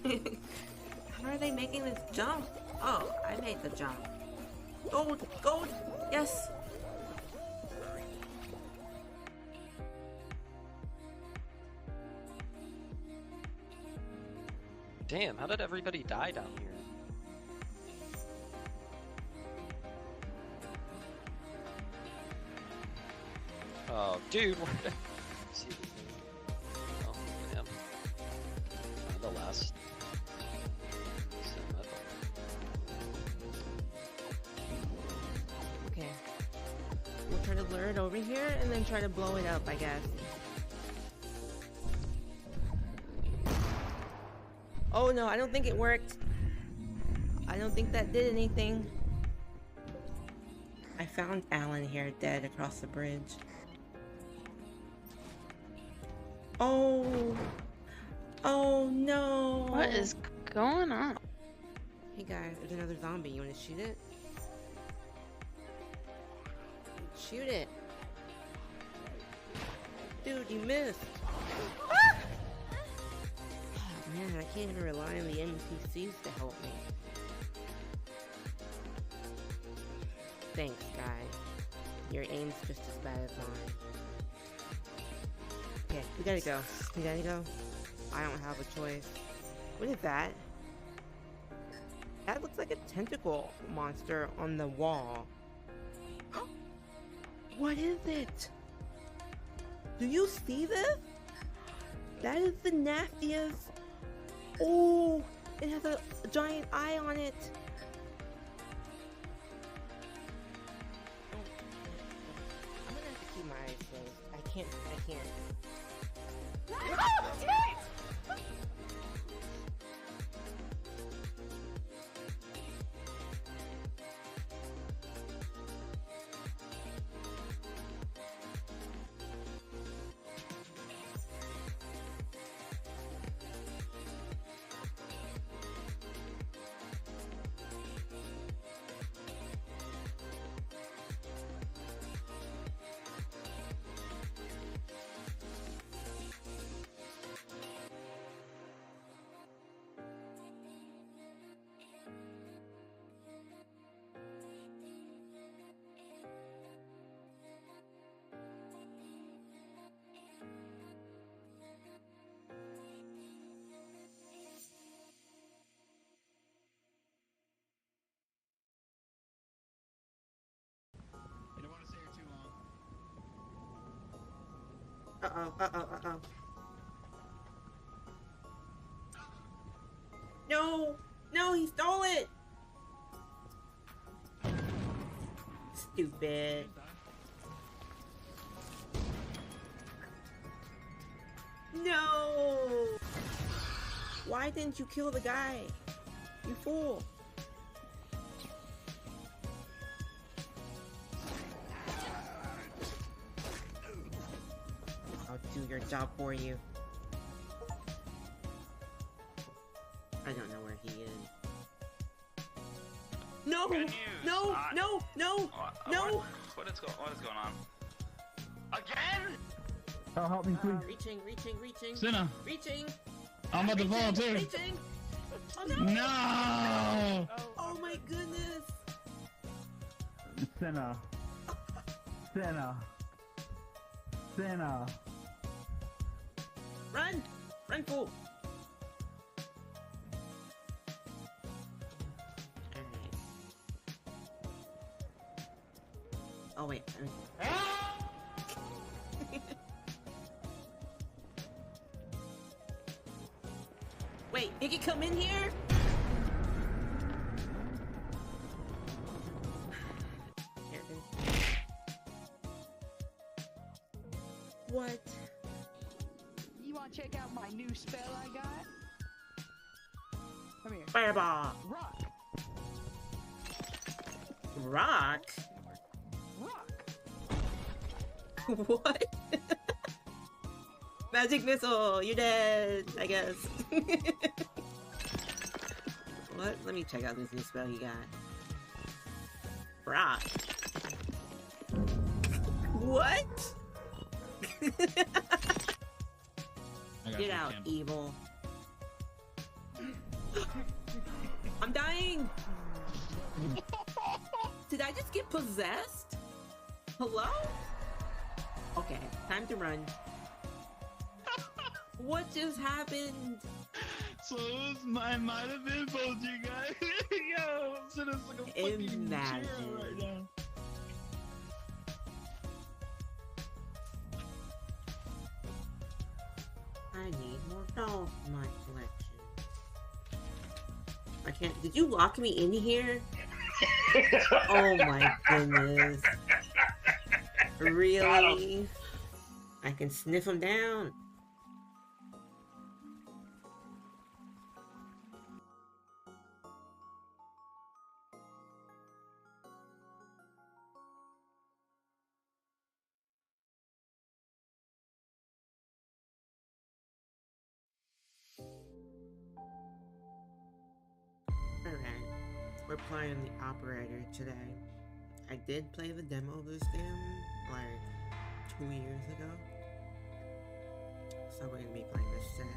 How are they making this jump? Oh, I made the jump. Gold! Gold! Yes! Damn, how did everybody die down here? Oh, dude, where did I see this thing? Oh, man. The last. Okay. We'll try to lure it over here and then try to blow it up, I guess. Oh no, I don't think it worked. I don't think that did anything. I found Alan here dead across the bridge. Oh. Oh no. What is going on? Hey guys, there's another zombie. You want to shoot it? Shoot it. Dude, you missed. Ah! Oh, man, I can't even rely on the NPCs to help me. Thanks, guy. Your aim's just as bad as mine. Okay, we gotta go. We gotta go. I don't have a choice. What is that? That looks like a tentacle monster on the wall. What is it? Do you see this? That is the nastiest. Oh, it has a giant eye on it. I'm gonna have to keep my eyes closed. I can't. Oh, damn it! Uh-oh. No, he stole it! Stupid. No! Why didn't you kill the guy? You fool. I'll do your job for you. I don't know where he is. No! Good news. No! No! What is going on? Again? Oh, help me, please. Reaching. Cinna, Reaching! I'm about to fall too. Reaching! Oh no! No! Oh my goodness! Cinna. Run! Run, fool! Alright. Oh wait. Wait, he can come in here? What? You want to check out my new spell I got? Come here. Fireball! Rock. What? Magic missile! You're dead, I guess. What? Let me check out this new spell you got. Rock. What? Get out, evil. dying. Did I just get possessed? Hello? Okay, time to run. What just happened? So it might have been both you guys. Yo, Cinna's like a fucking Imagine. hero right now. I need more dolls in my collection. I can't. Did you lock me in here? Oh my goodness. Really? I can sniff them down. Alright, we're playing the operator today. I did play the demo of this game like 2 years ago. So we're gonna be playing this today.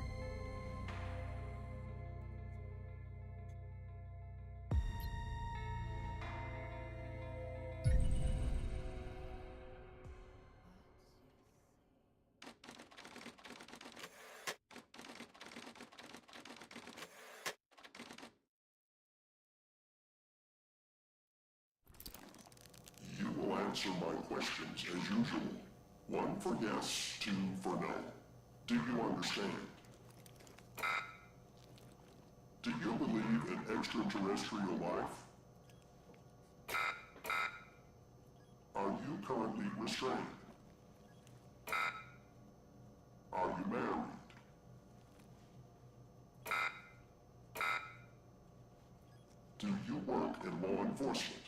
You will answer my questions as usual. 1 for yes, 2 for no. Do you understand? Do you believe in extraterrestrial life? Are you currently restrained? Are you married? Do you work in law enforcement?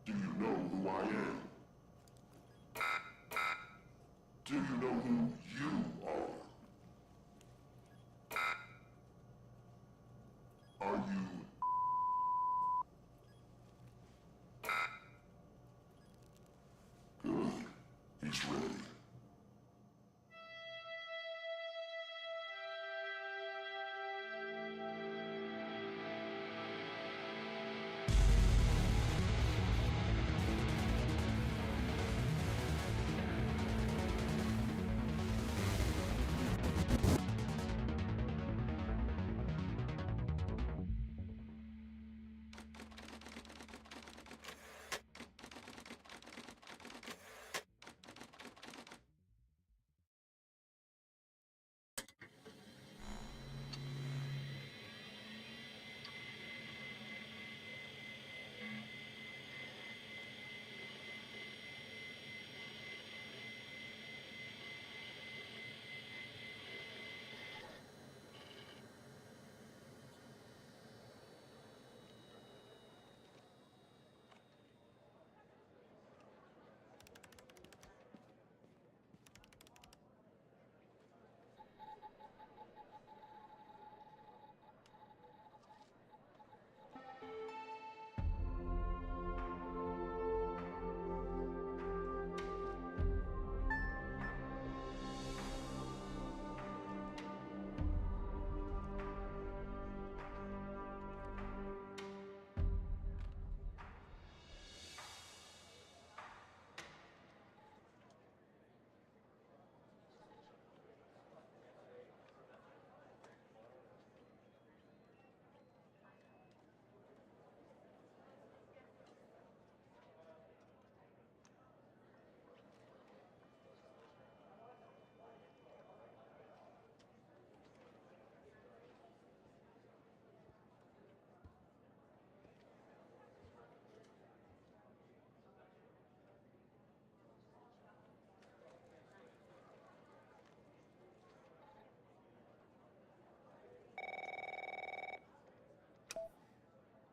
Do you know who I am? Do you know who you are? Are you... Good. He's ready.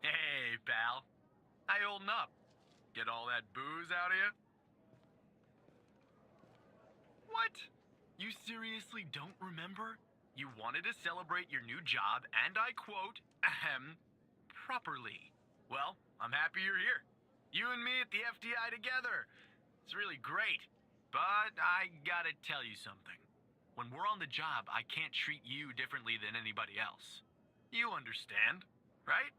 Hey, pal. How you holding up? Get all that booze out of you? What? You seriously don't remember? You wanted to celebrate your new job, and I quote, ahem, properly. Well, I'm happy you're here. You and me at the FDI together. It's really great. But I gotta tell you something. When we're on the job, I can't treat you differently than anybody else. You understand, right?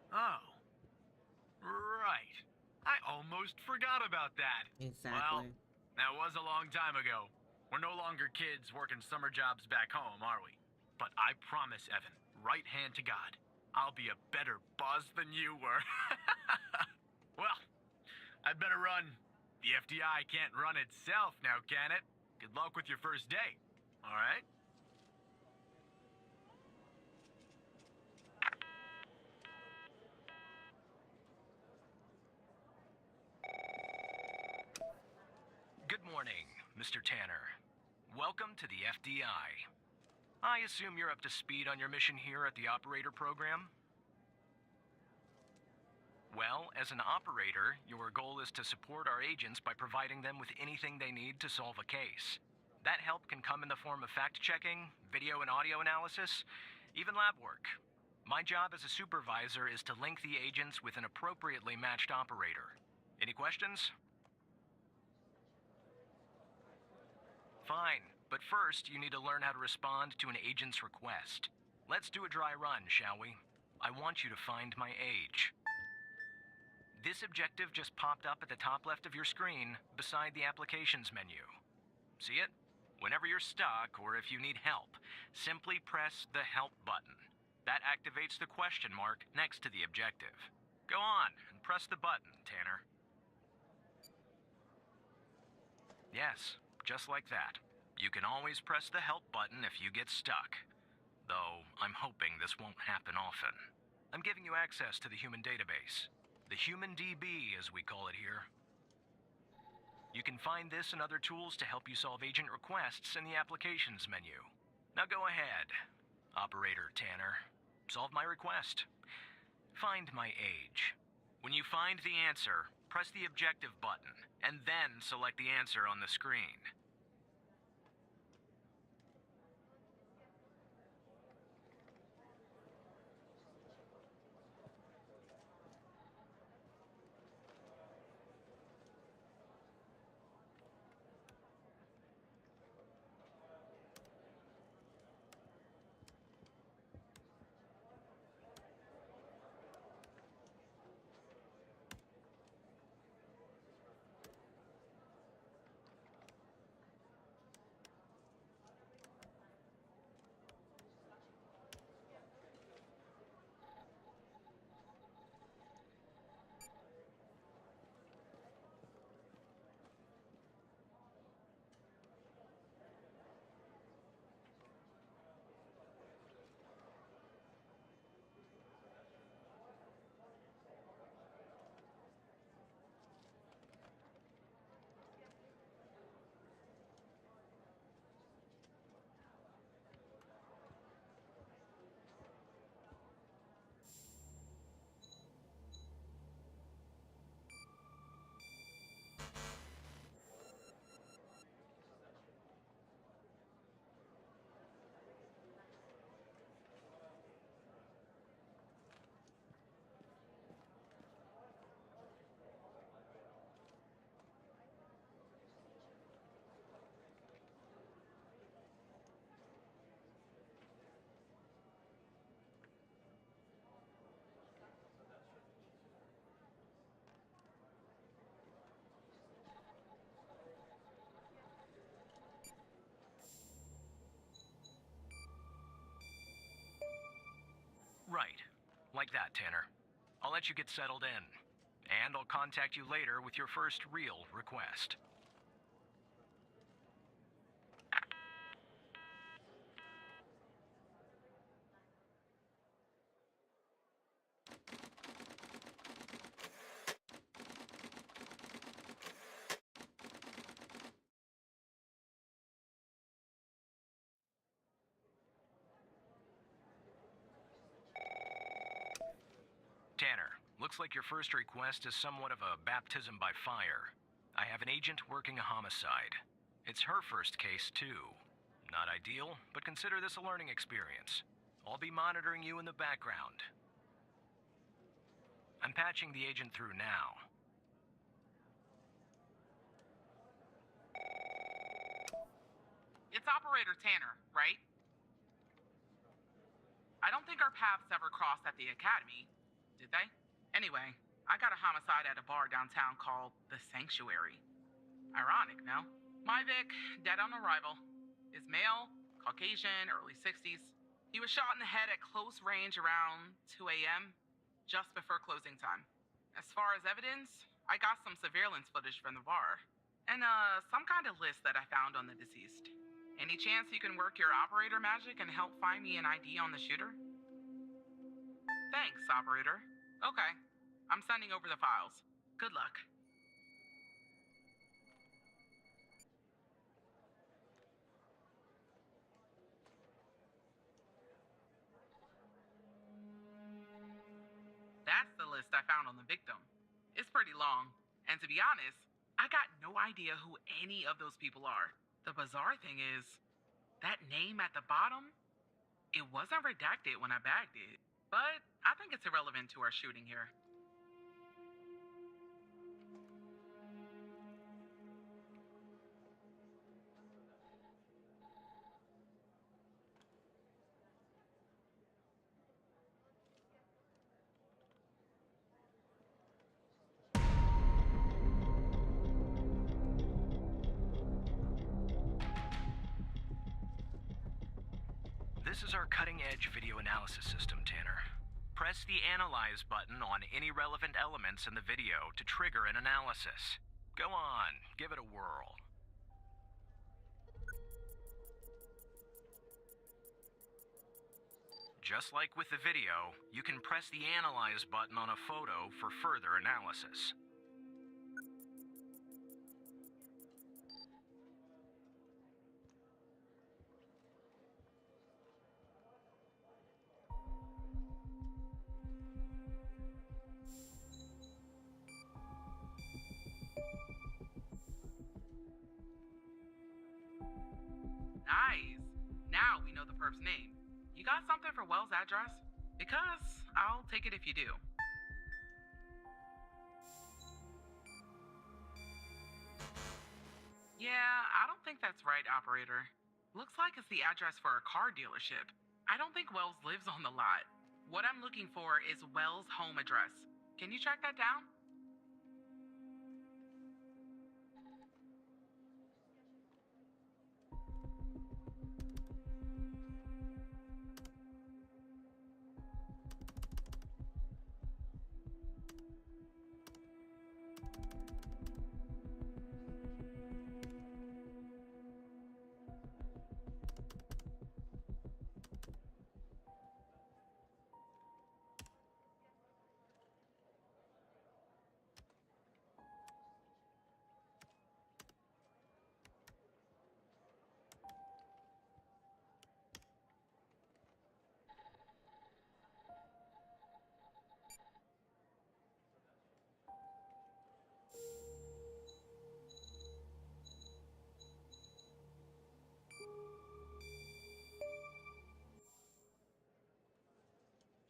Oh, right. I almost forgot about that. Well, Exactly. that was a long time ago. We're no longer kids working summer jobs back home, are we? But I promise, Evan, right hand to God, I'll be a better boss than you were. Well, I'd better run. The FDI can't run itself now, can it? Good luck with your first day, all right? Good morning, Mr. Tanner. Welcome to the FDI. I assume you're up to speed on your mission here at the operator program? Well, as an operator, your goal is to support our agents by providing them with anything they need to solve a case. That help can come in the form of fact-checking, video and audio analysis, even lab work. My job as a supervisor is to link the agents with an appropriately matched operator. Any questions? Fine, but first you need to learn how to respond to an agent's request. Let's do a dry run, shall we? I want you to find my age. This objective just popped up at the top left of your screen, beside the applications menu. See it? Whenever you're stuck, or if you need help, simply press the help button. That activates the question mark next to the objective. Go on, and press the button, Tanner. Yes, just like that. You can always press the help button if you get stuck. Though, I'm hoping this won't happen often. I'm giving you access to the human database. The Human DB, as we call it here. You can find this and other tools to help you solve agent requests in the applications menu. Now go ahead, Operator Tanner. Solve my request. Find my age. When you find the answer, press the objective button, and then select the answer on the screen. Right. Like that, Tanner. I'll let you get settled in. And I'll contact you later with your first real request. Tanner, looks like your first request is somewhat of a baptism by fire. I have an agent working a homicide. It's her first case, too. Not ideal, but consider this a learning experience. I'll be monitoring you in the background. I'm patching the agent through now. Operator Tanner, right? I don't think our paths ever crossed at the academy, did they? Anyway, I got a homicide at a bar downtown called The Sanctuary. Ironic, no? My Vic, dead on arrival. Is male, Caucasian, early 60s. He was shot in the head at close range around 2 a.m., just before closing time. As far as evidence, I got some surveillance footage from the bar. And, some kind of list that I found on the deceased. Any chance you can work your operator magic and help find me an ID on the shooter? Thanks, operator. Okay, I'm sending over the files. Good luck. That's the list I found on the victim. It's pretty long, and to be honest, I got no idea who any of those people are. The bizarre thing is, that name at the bottom, it wasn't redacted when I bagged it, but I think it's irrelevant to our shooting here. This is our cutting-edge video analysis system, Tanner. Press the Analyze button on any relevant elements in the video to trigger an analysis. Go on, give it a whirl. Just like with the video, you can press the Analyze button on a photo for further analysis. Nice. Now we know the perp's name. You got something for Wells' address? Because I'll take it if you do. Yeah, I don't think that's right, operator. Looks like it's the address for a car dealership. I don't think Wells lives on the lot. What I'm looking for is Wells' home address. Can you track that down?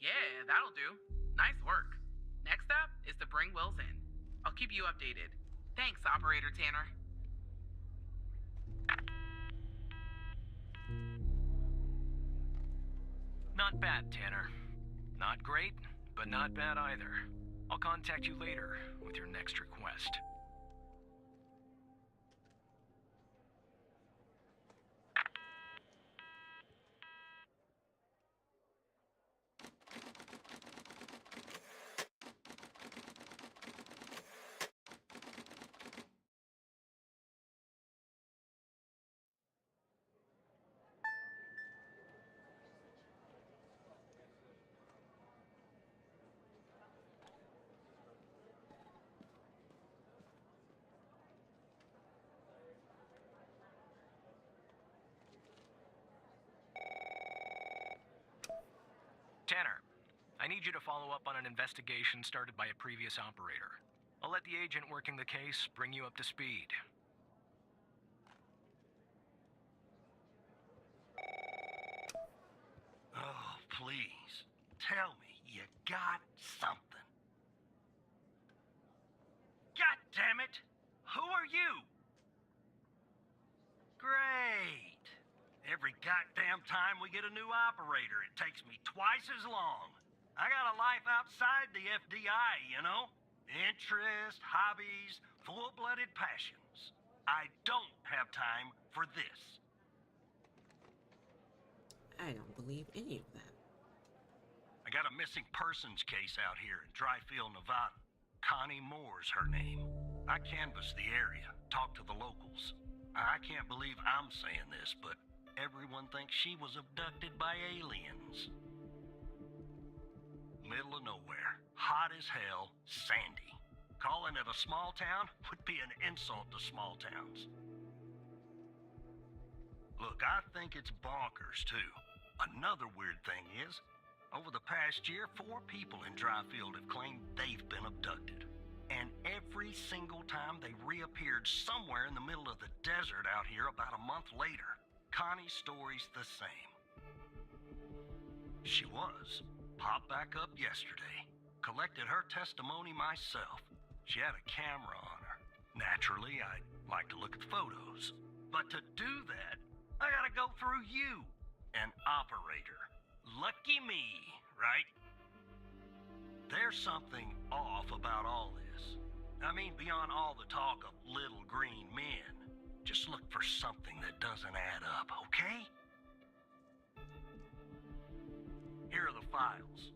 Yeah, that'll do. Nice work. Next up is to bring Wells in. I'll keep you updated. Thanks, Operator Tanner. Not bad, Tanner. Not great, but not bad either. I'll contact you later with your next request. Tanner, I need you to follow up on an investigation started by a previous operator. I'll let the agent working the case bring you up to speed. Oh, please. Tell me you got something. God damn it! Who are you? Great. goddamn time we get a new operator, it takes me twice as long. I got a life outside the FDI, you know? Interests, hobbies, full-blooded passions. I don't have time for this. I don't believe any of that. I got a missing persons case out here in Dryfield, Nevada. Connie Moore's her name. I canvassed the area, talked to the locals. I can't believe I'm saying this, but everyone thinks she was abducted by aliens. Middle of nowhere, hot as hell, sandy. Calling it a small town would be an insult to small towns. Look, I think it's bonkers, too. Another weird thing is, over the past year, 4 people in Dryfield have claimed they've been abducted. And every single time they reappeared somewhere in the middle of the desert out here about a month later. Connie's story's the same. She was. Popped back up yesterday. Collected her testimony myself. She had a camera on her. Naturally, I'd like to look at the photos. But to do that, I gotta go through you, an operator. Lucky me, right? There's something off about all this. I mean, beyond all the talk of little green men. Just look for something that doesn't add up, okay? Here are the files.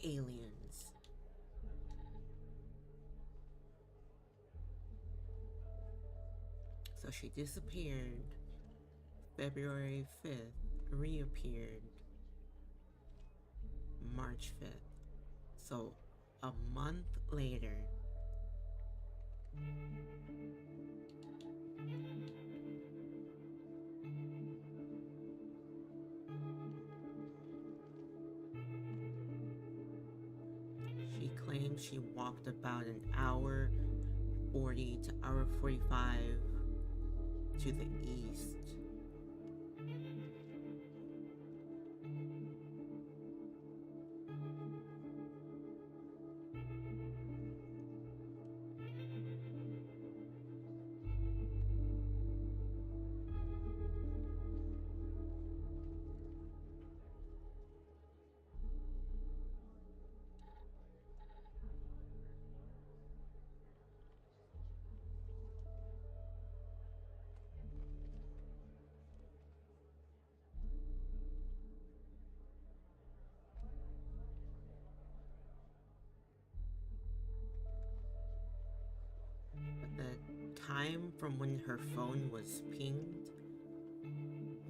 Aliens. So she disappeared February 5th, reappeared March 5th. So a month later, she walked about an hour 40 to hour 45 to the east. The time from when her phone was pinged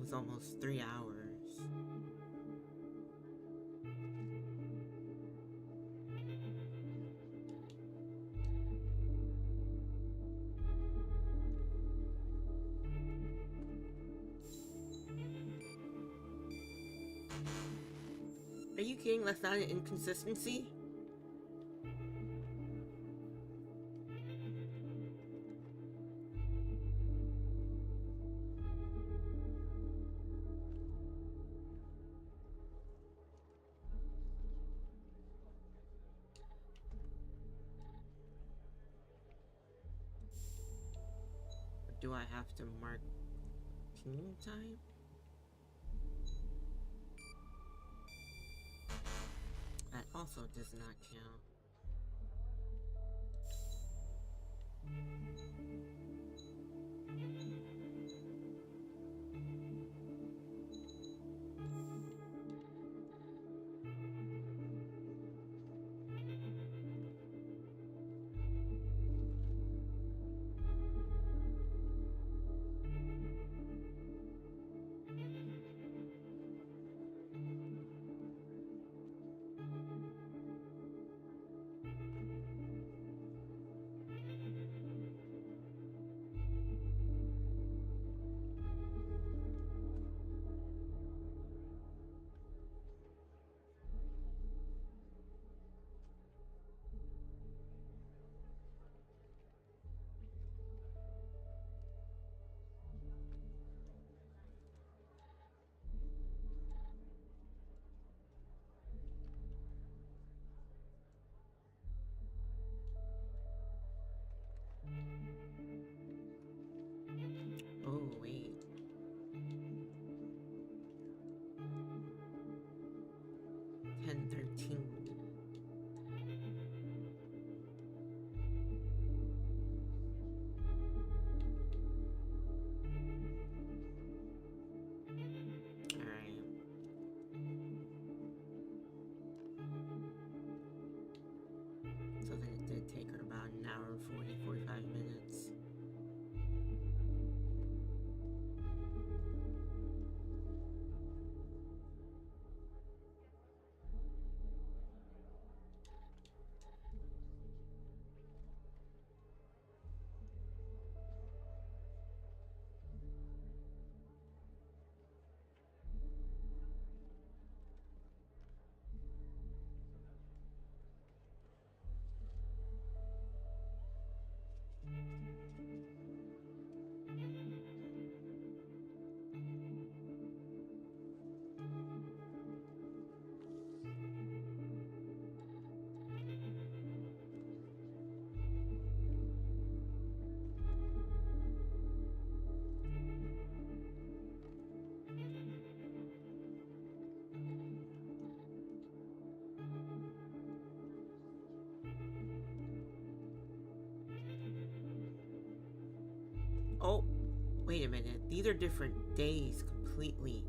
was almost 3 hours. Are you kidding? That's not an inconsistency? Do I have to mark ping time? That also does not count. Oh, wait. $10.13. Alright. So then it did take her about an hour and 45 minutes. Oh, wait a minute. These are different days completely.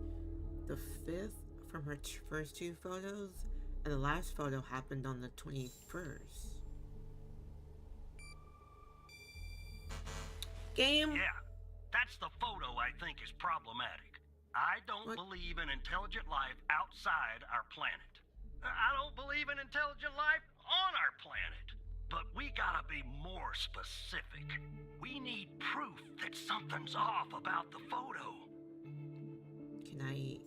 The 5th from her first 2 photos, and the last photo happened on the 21st. Game? Yeah, that's the photo I think is problematic. I don't believe in intelligent life outside our planet. I don't believe in intelligent life on our planet. But we gotta be more specific. We need proof that something's off about the photo. Can I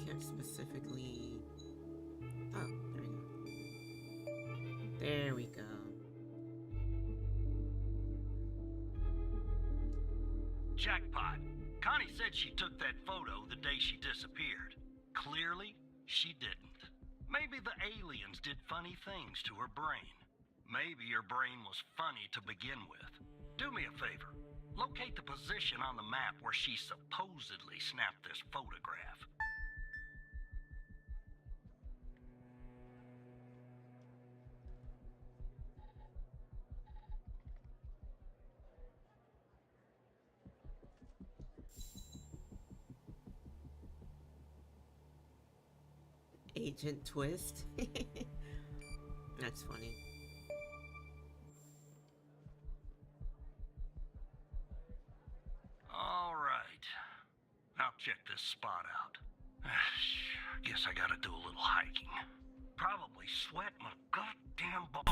can't specifically... Oh, there we go. There we go. Jackpot. Connie said she took that photo the day she disappeared. Clearly, she didn't. Maybe the aliens did funny things to her brain. Maybe her brain was funny to begin with. Do me a favor. Locate the position on the map where she supposedly snapped this photograph. Agent Twist. That's funny. All right. I'll check this spot out. Guess I gotta do a little hiking. Probably sweat my goddamn balls.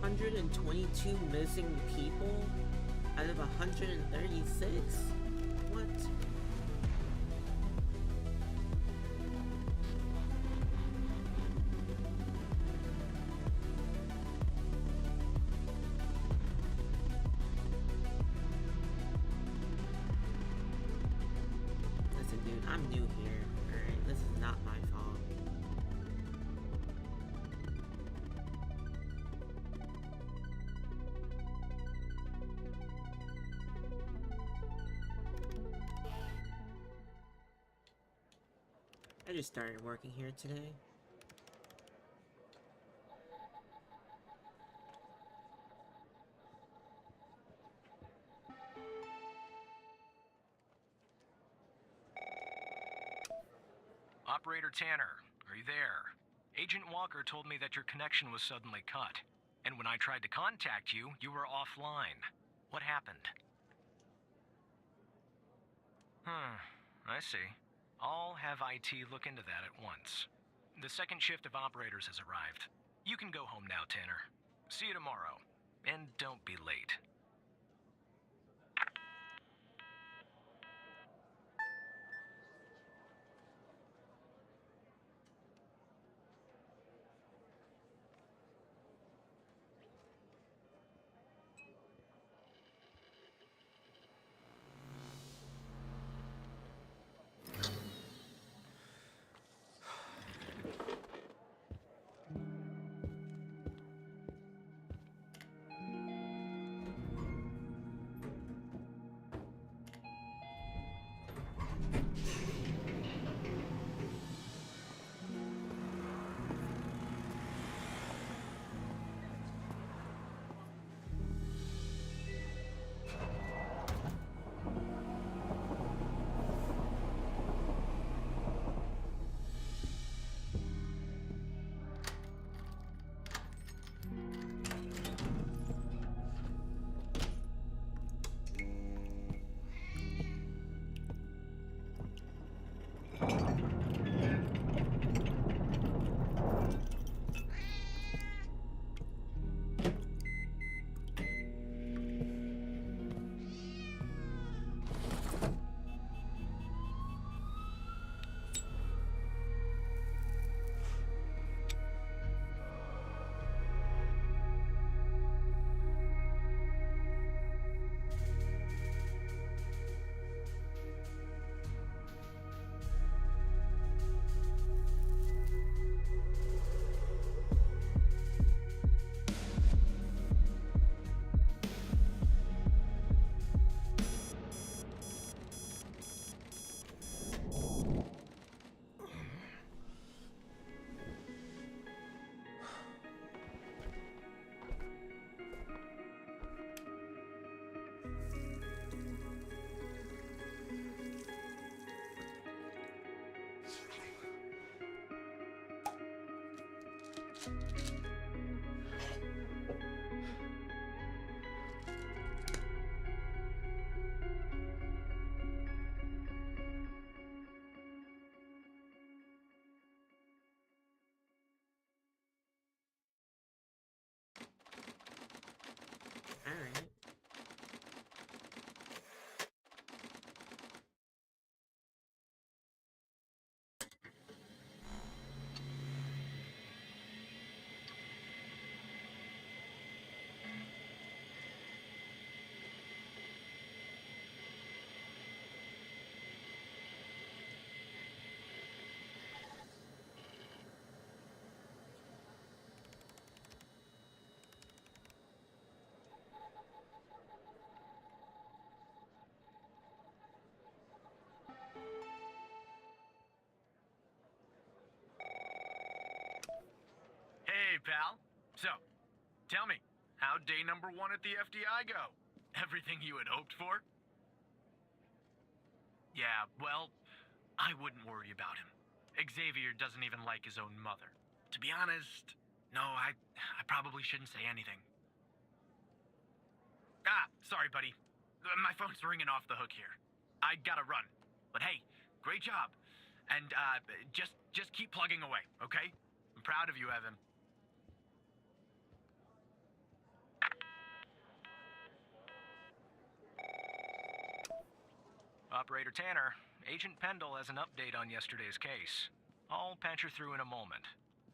122 missing people out of 136? What? Listen, dude, I'm new here, alright? This is not my fault. I just started working here today. Operator Tanner, are you there? Agent Walker told me that your connection was suddenly cut. And when I tried to contact you, you were offline. What happened? I see. I'll have IT look into that at once. The second shift of operators has arrived. You can go home now, Tanner. See you tomorrow. And don't be late. Alright. Hey, pal. So, tell me, how'd day number 1 at the FDI go? Everything you had hoped for? Yeah, well, I wouldn't worry about him. Xavier doesn't even like his own mother. To be honest, no, I probably shouldn't say anything. Ah, sorry, buddy. My phone's ringing off the hook here. I gotta run. But hey, great job. And, just keep plugging away, okay? I'm proud of you, Evan. Operator Tanner, Agent Pendle has an update on yesterday's case. I'll patch her through in a moment.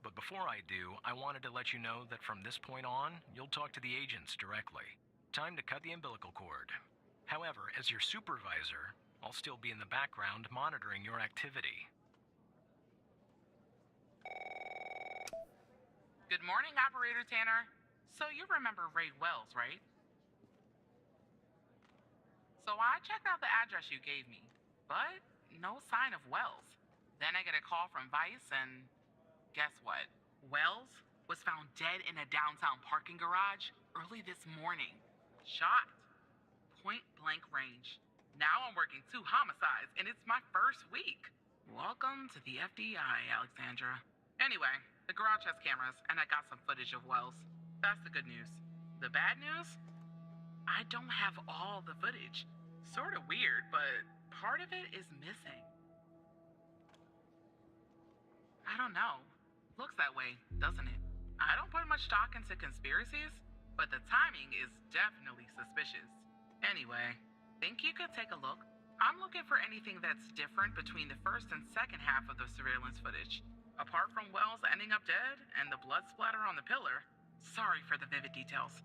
But before I do, I wanted to let you know that from this point on, you'll talk to the agents directly. Time to cut the umbilical cord. However, as your supervisor, I'll still be in the background monitoring your activity. Good morning, Operator Tanner. So you remember Ray Wells, right? So I checked out the address you gave me, but no sign of Wells. Then I get a call from Vice, and guess what? Wells was found dead in a downtown parking garage early this morning. Shot. Point blank range. Now I'm working 2 homicides, and it's my first week. Welcome to the FDI, Alexandra. Anyway, the garage has cameras, and I got some footage of Wells. That's the good news. The bad news? I don't have all the footage. Sort of weird, but part of it is missing. I don't know. Looks that way, doesn't it? I don't put much stock into conspiracies, but the timing is definitely suspicious. Anyway, think you could take a look? I'm looking for anything that's different between the first and second half of the surveillance footage. Apart from Wells ending up dead and the blood splatter on the pillar, sorry for the vivid details.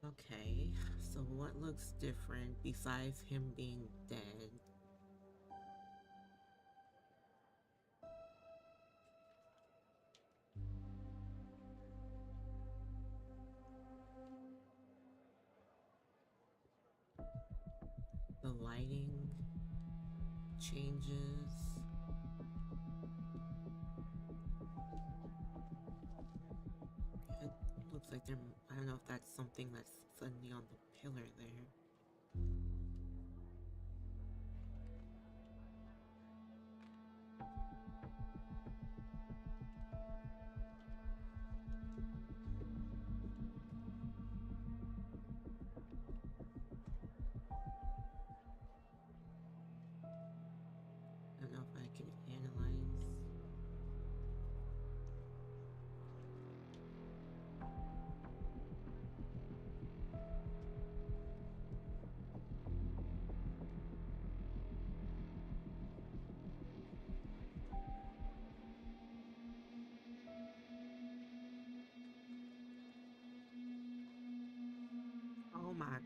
Okay, so what looks different besides him being dead? The lighting changes. It looks like there, I don't know if that's something that's suddenly on the pillar there.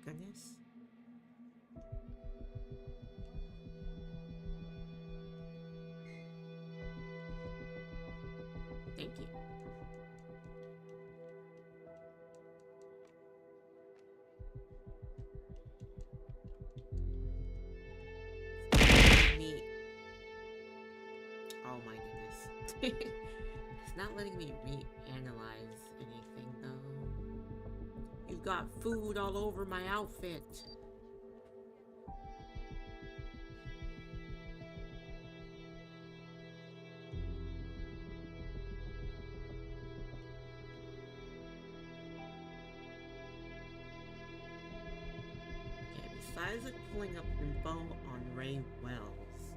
goodness. Thank you. Me. Oh my goodness. It's not letting me reanalyze anything though. You've got food all over my outfit. Okay, besides like pulling up info on Ray Wells,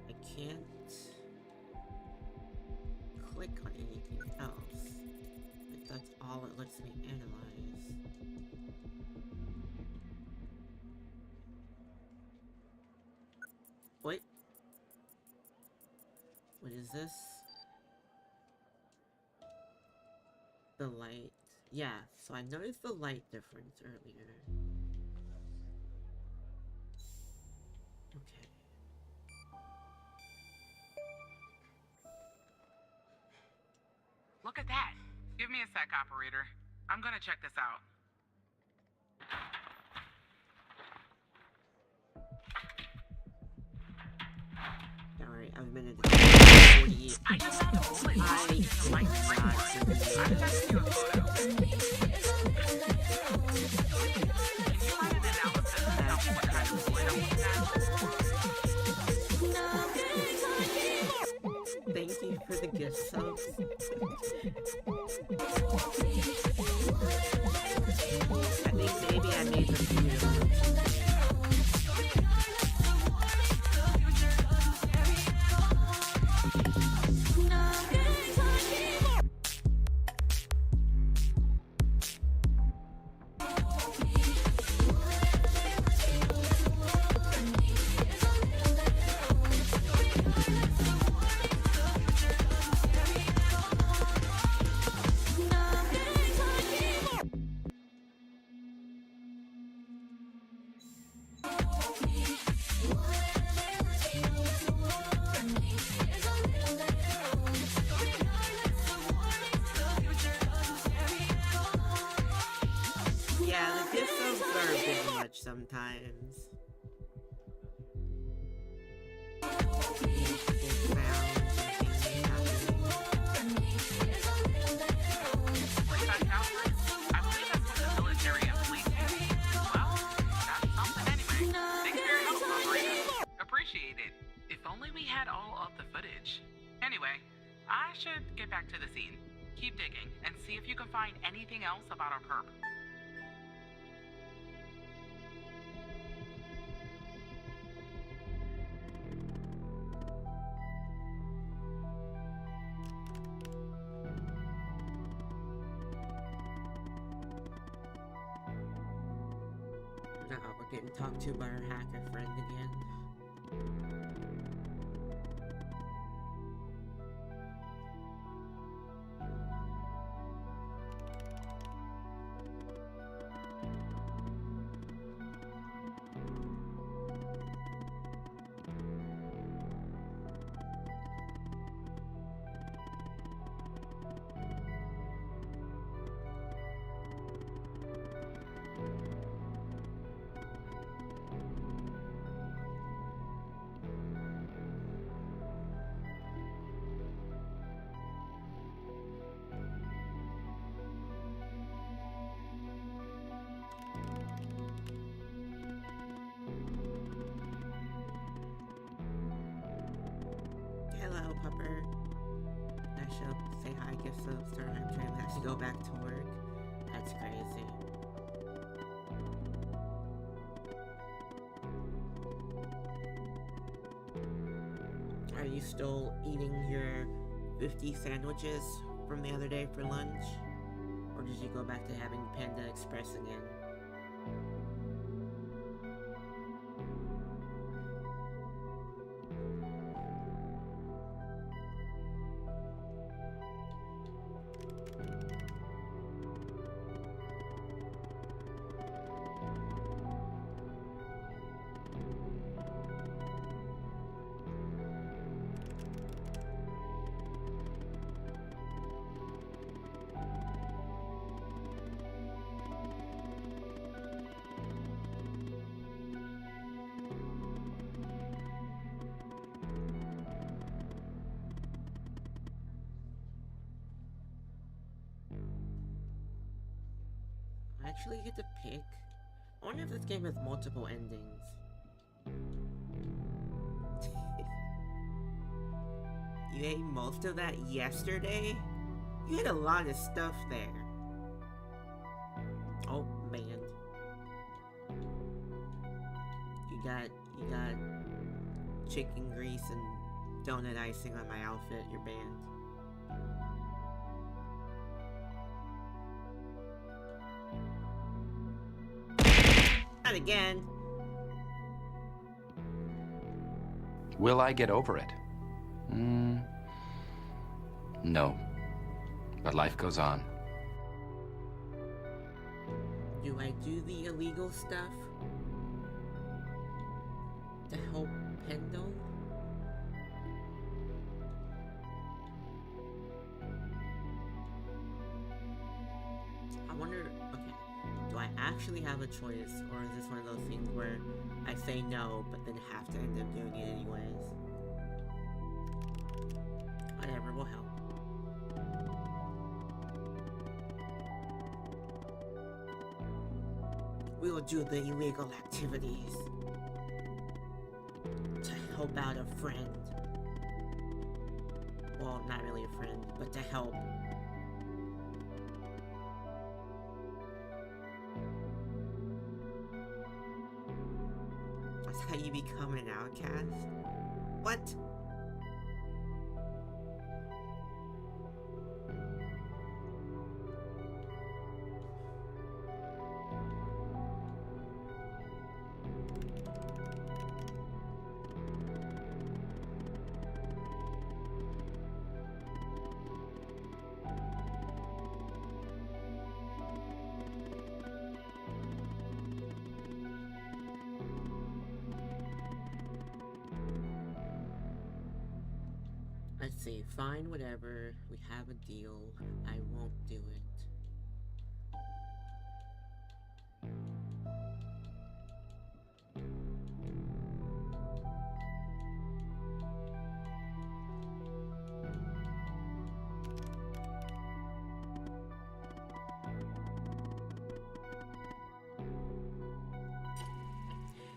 I can't click on anything else. Like that's all it lets me analyze. What? What is this? The light. Yeah, so I noticed the light difference earlier. Okay. Look at that. Give me a sec, operator. I'm gonna check this out. Alright, I've been in the 48. I just found a bullet. Like springboard. I'm sending you a photo. Can you write an analysis and tell me what kind of bullet I'm looking at? Thank you for the gift subs. I think maybe I made the video. Yeah, the gift subs are a bit much sometimes. I believe that's what the military and police do. Well, that's something anyway. Thanks for your help, operator. Appreciate it. If only we had all of the footage. Anyway, I should get back to the scene. Keep digging and see if you can find anything else about our perp. Uh-oh, we're getting talked to by our hacker friend again. Hello, Pupper. I shall say hi, gift subs, start I'm trying to actually go back to work. That's crazy. Are you still eating your 50 sandwiches from the other day for lunch? Or did you go back to having Panda Express again? actually get to pick? I wonder if this game has multiple endings. You ate most of that yesterday? You had a lot of stuff there. Oh, man. You got chicken grease and donut icing on my outfit, you're banned. Not again. Will I get over it? No. But life goes on. Do I do the illegal stuff to help Pendle? I wonder, okay, do I actually have a choice, or is this one of those things where I say no, but then have to end up doing it anyways? Whatever will help. We will do the illegal activities to help out a friend. Well, not really a friend, but to help. That's how you become an outcast? What? Let's see, fine, whatever. We have a deal. I won't do it.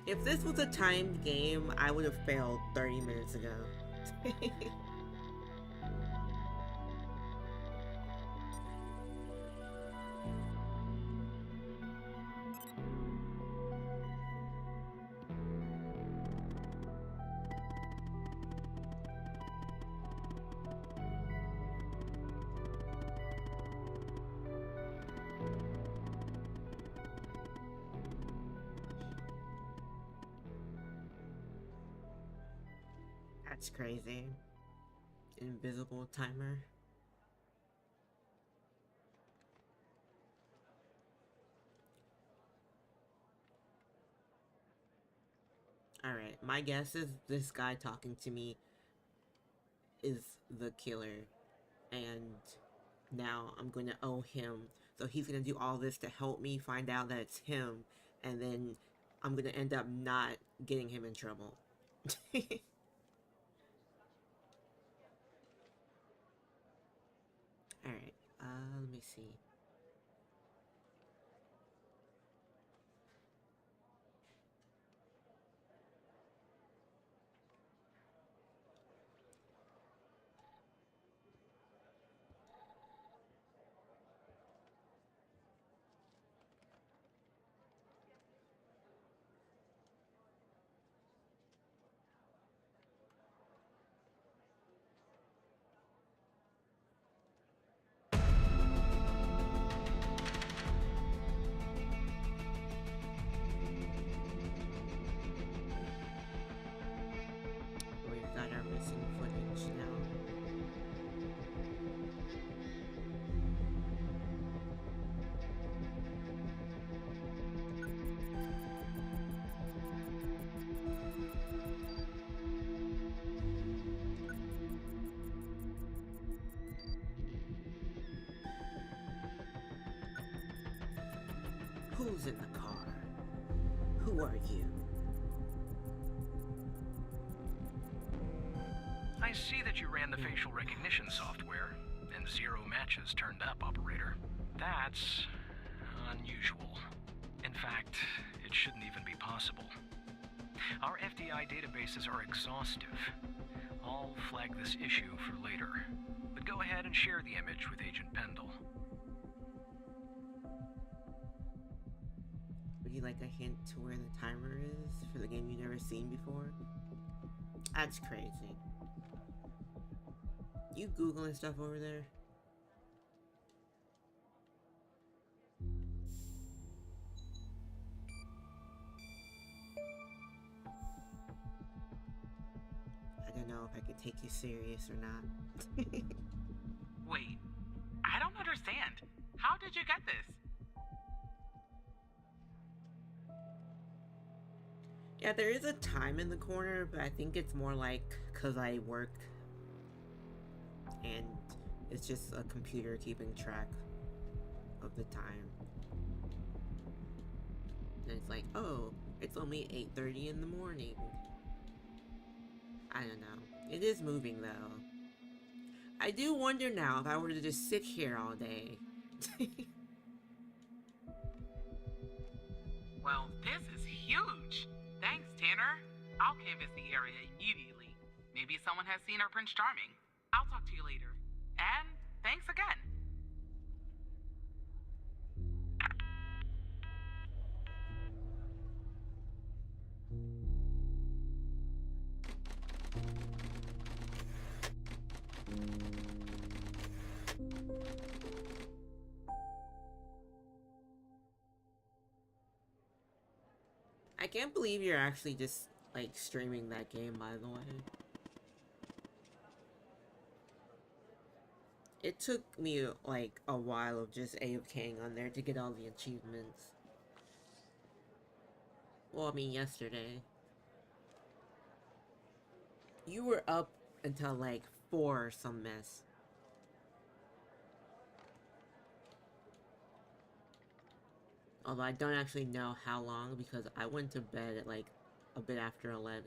If this was a timed game, I would have failed 30 minutes ago. That's crazy. Invisible timer. Alright, my guess is this guy talking to me is the killer. And now I'm going to owe him. So he's going to do all this to help me find out that it's him. And then I'm going to end up not getting him in trouble. Alright, let me see. We've got our missing footage now. Who's in the car? Who are you? I see that you ran the facial recognition software, and 0 matches turned up, operator. That's unusual. In fact, it shouldn't even be possible. Our FDI databases are exhaustive. I'll flag this issue for later, but go ahead and share the image with Agent Pendle. Would you like a hint to where the timer is for the game you've never seen before? That's crazy. You Googling stuff over there? I don't know if I could take you serious or not. Wait, I don't understand. How did you get this? Yeah, there is a time in the corner, but I think it's more like because I work and it's just a computer keeping track of the time. And it's like, oh, it's only 8:30 in the morning. I don't know. It is moving though. I do wonder now if I were to just sit here all day. Well, this is huge. Thanks, Tanner. I'll canvass the area immediately. Maybe someone has seen our Prince Charming. I'll talk to you later. And thanks again. I can't believe you're actually just like streaming that game, by the way. It took me like a while of just AFKing on there to get all the achievements. Well, I mean yesterday. You were up until like 4 or some mess. Although I don't actually know how long because I went to bed at like a bit after 11.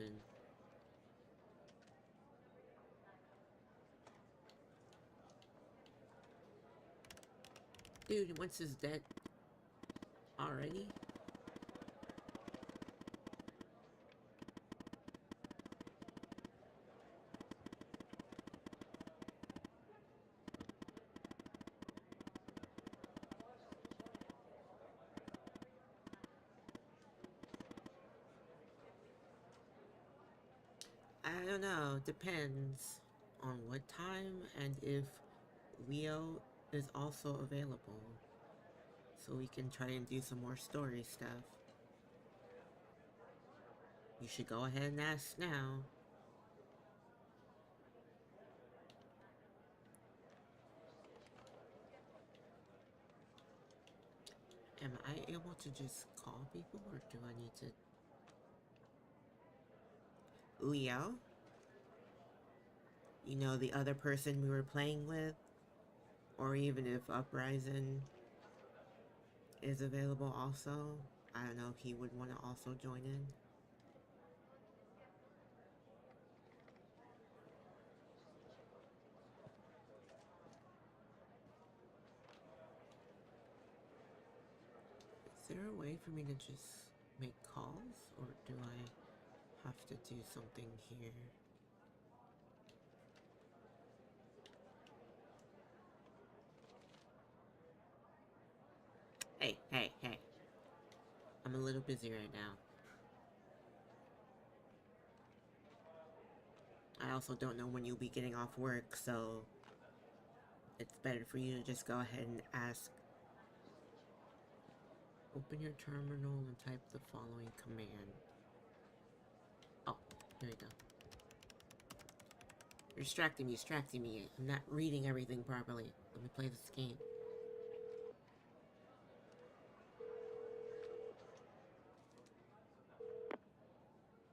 Dude, once is dead already? I don't know, depends on what time and if Leo is also available. So we can try and do some more story stuff. You should go ahead and ask now. Am I able to just call people or do I need to... Leo? You know, the other person we were playing with? Or even if Uprising is available also? I don't know if he would want to also join in. Is there a way for me to just make calls? Or do I have to do something here? Hey. I'm a little busy right now. I also don't know when you'll be getting off work, so it's better for you to just go ahead and ask. Open your terminal and type the following command. Oh, here we go. You're distracting me. I'm not reading everything properly. Let me play this game.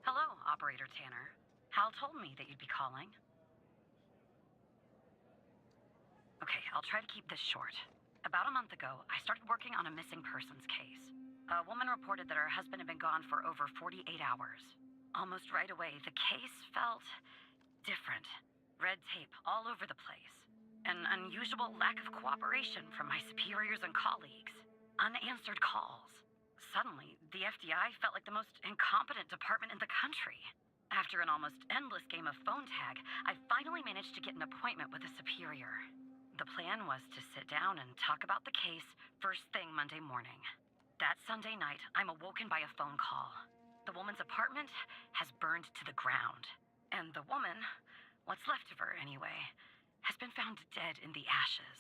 Hello, Operator Tanner. Hal told me that you'd be calling. Okay, I'll try to keep this short. About a month ago, I started working on a missing persons case. A woman reported that her husband had been gone for over 48 hours. Almost right away, the case felt different. Red tape all over the place. An unusual lack of cooperation from my superiors and colleagues. unanswered calls. Suddenly, the FBI felt like the most incompetent department in the country. After an almost endless game of phone tag, I finally managed to get an appointment with a superior. The plan was to sit down and talk about the case first thing Monday morning. That Sunday night, I'm awoken by a phone call. The woman's apartment has burned to the ground. And the woman, what's left of her anyway, has been found dead in the ashes.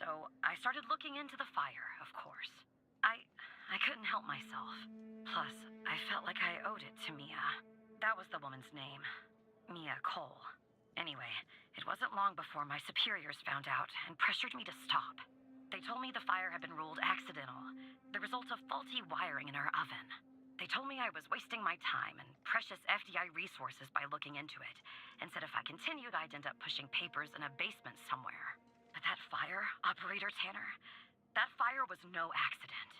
So I started looking into the fire, of course. I couldn't help myself. Plus, I felt like I owed it to Mia. That was the woman's name. Mia Cole. Anyway, it wasn't long before my superiors found out and pressured me to stop. They told me the fire had been ruled accidental, the result of faulty wiring in our oven. They told me I was wasting my time and precious FDI resources by looking into it, and said if I continued, I'd end up pushing papers in a basement somewhere. But that fire, Operator Tanner, that fire was no accident.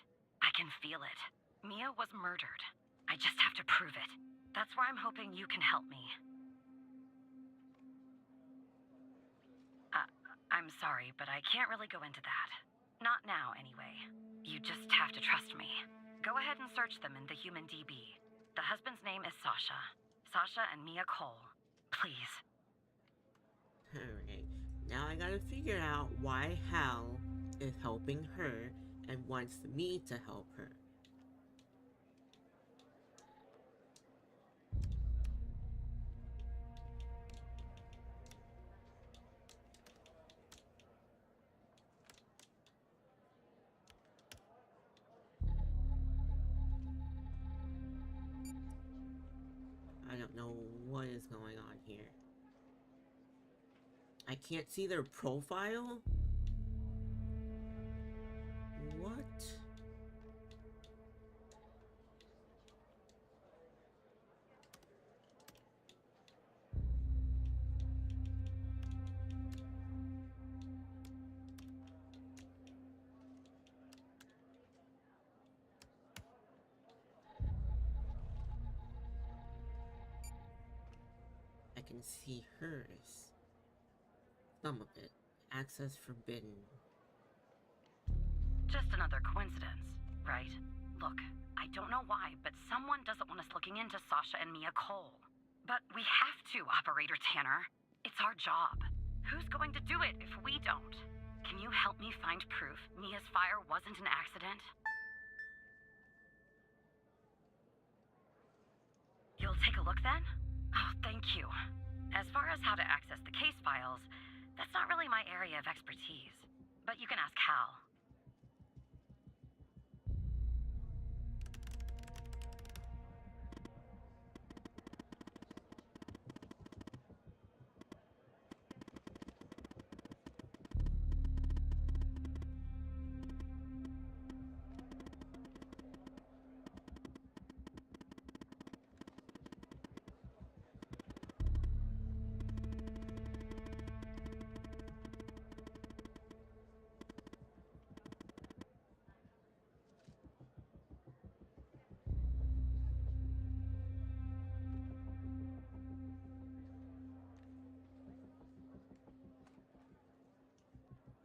I can feel it. Mia was murdered. I just have to prove it. That's where I'm hoping you can help me. I'm sorry, but I can't really go into that. Not now, anyway. You just have to trust me. Go ahead and search them in the Human DB. The husband's name is Sasha. Sasha and Mia Cole. Please. Alright, now I gotta figure out why Hal is helping her and wants me to help her. I don't know what is going on here. I can't see their profile? What? I can see hers. Some of it. Access forbidden. Just another coincidence, right? Look, I don't know why, but someone doesn't want us looking into Sasha and Mia Cole. But we have to, Operator Tanner. It's our job. Who's going to do it if we don't? Can you help me find proof Mia's fire wasn't an accident? You'll take a look then? Oh, thank you. As far as how to access the case files, that's not really my area of expertise. But you can ask Hal.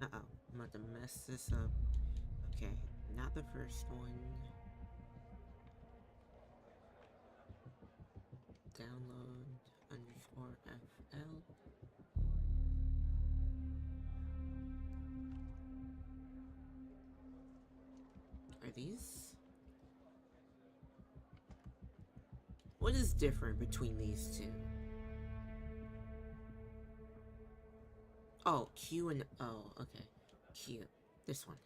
Uh-oh, I'm about to mess this up. Okay, not the first one. Download _ FL. Are these? What is different between these two? Oh, Q and O. Okay. Q. This one.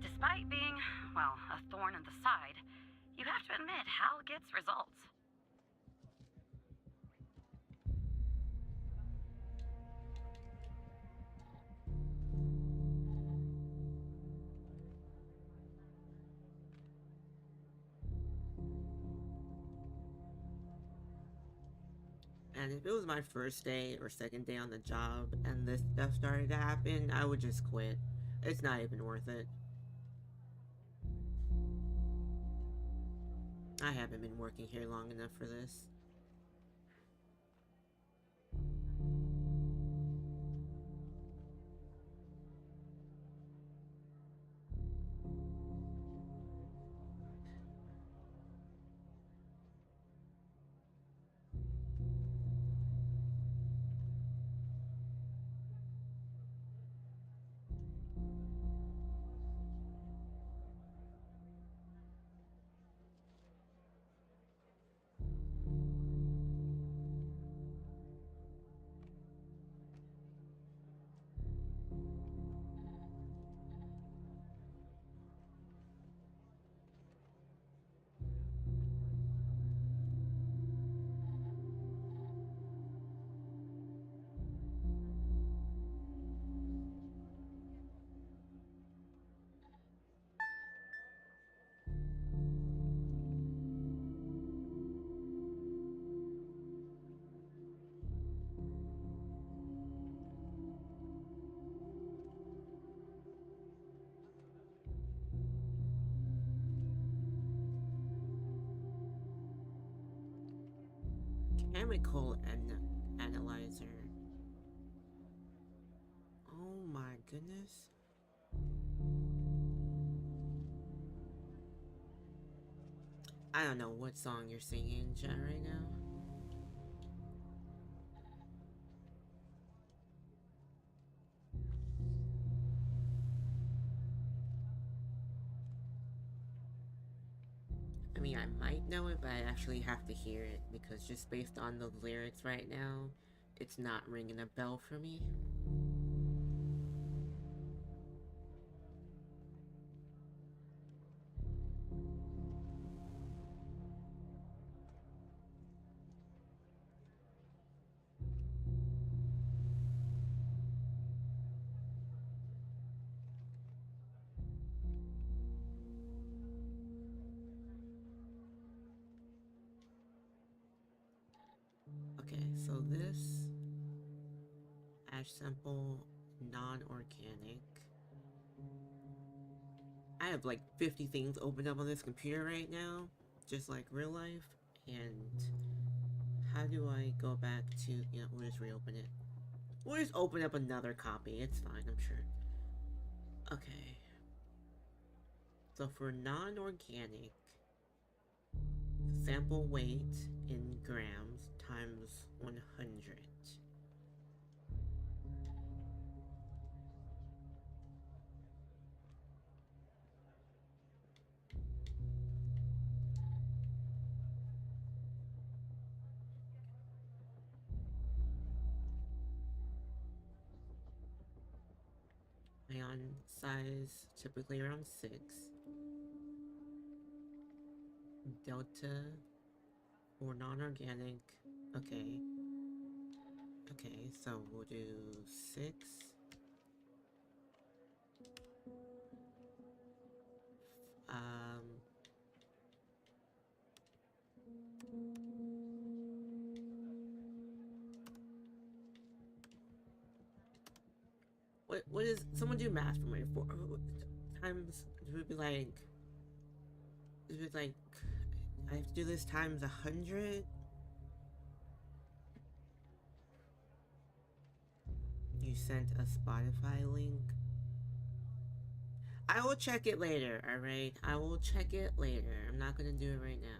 Despite being, well, a thorn in the side, you have to admit Hal gets results. And if it was my first day or second day on the job and this stuff started to happen, I would just quit. It's not even worth it. I haven't been working here long enough for this. Chemical analyzer. Oh my goodness. I don't know what song you're singing in chat right now. I mean, I might know it, but I actually have to hear it because just based on the lyrics right now, it's not ringing a bell for me. Okay, so this ash sample non-organic. I have like 50 things opened up on this computer right now, just like real life, and how do I go back to, we'll just reopen it. We'll just open up another copy, it's fine, I'm sure. Okay. So for non-organic, sample weight in grams times 100. Ion size typically around 6. Delta or non-organic. Okay. Okay, so we'll do 6. What is, someone do math for me, 4 times, it would be like, I have to do this times 100? You sent a Spotify link? I will check it later, alright? I will check it later. I'm not gonna do it right now.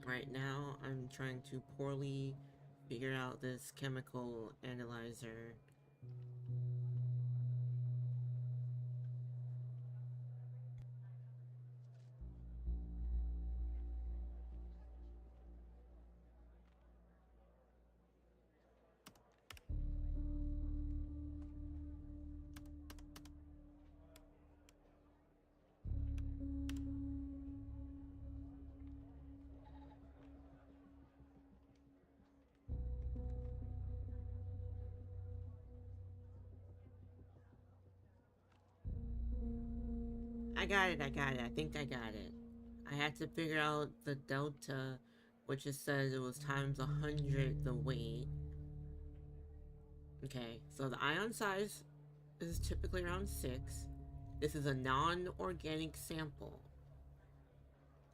Right now, I'm trying to poorly figure out this chemical analyzer. I got it, I think I got it. I had to figure out the delta which it says it was times 100 the weight. Okay, so the ion size is typically around 6. This is a non-organic sample.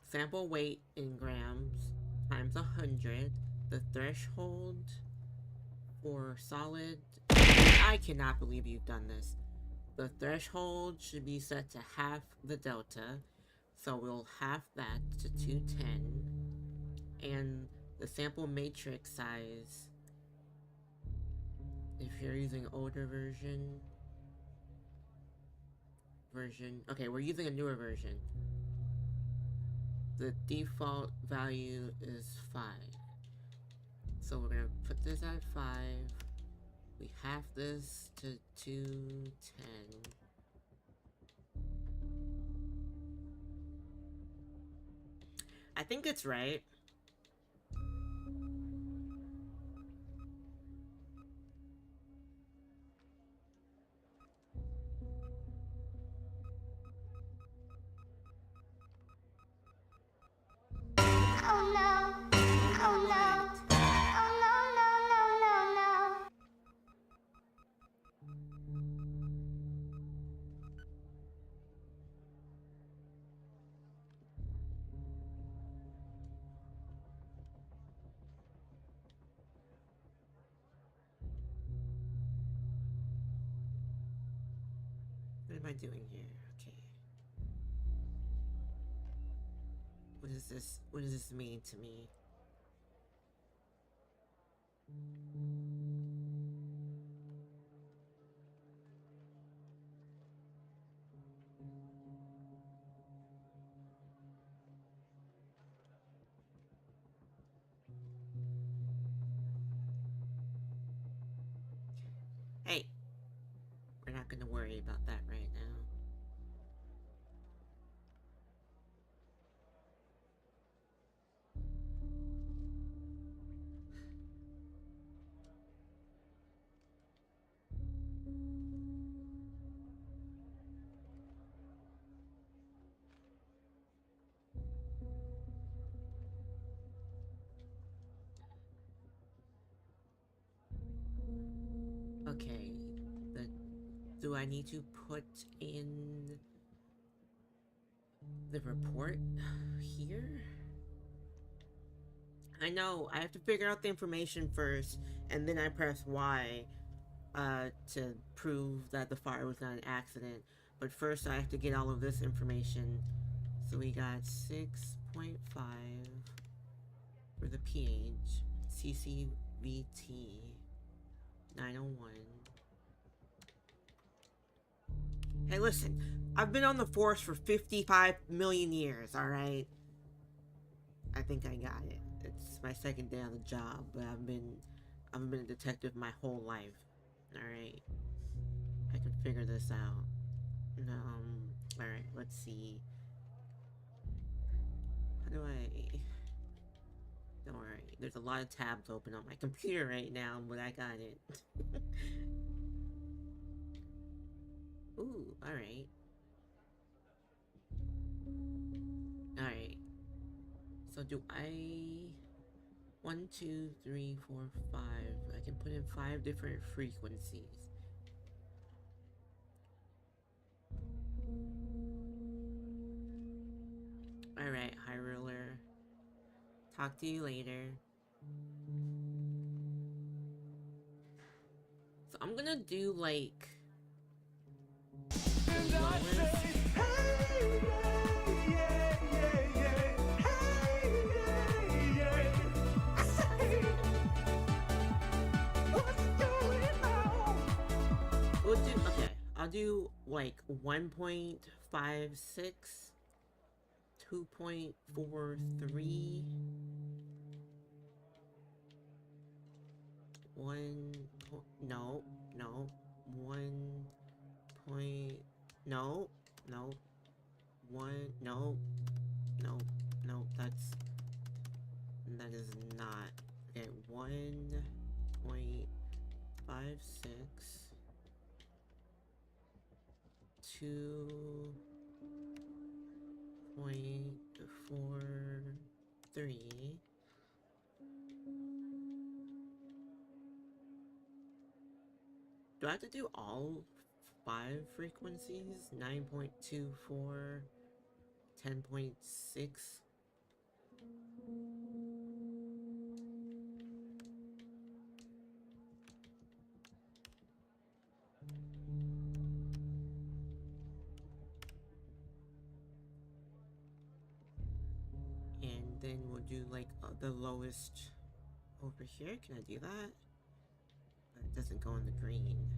Sample weight in grams times 100. The threshold for solid... I cannot believe you've done this. The threshold should be set to half the delta. So we'll half that to 210. And the sample matrix size, if you're using older version... Okay, we're using a newer version. The default value is 5. So we're gonna put this at 5. We half this to 210. I think it's right. Oh no. Oh no. Oh no, no, no, no, no. What am I doing here? Okay. What is this? What does this mean to me? Hey, we're not gonna worry about that right now. Okay, do I need to put in the report here? I know, I have to figure out the information first, and then I press Y to prove that the fire was not an accident. But first I have to get all of this information. So we got 6.5 for the pH, CCVT 901. Hey, listen, I've been on the force for 55 million years, alright? I think I got it. It's my second day on the job, but I've been a detective my whole life. Alright. I can figure this out. Alright, let's see. How do I... Don't worry, there's a lot of tabs open on my computer right now, but I got it. Ooh, alright. Alright. So do I... 1, 2, 3, 4, 5. I can put in 5 different frequencies. Alright, High Ruler. Talk to you later. So I'm gonna do like... the lowest. We'll do, okay, I'll do like 1.56, 2.43, that is not, okay, 1.56, 2.43, Do I have to do all 5 frequencies? 9.24, 10.6? And then we'll do like the lowest over here. Can I do that? But it doesn't go in the green.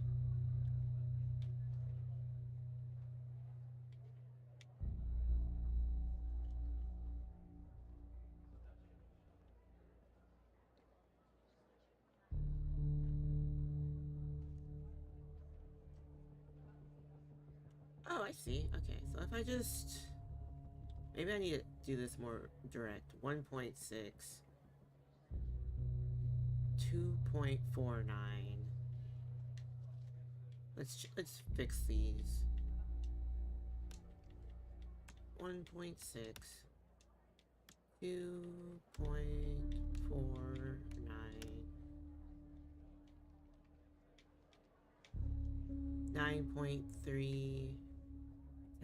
Oh, I see. Okay, so if I just... Maybe I need to do this more direct. 1.6. 2.49. Let's fix these. 1.6. 2.49. 9.3.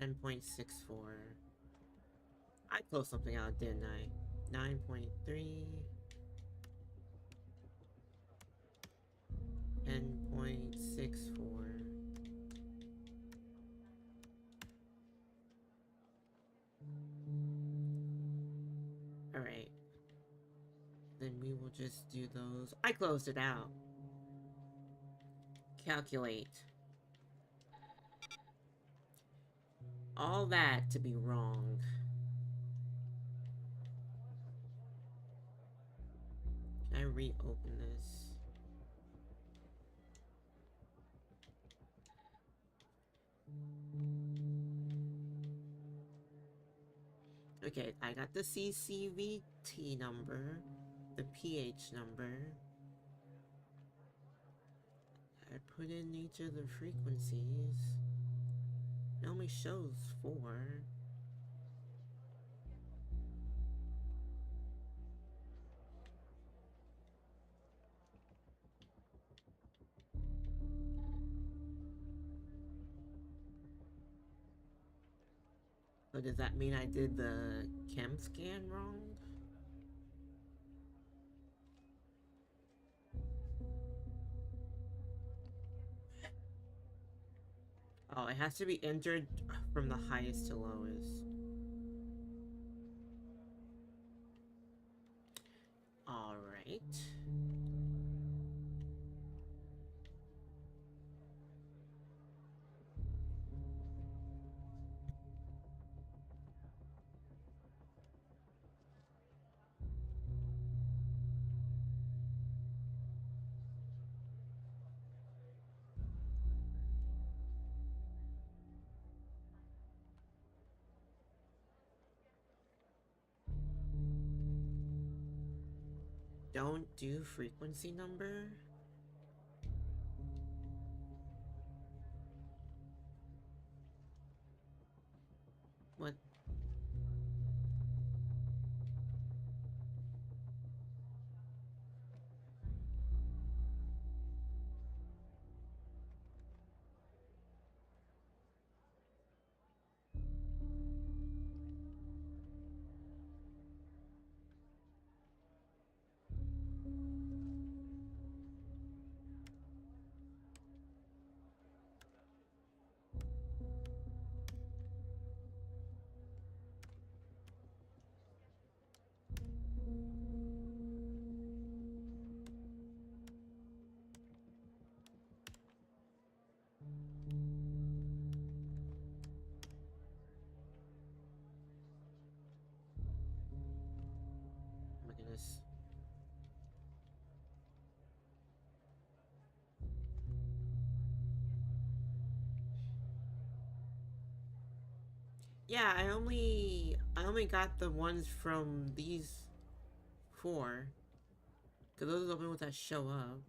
10.64. I closed something out, didn't I? 9.3. 10.64. Alright. Then we will just do those. I closed it out. Calculate. All that to be wrong. Can I reopen this? Okay, I got the CCVT number, the pH number. I put in each of the frequencies. It only shows 4. So does that mean I did the chem scan wrong? Oh, it has to be entered from the highest to lowest. Alright. Don't do frequency number? What? Oh my goodness. Yeah, I only got the ones from these 4. Cause those are the only ones that show up.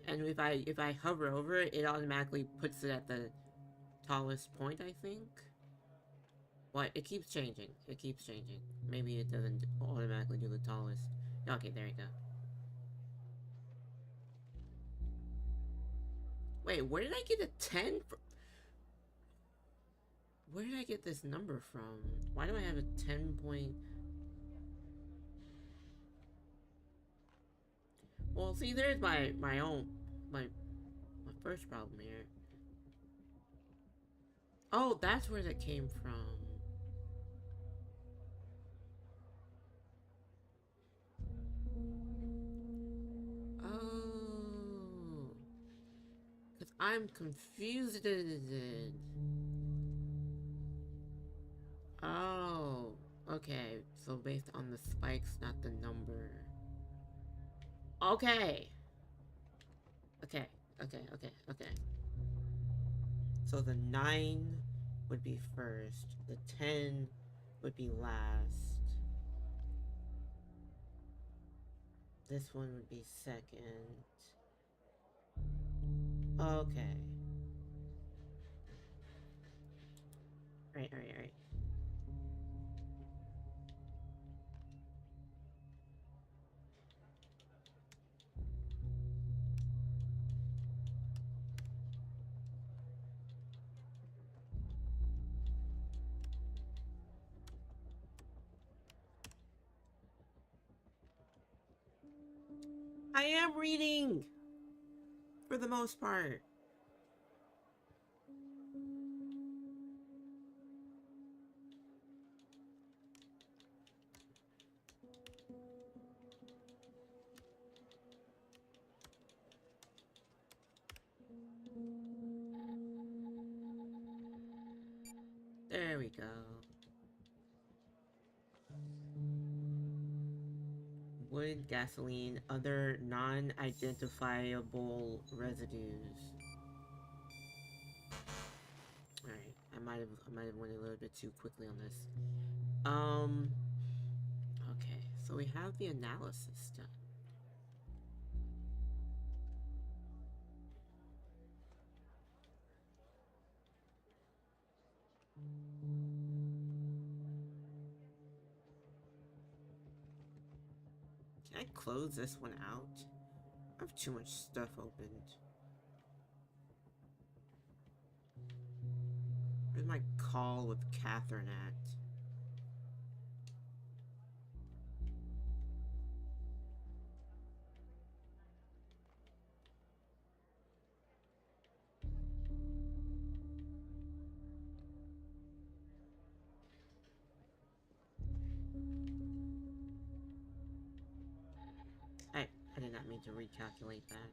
And if I hover over it, it automatically puts it at the tallest point, I think. What? It keeps changing. It keeps changing. Maybe it doesn't automatically do the tallest. Okay, there you go. Wait, where did I get a 10 from? Where did I get this number from? Why do I have a 10 point? Well, see, there's my first problem here. Oh, that's where that came from. Oh, because I'm confused. Oh, okay. So based on the spikes, not the number. Okay. Okay. Okay. So the 9 would be first. The 10 would be last. This one would be second. Okay. Right. I am reading! For the most part. There we go. Wood, gasoline, other non-identifiable residues. Alright, I might have went a little bit too quickly on this. Okay, so we have the analysis done. Can I close this one out? I have too much stuff opened. Where's my call with Catherine at? I did not mean to recalculate that.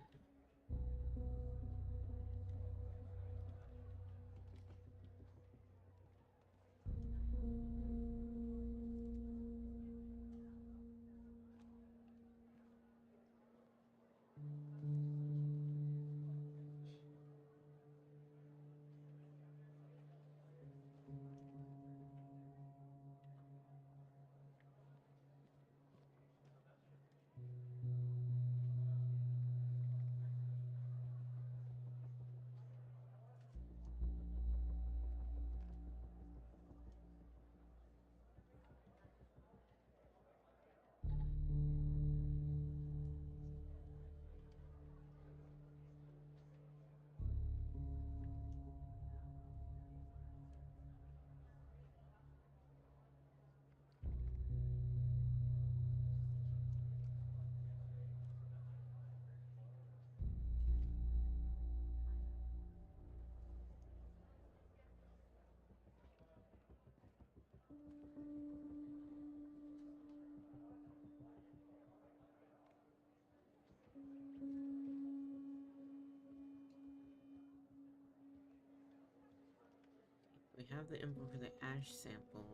We have the info for the ash sample.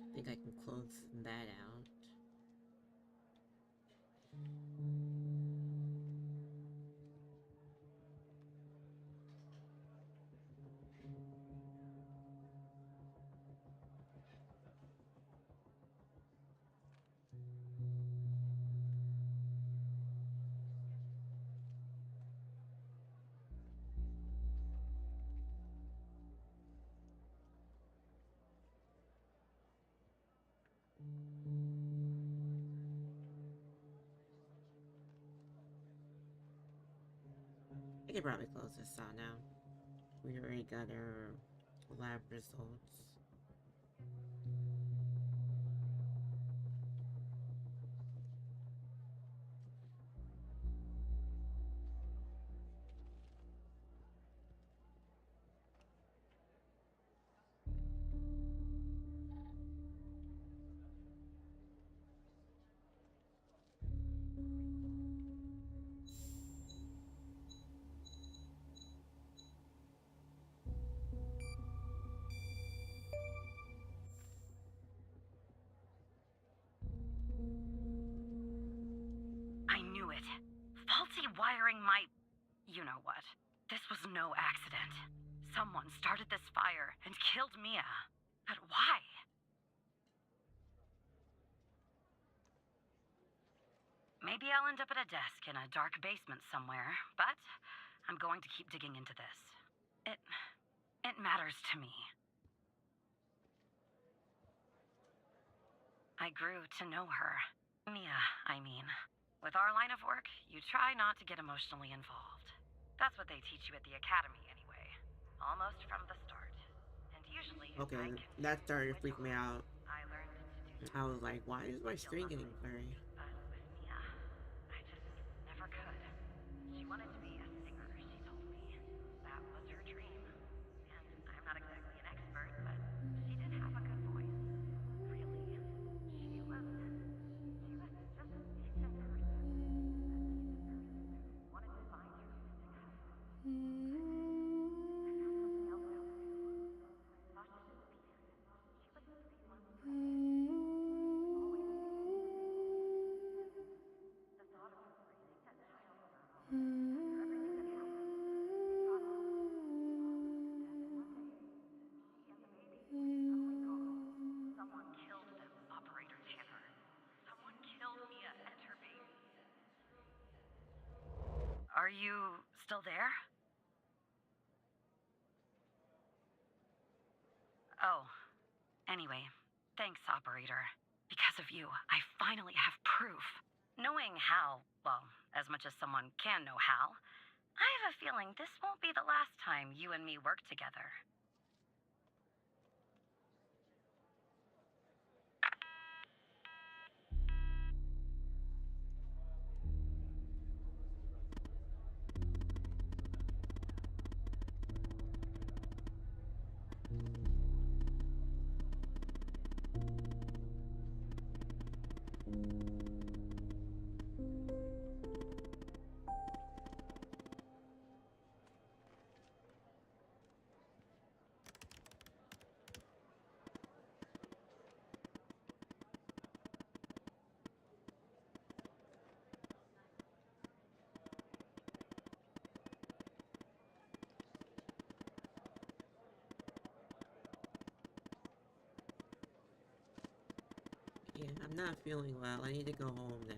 I think I can close that out. I could probably close this out now. We already got our lab results. I knew it. Faulty wiring my... you know what. This was no accident. Someone started this fire and killed Mia. But why? Maybe I'll end up at a desk in a dark basement somewhere, but I'm going to keep digging into this. It matters to me. I grew to know her. Mia, I mean. With our line of work, you try not to get emotionally involved. That's what they teach you at the academy anyway. Almost from the start. And usually, Okay, that started to freak me out. I learned to do I was like, why is my screen getting blurry? But with Mia, I just never could. She wanted to be a singer, she told me. That was her dream. And I'm not exactly an expert, but she did have a good voice. Really. She was just a decent person. Wanted to find her music husband. I found something else out too. Sasha didn't beat him. She was 6 months pregnant. Always the thought of her raising that child on her own, after everything that happened, it brought her home. And one day, she and the baby were suddenly gone. Someone killed them, Operator Tanner. Someone killed Mia and her baby. Are you still there? Oh, anyway, thanks, Operator. Because of you, I finally have proof. Knowing Hal, well, as much as someone can know Hal, I have a feeling this won't be the last time you and me work together. Yeah, I'm not feeling well. I need to go home now.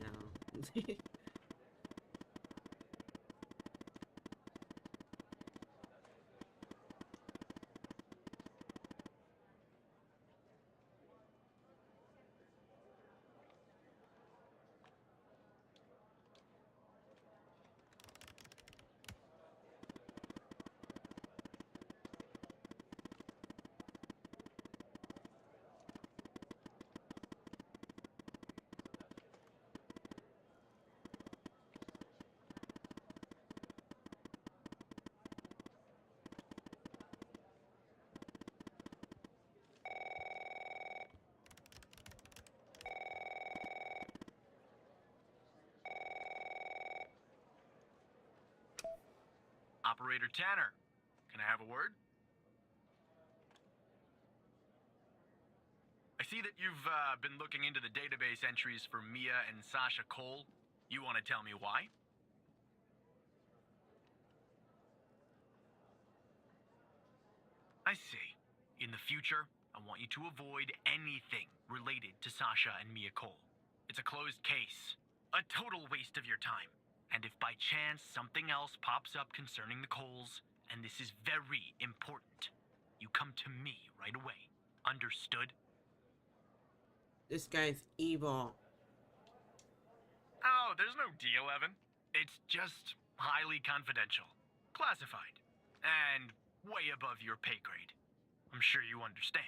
Operator Tanner, can I have a word? I see that you've been looking into the database entries for Mia and Sasha Cole. You want to tell me why? I see. In the future, I want you to avoid anything related to Sasha and Mia Cole. It's a closed case. A total waste of your time. And if by chance something else pops up concerning the Coles, and this is very important, you come to me right away. Understood? This guy's evil. Oh, there's no deal, Evan. It's just highly confidential. classified. And way above your pay grade. I'm sure you understand.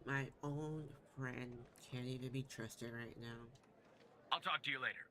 My own friend can't even be trusted right now. I'll talk to you later.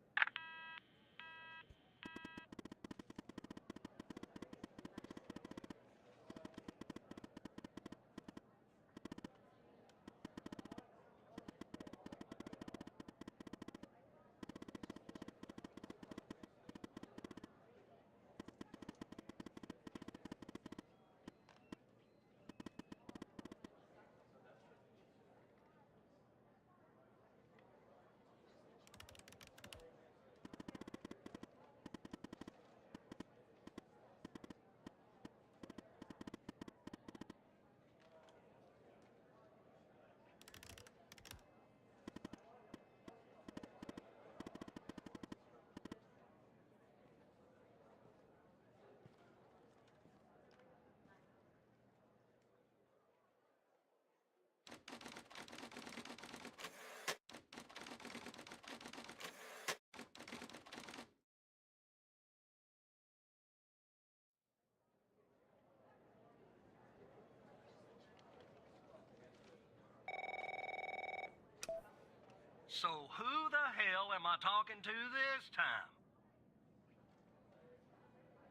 So who the hell am I talking to this time?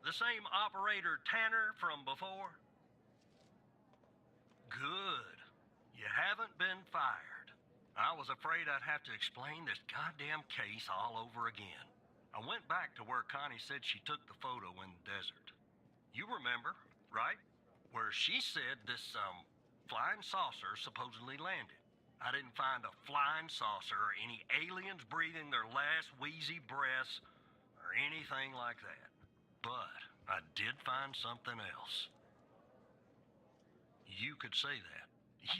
The same operator Tanner from before? Good. You haven't been fired. I was afraid I'd have to explain this goddamn case all over again. I went back to where Connie said she took the photo in the desert. You remember, right? Where she said this, flying saucer supposedly landed. I didn't find a flying saucer or any aliens breathing their last wheezy breaths or anything like that. But I did find something else. You could say that.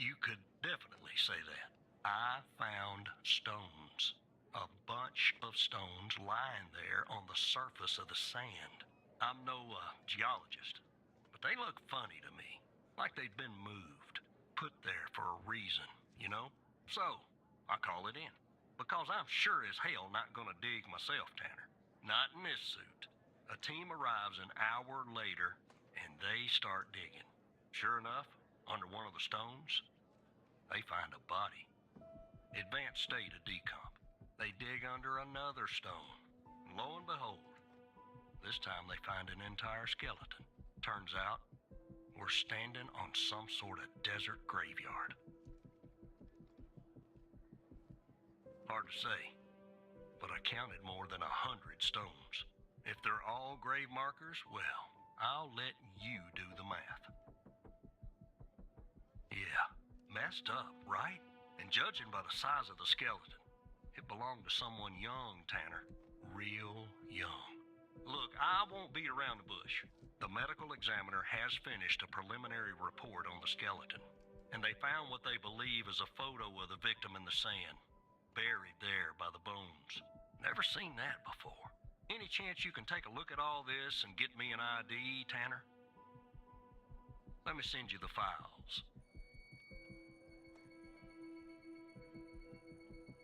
You could definitely say that. I found stones. A bunch of stones lying there on the surface of the sand. I'm no geologist, but they look funny to me. Like they'd been moved. Put there for a reason, you know? So, I call it in. Because I'm sure as hell not gonna dig myself, Tanner. Not in this suit. A team arrives an hour later, and they start digging. Sure enough, under one of the stones, they find a body. Advanced state of decomp. They dig under another stone. And lo and behold, this time they find an entire skeleton. Turns out, we're standing on some sort of desert graveyard. Hard to say, but I counted more than 100 stones. If they're all grave markers, well, I'll let you do the math. Yeah, messed up, right? And judging by the size of the skeleton, it belonged to someone young, Tanner. Real young. Look, I won't beat around the bush. The medical examiner has finished a preliminary report on the skeleton, and they found what they believe is a photo of the victim in the sand, buried there by the bones. Never seen that before. Any chance you can take a look at all this and get me an ID, Tanner? Let me send you the files.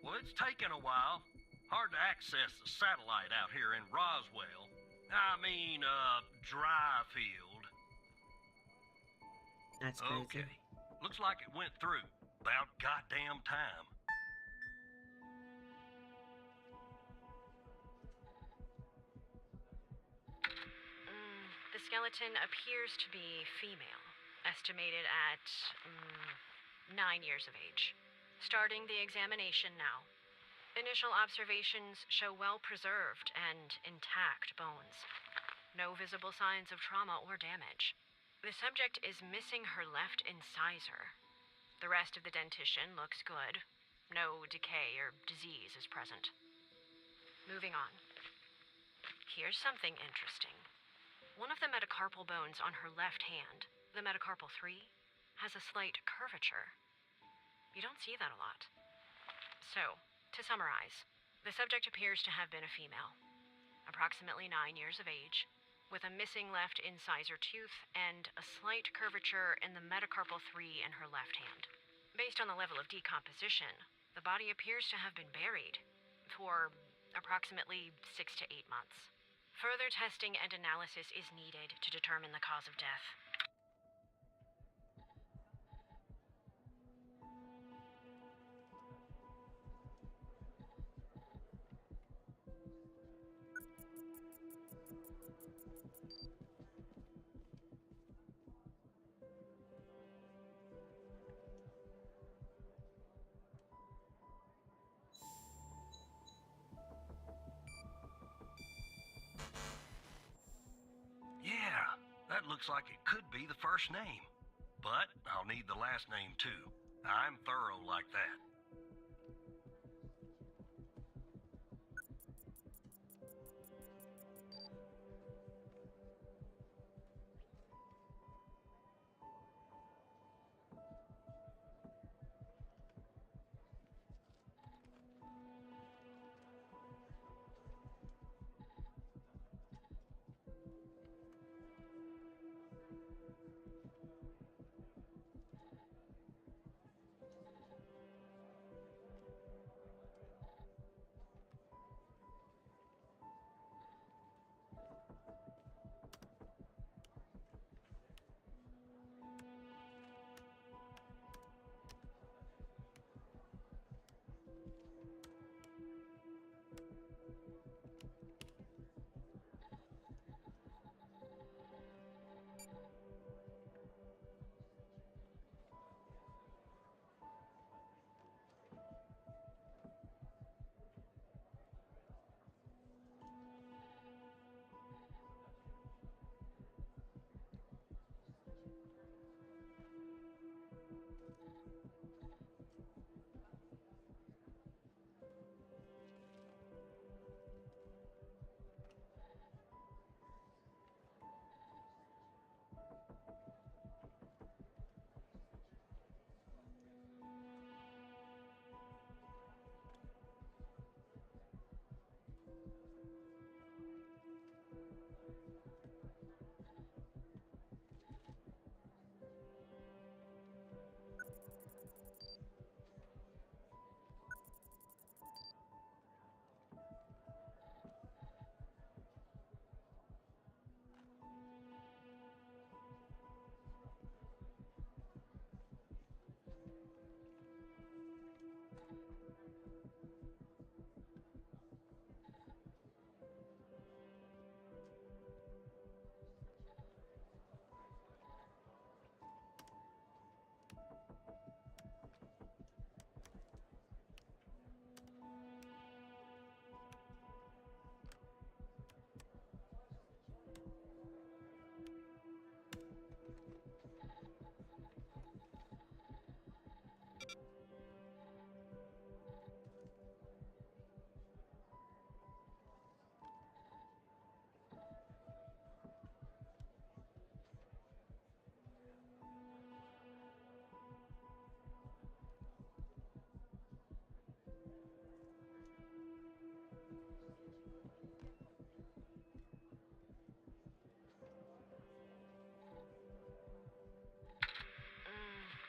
Well, it's taken a while. Hard to access the satellite out here in Roswell. Dryfield. That's crazy. Okay. Looks like it went through. About goddamn time. The skeleton appears to be female, estimated at 9 years of age. Starting the examination now. Initial observations show well-preserved and intact bones. No visible signs of trauma or damage. The subject is missing her left incisor. The rest of the dentition looks good. No decay or disease is present. Moving on. Here's something interesting. One of the metacarpal bones on her left hand, the metacarpal 3, has a slight curvature. You don't see that a lot. So, to summarize, the subject appears to have been a female, approximately 9 years of age, with a missing left incisor tooth and a slight curvature in the metacarpal 3 in her left hand. Based on the level of decomposition, the body appears to have been buried for approximately 6 to 8 months. Further testing and analysis is needed to determine the cause of death. Yeah, that looks like it could be the first name. But I'll need the last name too. I'm thorough like that.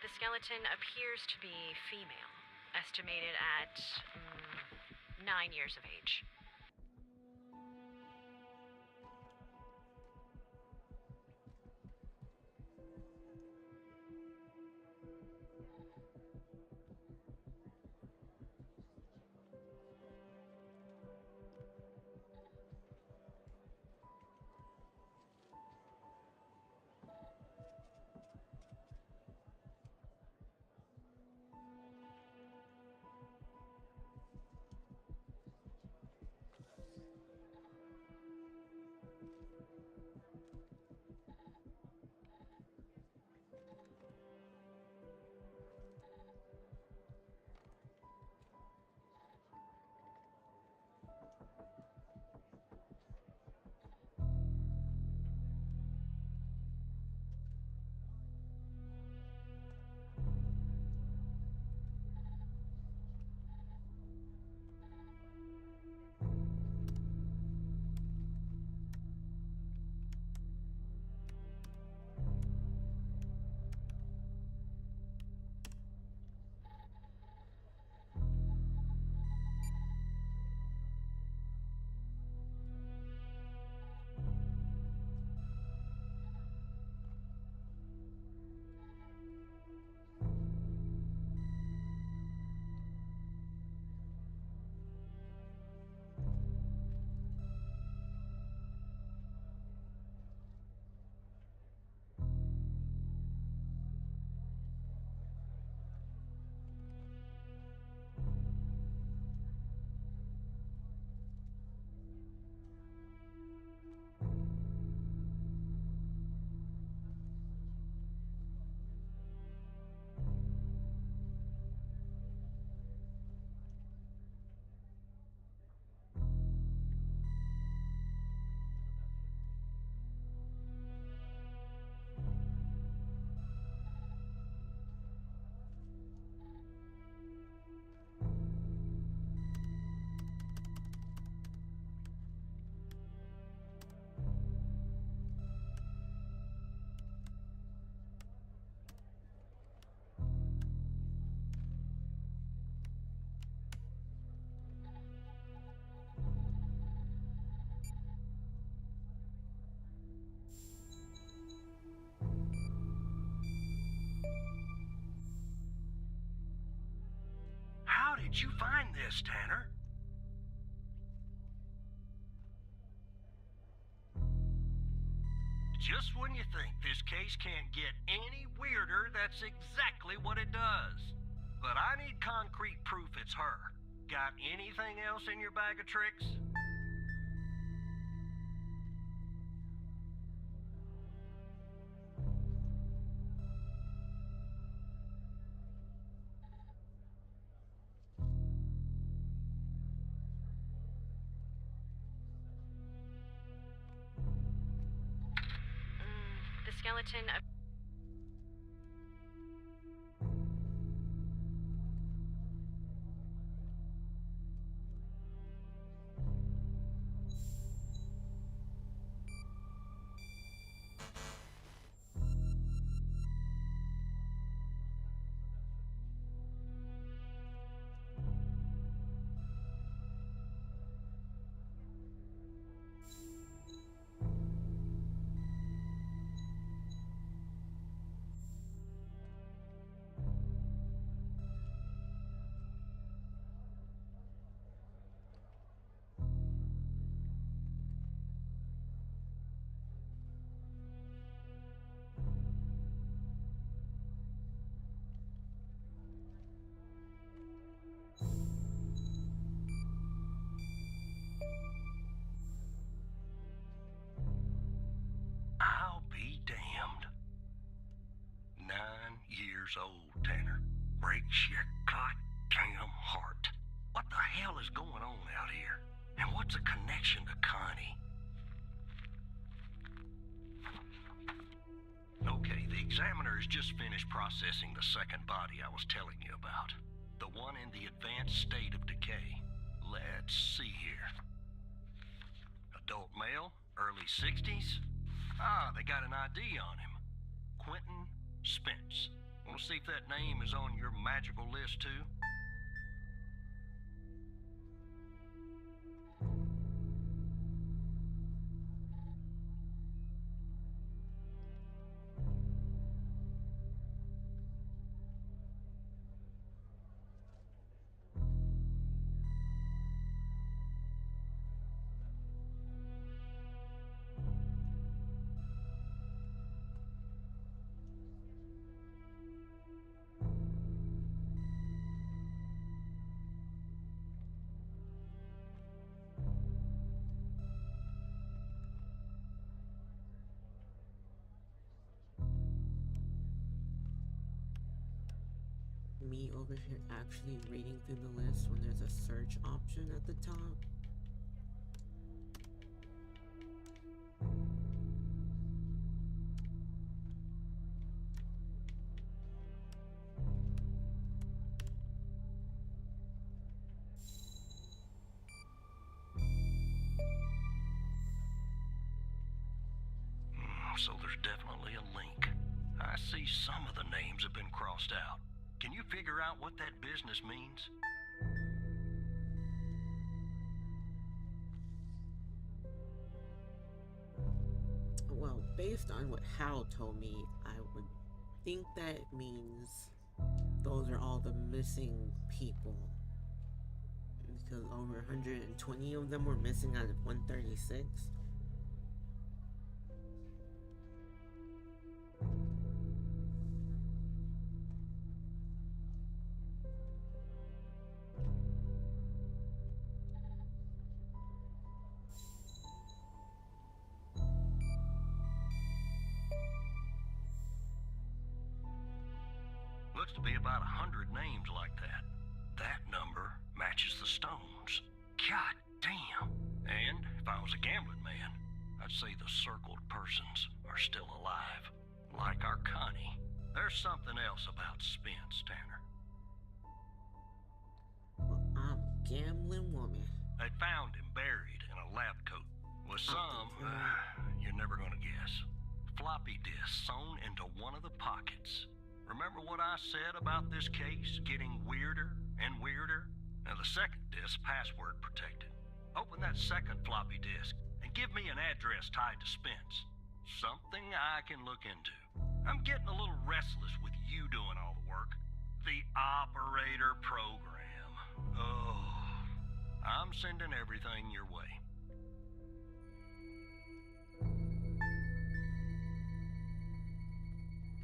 The skeleton appears to be female, estimated at 9 years of age. this, Tanner. Just when you think this case can't get any weirder, that's exactly what it does. But I need concrete proof it's her. Got anything else in your bag of tricks? The skeleton. I'll be damned. 9 years old, Tanner. Breaks your goddamn heart. What the hell is going on out here? And what's a connection to Connie? Okay, the examiner has just finished processing the second body I was telling you about. The one in the advanced state of decay. Let's see here. Adult male, early 60s. Ah, they got an ID on him. Quentin Spence. Want to see if that name is on your magical list too? Me over here actually reading through the list when there's a search option at the top. So there's definitely a link. I see some of the names have been crossed out. Can you figure out what that business means? Well, based on what Hal told me, I would think that means those are all the missing people. Because over 120 of them were missing out of 136. Looks to be about 100 names like that. That number matches the stones. God damn. And if I was a gambling man, I'd say the circled persons are still alive. Like our Connie. There's something else about Spence, Tanner. Well, I'm a gambling woman. They found him buried in a lab coat. With some, you're never gonna guess. Floppy disk sewn into one of the pockets. Remember what I said about this case getting weirder and weirder? Now the second disk password protected. Open that second floppy disk and give me an address tied to Spence. Something I can look into. I'm getting a little restless with you doing all the work. The operator program. Oh. I'm sending everything your way.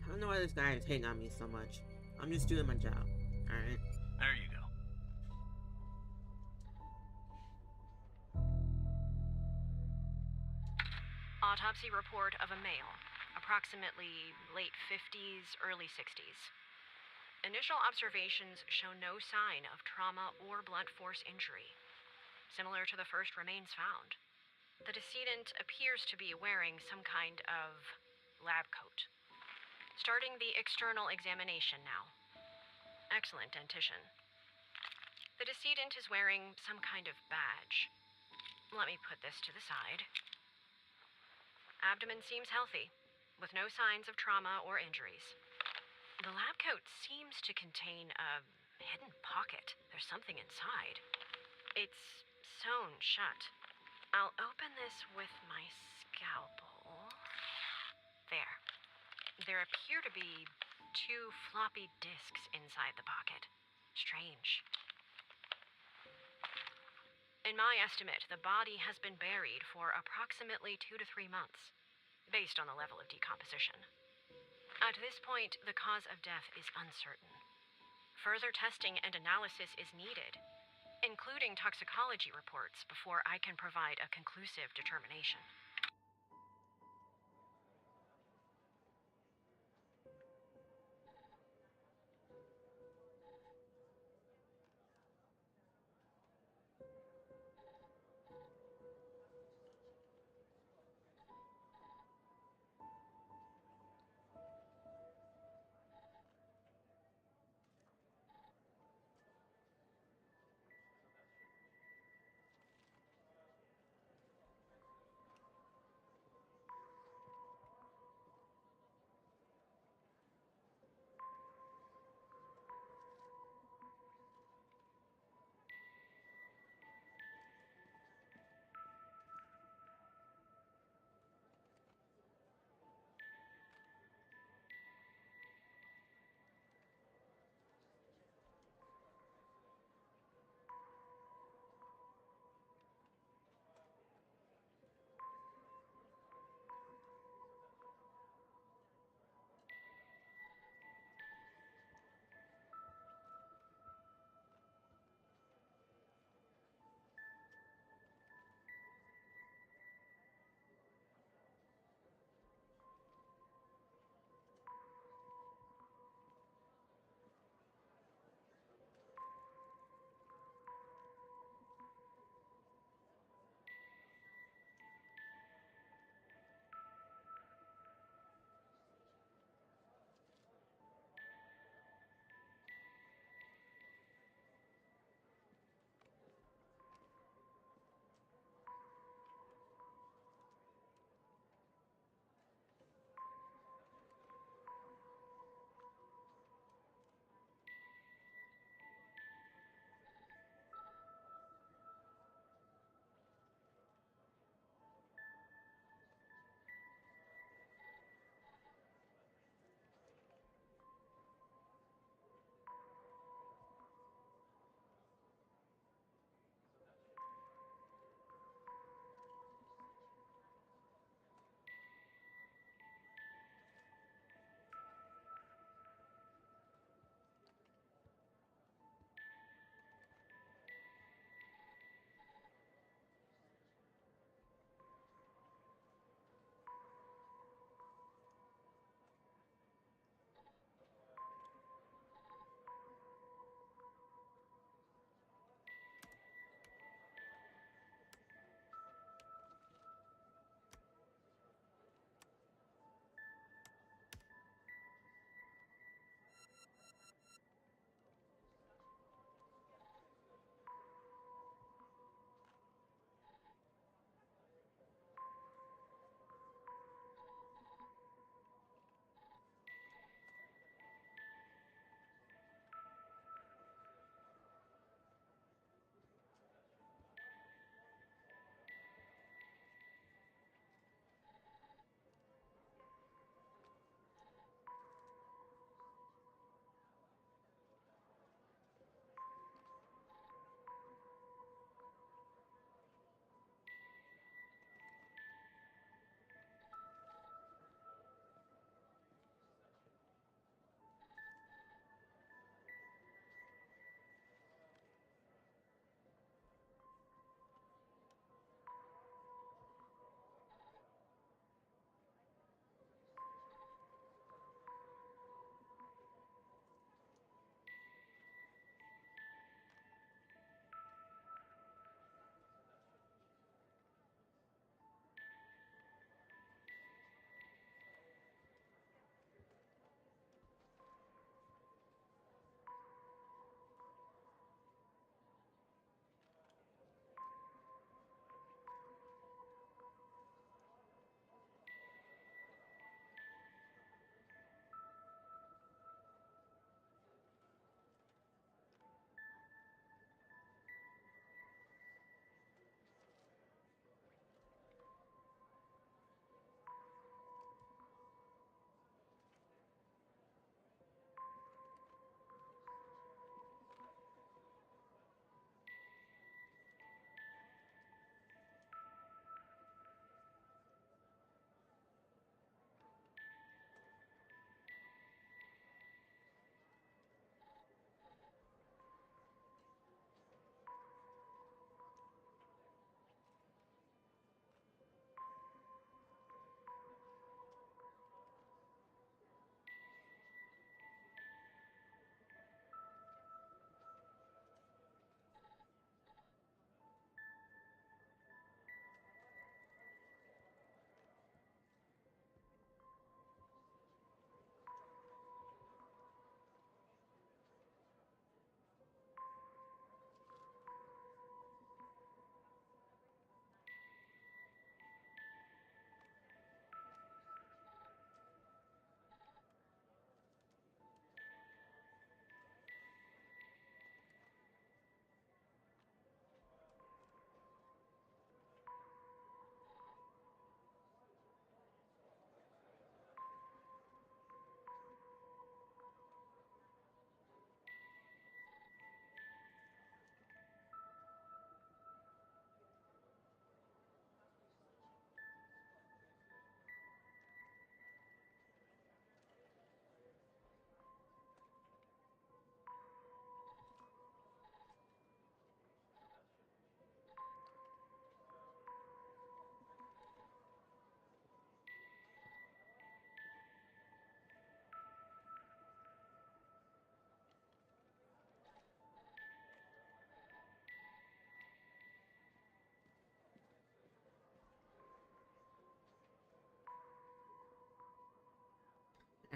I don't know why this guy is hating on me so much. I'm just doing my job, alright? There you go. Autopsy report of a male, approximately late 50s, early 60s. Initial observations show no sign of trauma or blunt force injury. Similar to the first remains found. The decedent appears to be wearing some kind of lab coat. Starting the external examination now. Excellent dentition. The decedent is wearing some kind of badge. Let me put this to the side. Abdomen seems healthy, with no signs of trauma or injuries. The lab coat seems to contain a hidden pocket. There's something inside. It's sewn shut. I'll open this with my scalpel. There. There appear to be 2 floppy disks inside the pocket. Strange. In my estimate, the body has been buried for approximately 2 to 3 months, based on the level of decomposition. At this point, the cause of death is uncertain. Further testing and analysis is needed, including toxicology reports, before I can provide a conclusive determination.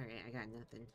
Alright, I got nothing.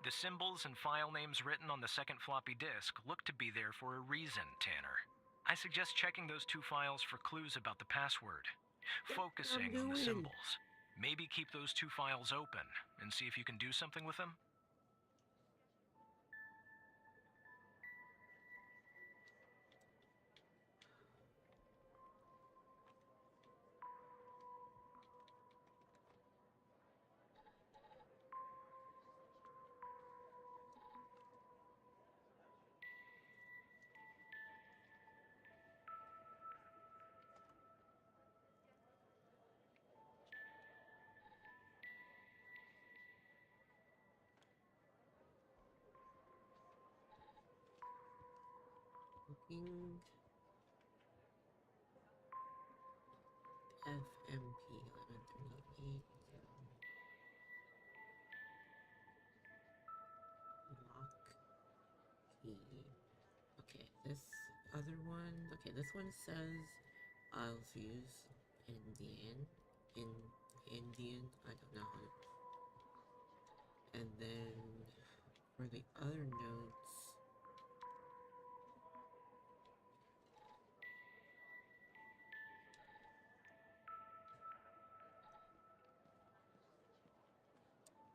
The symbols and file names written on the second floppy disk look to be there for a reason, Tanner. I suggest checking those 2 files for clues about the password. Focusing on the symbols. Maybe keep those 2 files open and see if you can do something with them. Looking. FMP 1138. Lock key. Okay, this other one. Okay, this one says I'll use Indian. Indian. I don't know how to. And then for the other notes.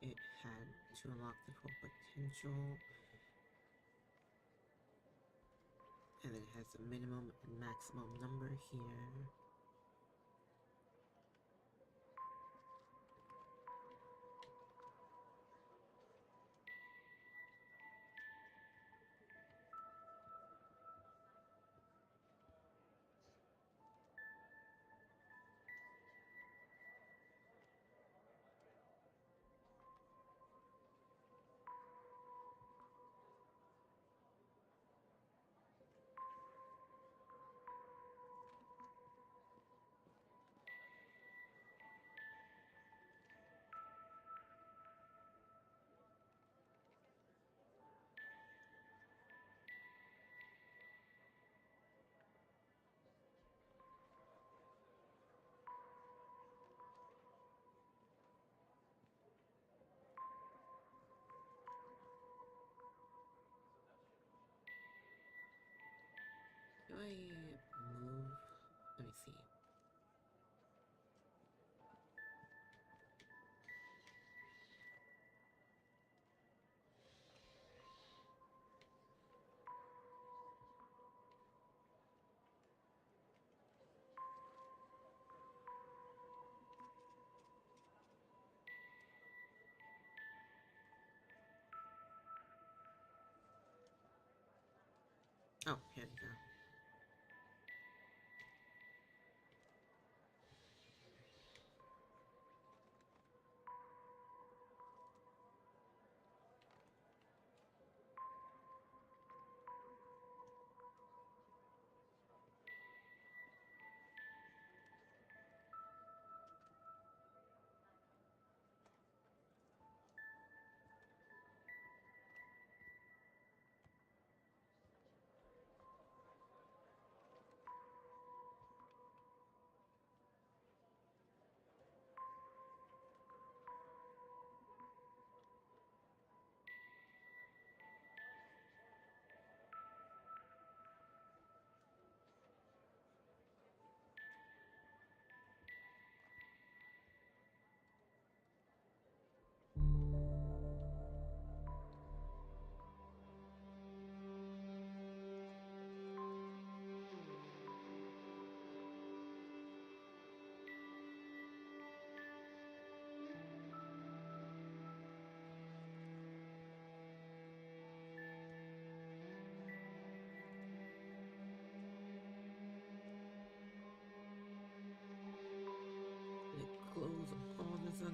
It had to unlock the full potential. And then it has a minimum and maximum number here. Do I move? Let me see. Oh, here we go.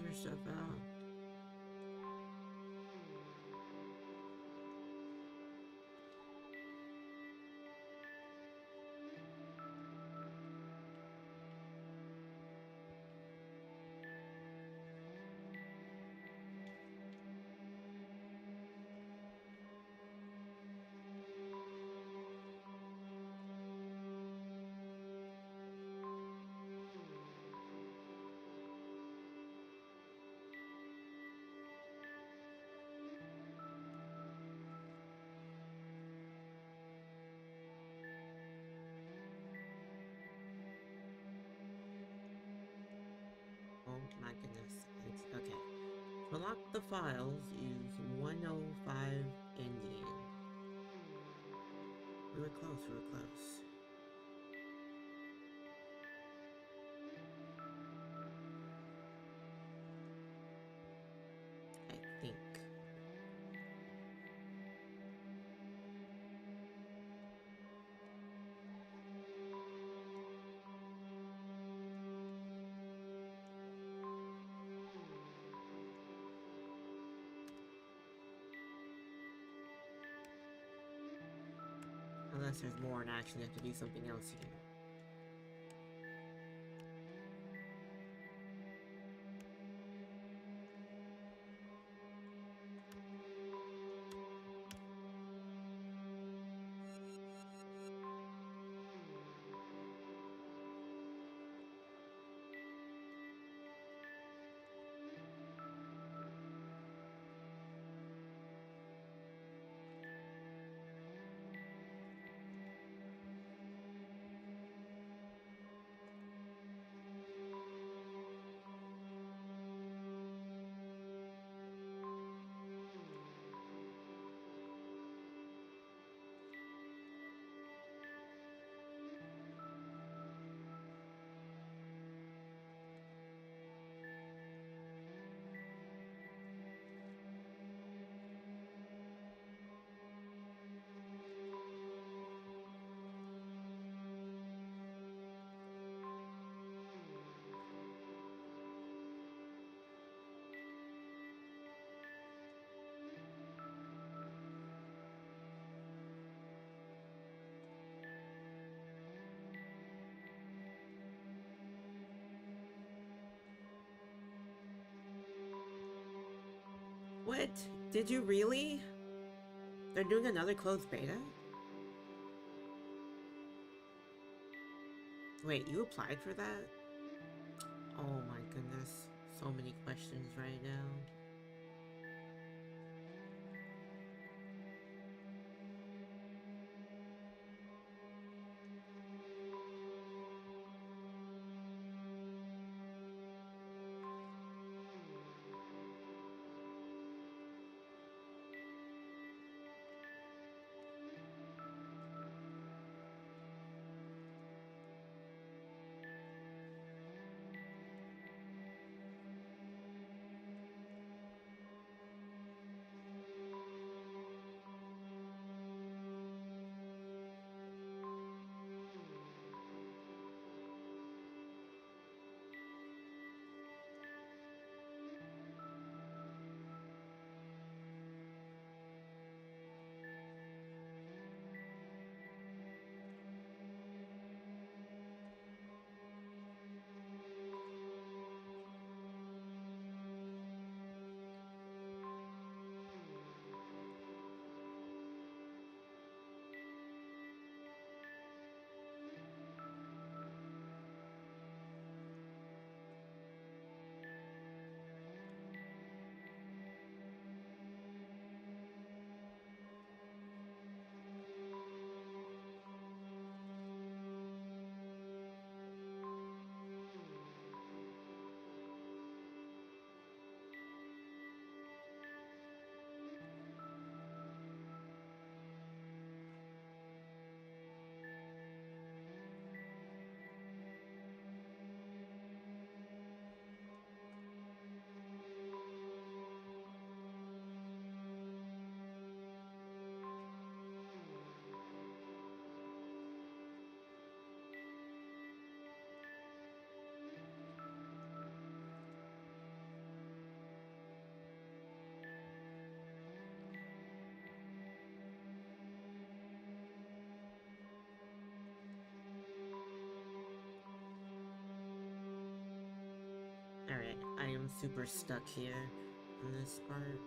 other stuff out. Oh my goodness. It's okay. To unlock the files, use 105 Indian. We were close, we were close. I think. Unless there's more and I actually have to do something else here. What? Did you really? They're doing another closed beta? Wait, you applied for that? Oh my goodness. So many questions right now. Alright, I am super stuck here in this part.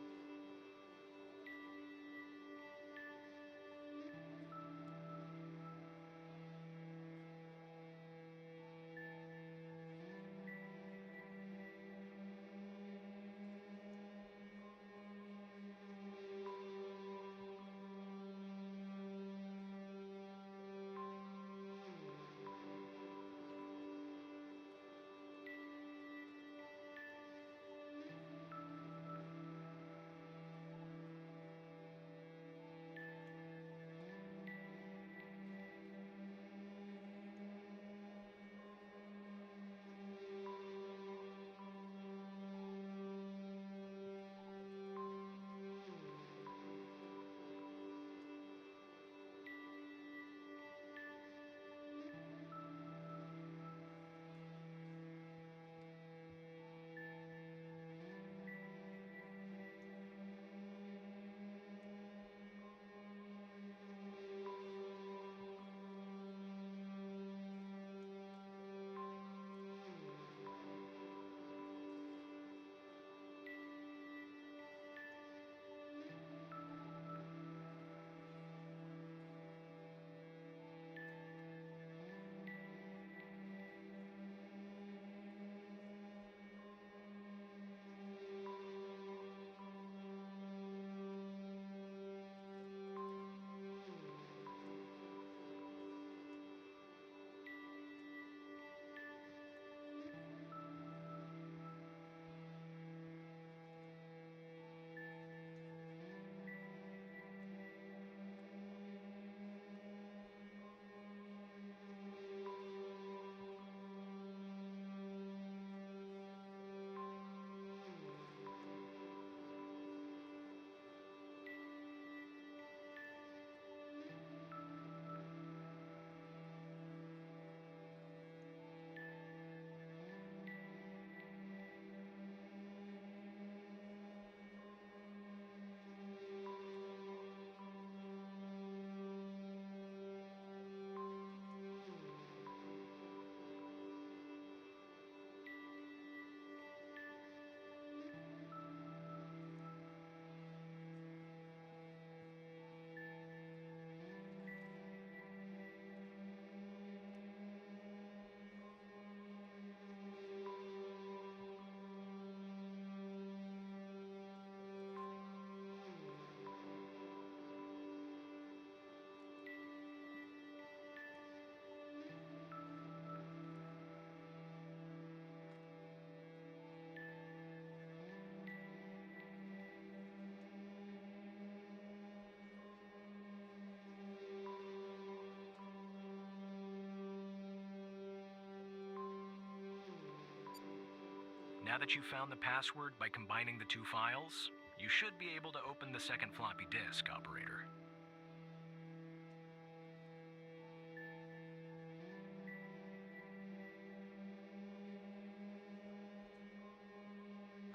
Now that you've found the password by combining the two files, you should be able to open the second floppy disk, operator.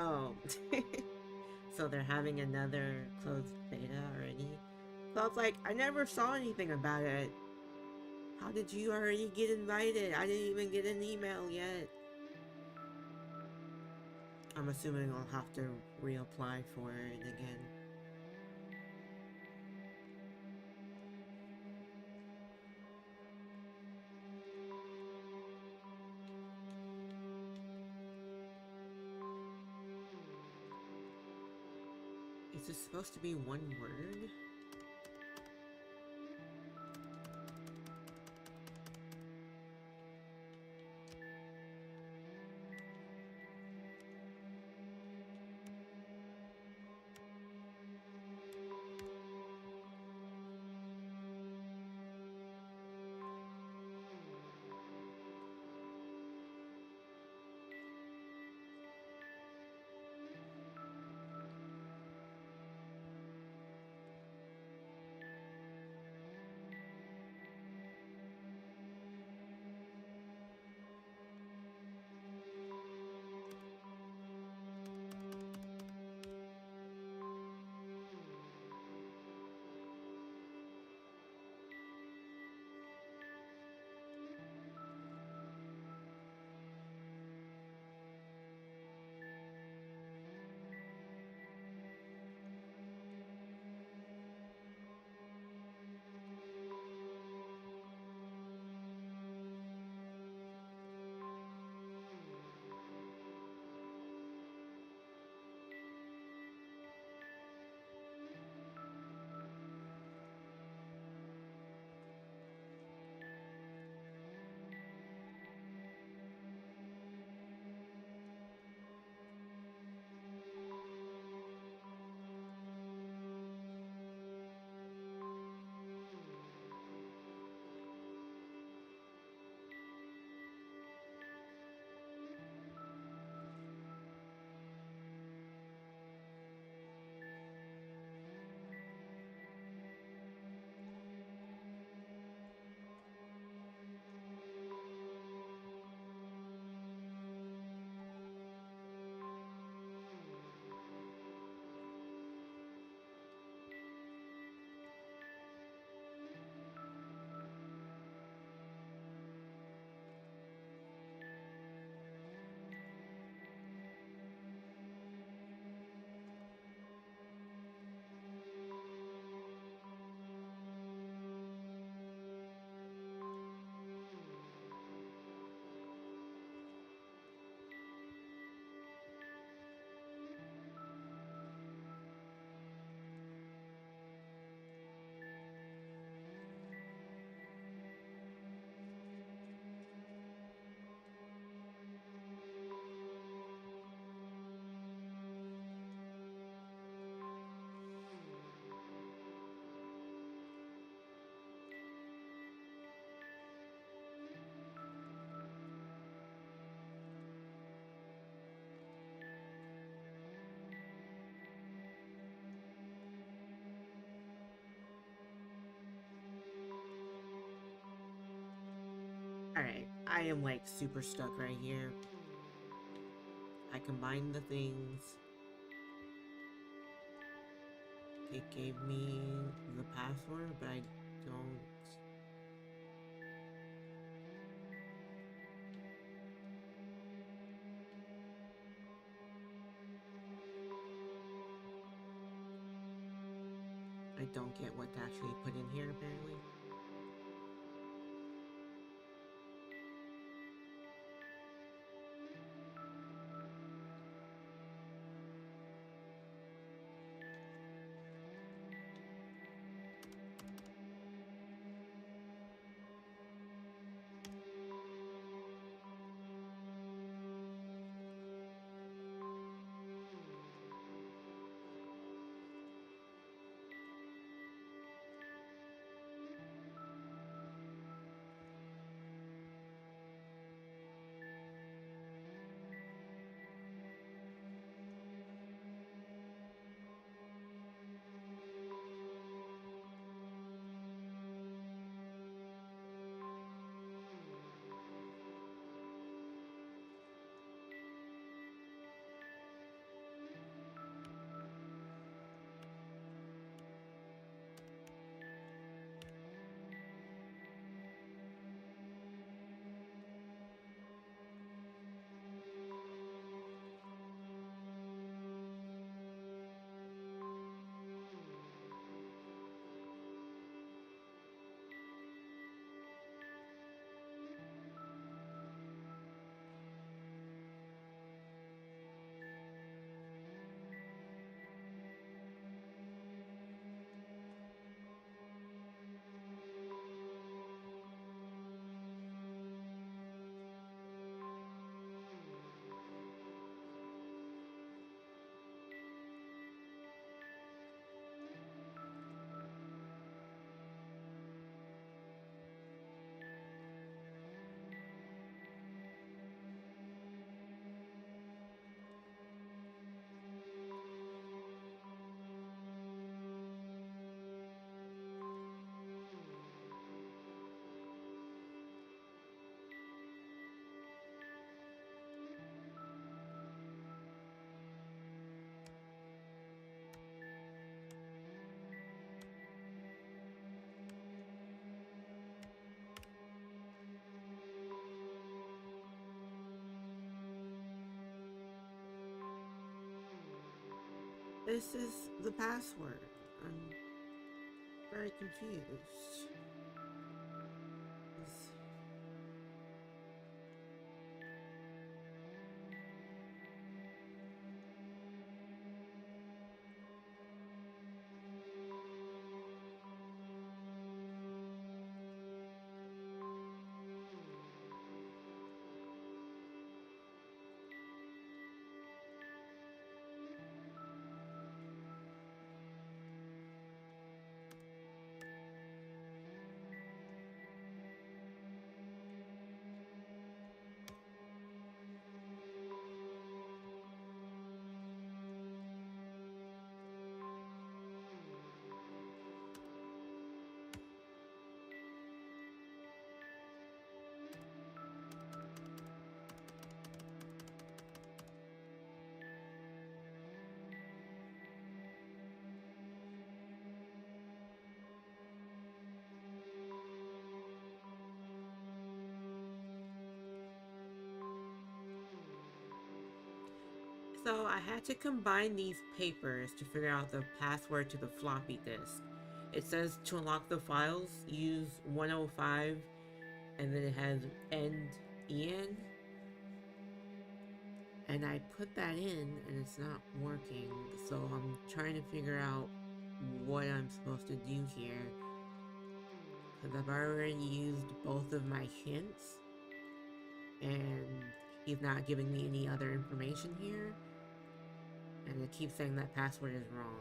Oh. So they're having another closed beta already? So I was like, I never saw anything about it. How did you already get invited? I didn't even get an email yet. I'm assuming I'll have to reapply for it again. Is this supposed to be one word? Alright, I am like super stuck right here. I combined the things. It gave me the password, but I don't... I don't get what to actually put in here, apparently. This is the password. I'm very confused. So I had to combine these papers to figure out the password to the floppy disk. It says to unlock the files, use 105, and then it has end en. And I put that in, and it's not working. So I'm trying to figure out what I'm supposed to do here. Because I've already used both of my hints, and he's not giving me any other information here. And it keeps saying that password is wrong.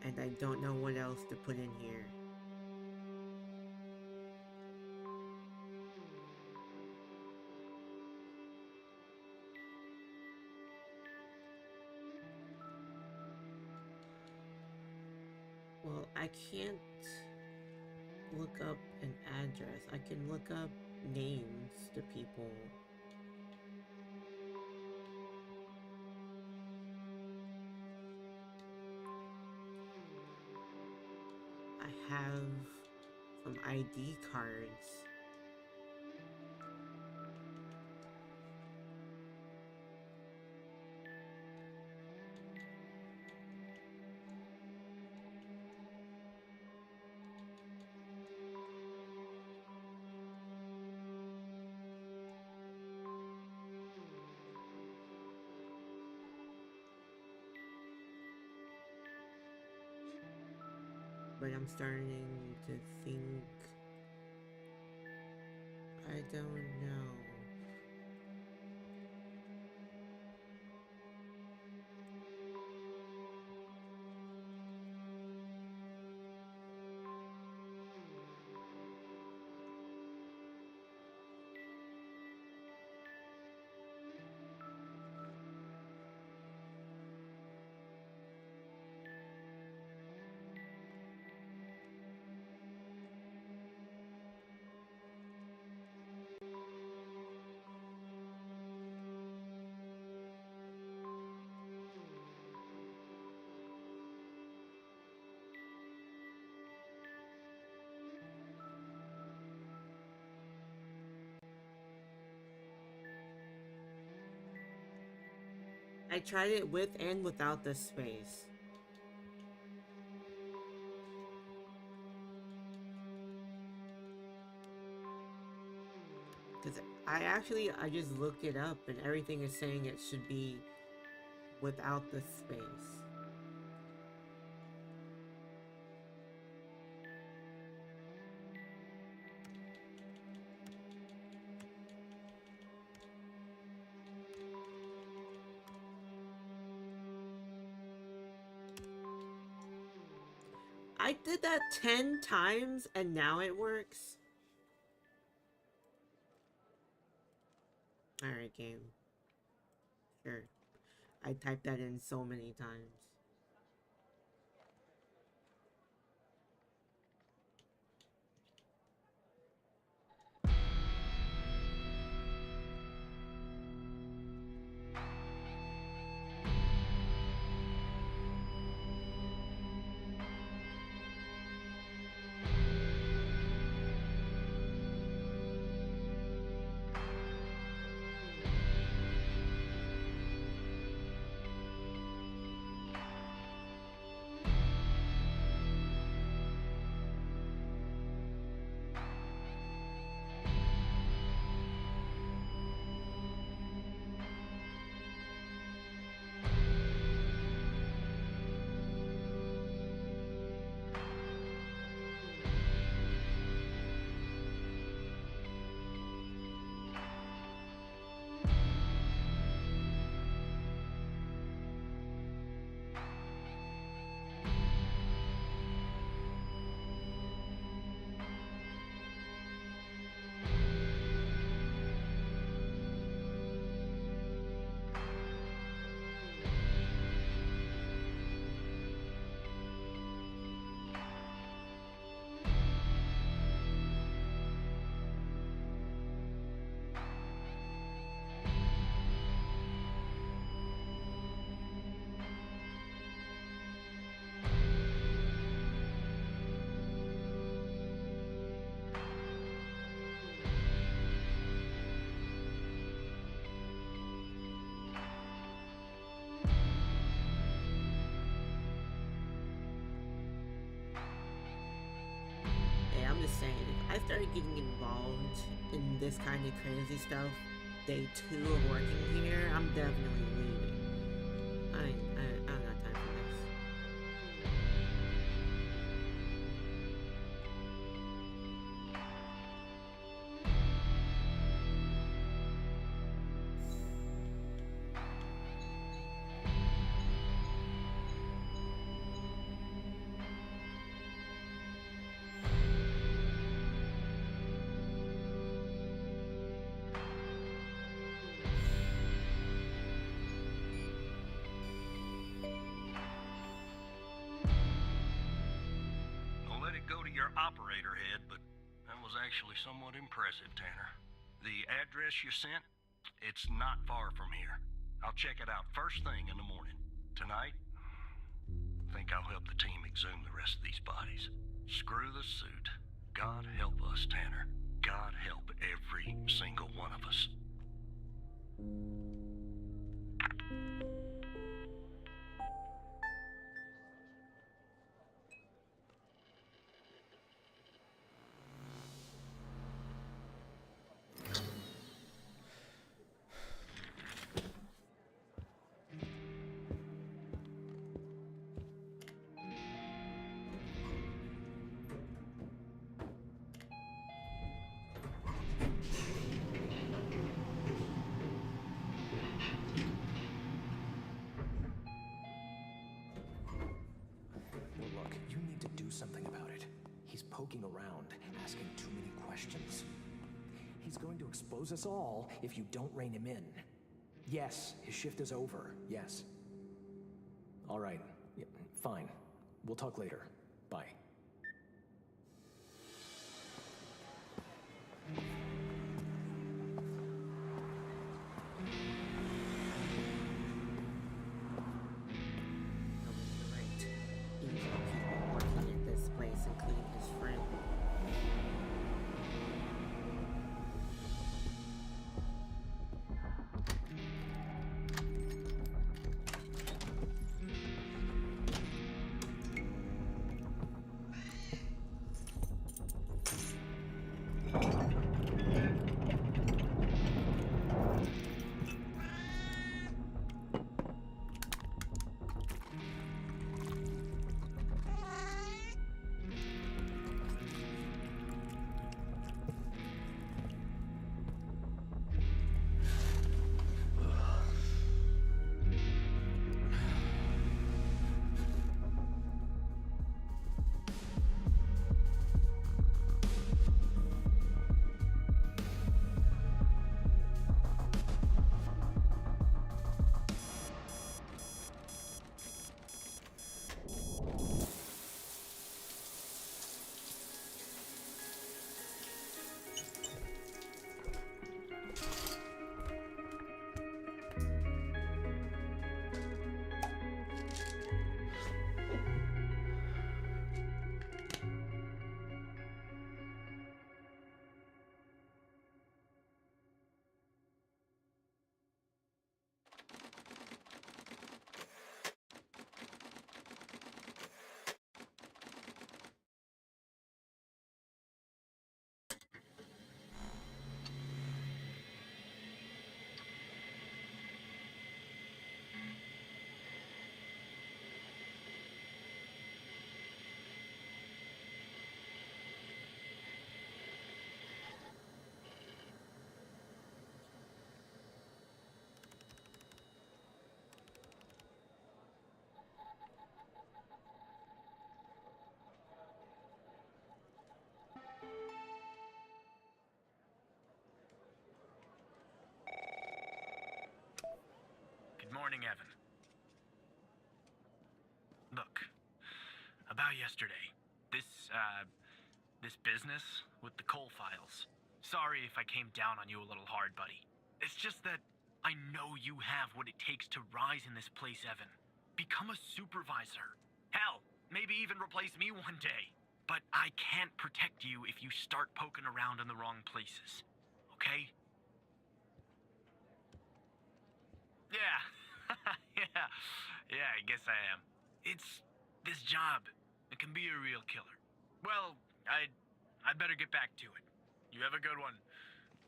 And I don't know what else to put in here. I can't look up an address. I can look up names to people. I have some ID cards. But I'm starting to think, I don't know. I tried it with and without the space. Because I just looked it up and everything is saying it should be without the space. I did that 10 times and now it works. Alright, game. Sure. I typed that in so many times. I'm just saying, if I started getting involved in this kind of crazy stuff, day 2 of working here, I'm definitely leaving. I don't got time for this. their operator head, but that was actually somewhat impressive, Tanner. The address you sent, it's not far from here. I'll check it out first thing in the morning. Tonight, I think I'll help the team exhume the rest of these bodies. Screw the suit. God help us, Tanner. God help every single one of us. Well, look, you need to do something about it. He's poking around, asking too many questions. He's going to expose us all if you don't rein him in. Yes, his shift is over. Yes. All right. Yeah, fine. We'll talk later. Bye. Evil people working at this place, including his friend. Good morning, Evan. Look, about yesterday, this business with the coal files. Sorry if I came down on you a little hard, buddy. It's just that I know you have what it takes to rise in this place, Evan. Become a supervisor. Hell, maybe even replace me one day. But I can't protect you if you start poking around in the wrong places. Okay? Yeah. Yeah, I guess I am. It's this job. It can be a real killer. Well, I'd better get back to it. You have a good one.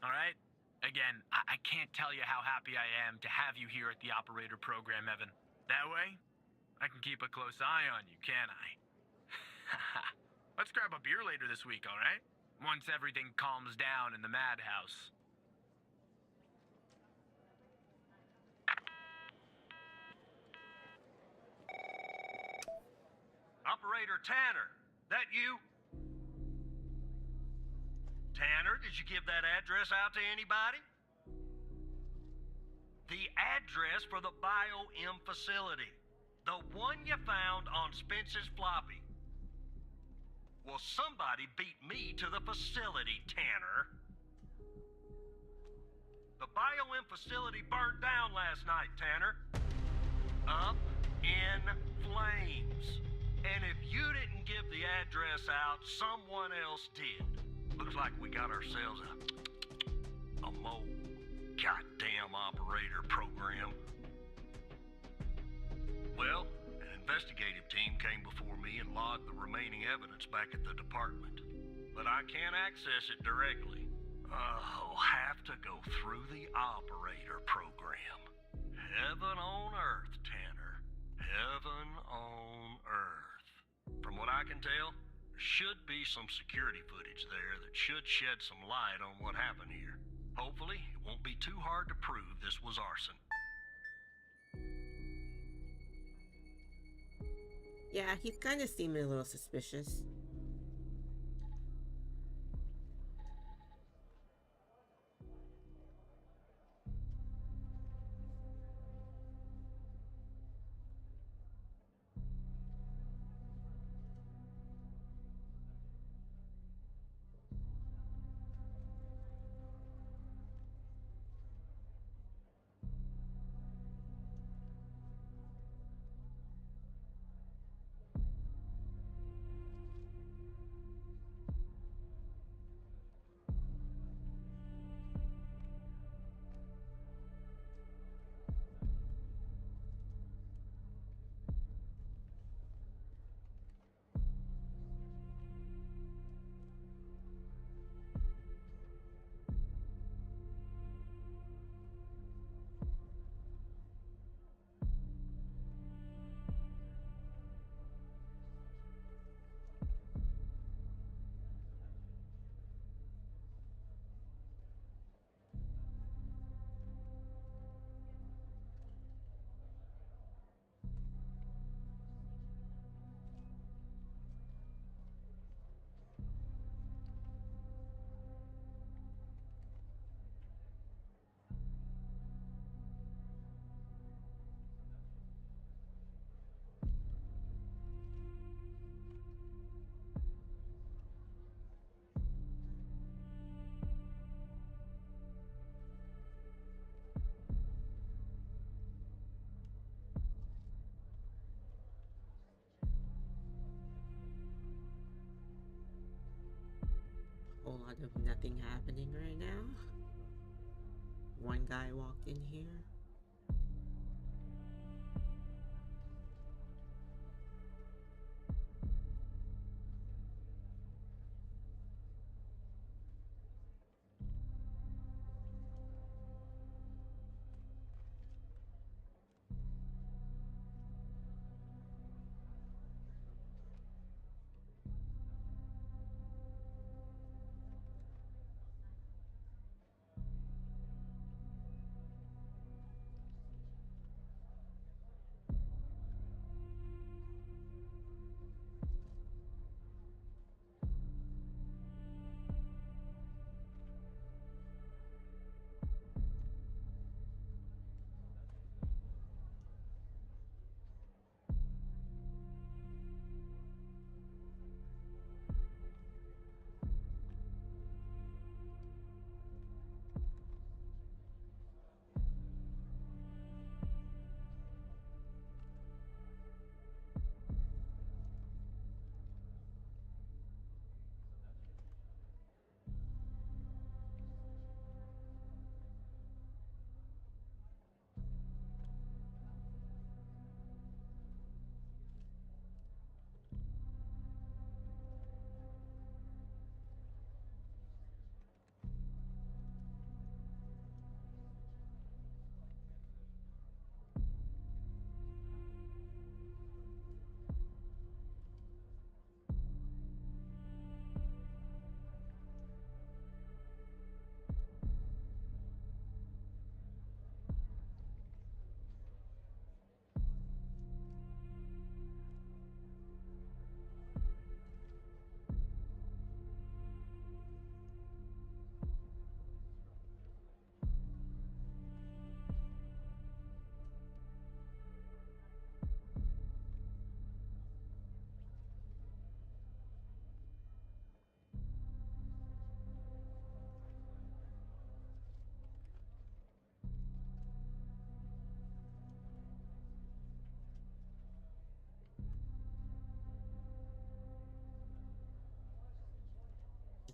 All right? Again, I can't tell you how happy I am to have you here at the operator program, Evan. That way, I can keep a close eye on you, can't I? Let's grab a beer later this week, all right? Once everything calms down in the madhouse. Operator Tanner, that you? Tanner, did you give that address out to anybody? The address for the Bio-M facility. The one you found on Spence's floppy. Well, somebody beat me to the facility, Tanner. The BioM facility burned down last night, Tanner. Up in flames. And if you didn't give the address out, someone else did. Looks like we got ourselves a mole goddamn operator program. Well, an investigative team came before me and logged the remaining evidence back at the department. But I can't access it directly. I'll have to go through the operator program. Heaven on earth, Tanner. Heaven on earth. From what I can tell, there should be some security footage there that should shed some light on what happened here. Hopefully, it won't be too hard to prove this was arson. Yeah, he's kind of seeming a little suspicious. Whole lot of nothing happening right now. One guy walked in here.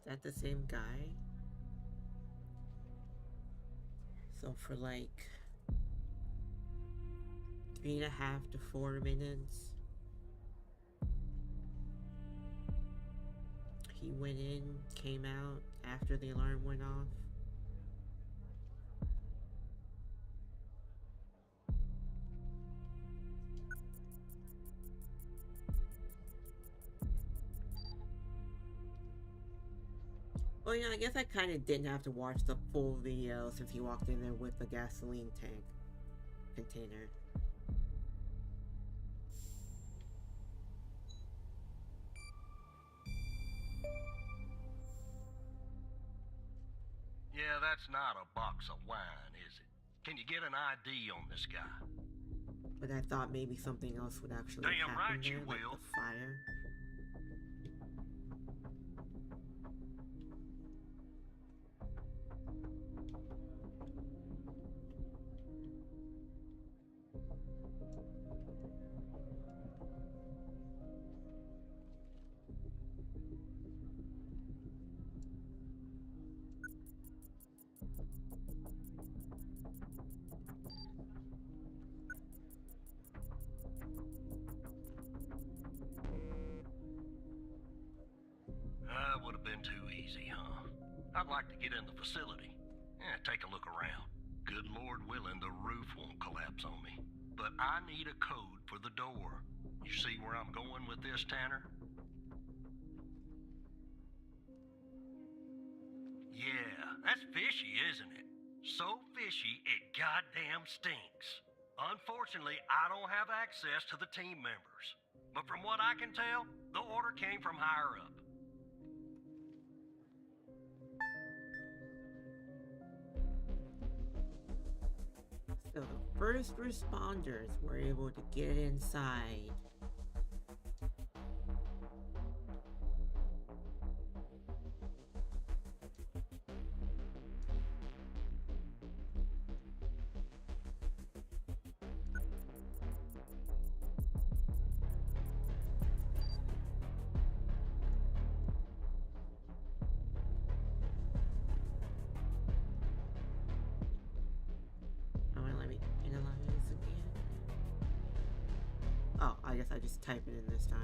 that the same guy? So for like 3.5 to 4 minutes, he went in, came out after the alarm went off. Well, you know, I guess I kind of didn't have to watch the full video since he walked in there with the gasoline tank container. Yeah, that's not a box of wine, is it? Can you get an ID on this guy? But I thought maybe something else would actually Damn happen right there, you like will. the fire. That would have been too easy, huh? I'd like to get in the facility. Yeah, take a look around. Good Lord willing, the roof won't collapse on me. But I need a code for the door. You see where I'm going with this, Tanner? Yeah, that's fishy, isn't it? So fishy, it goddamn stinks. Unfortunately, I don't have access to the team members. But from what I can tell, the order came from higher up. So the first responders were able to get inside. Oh, let me analyze again. Oh, I guess I just type it in this time.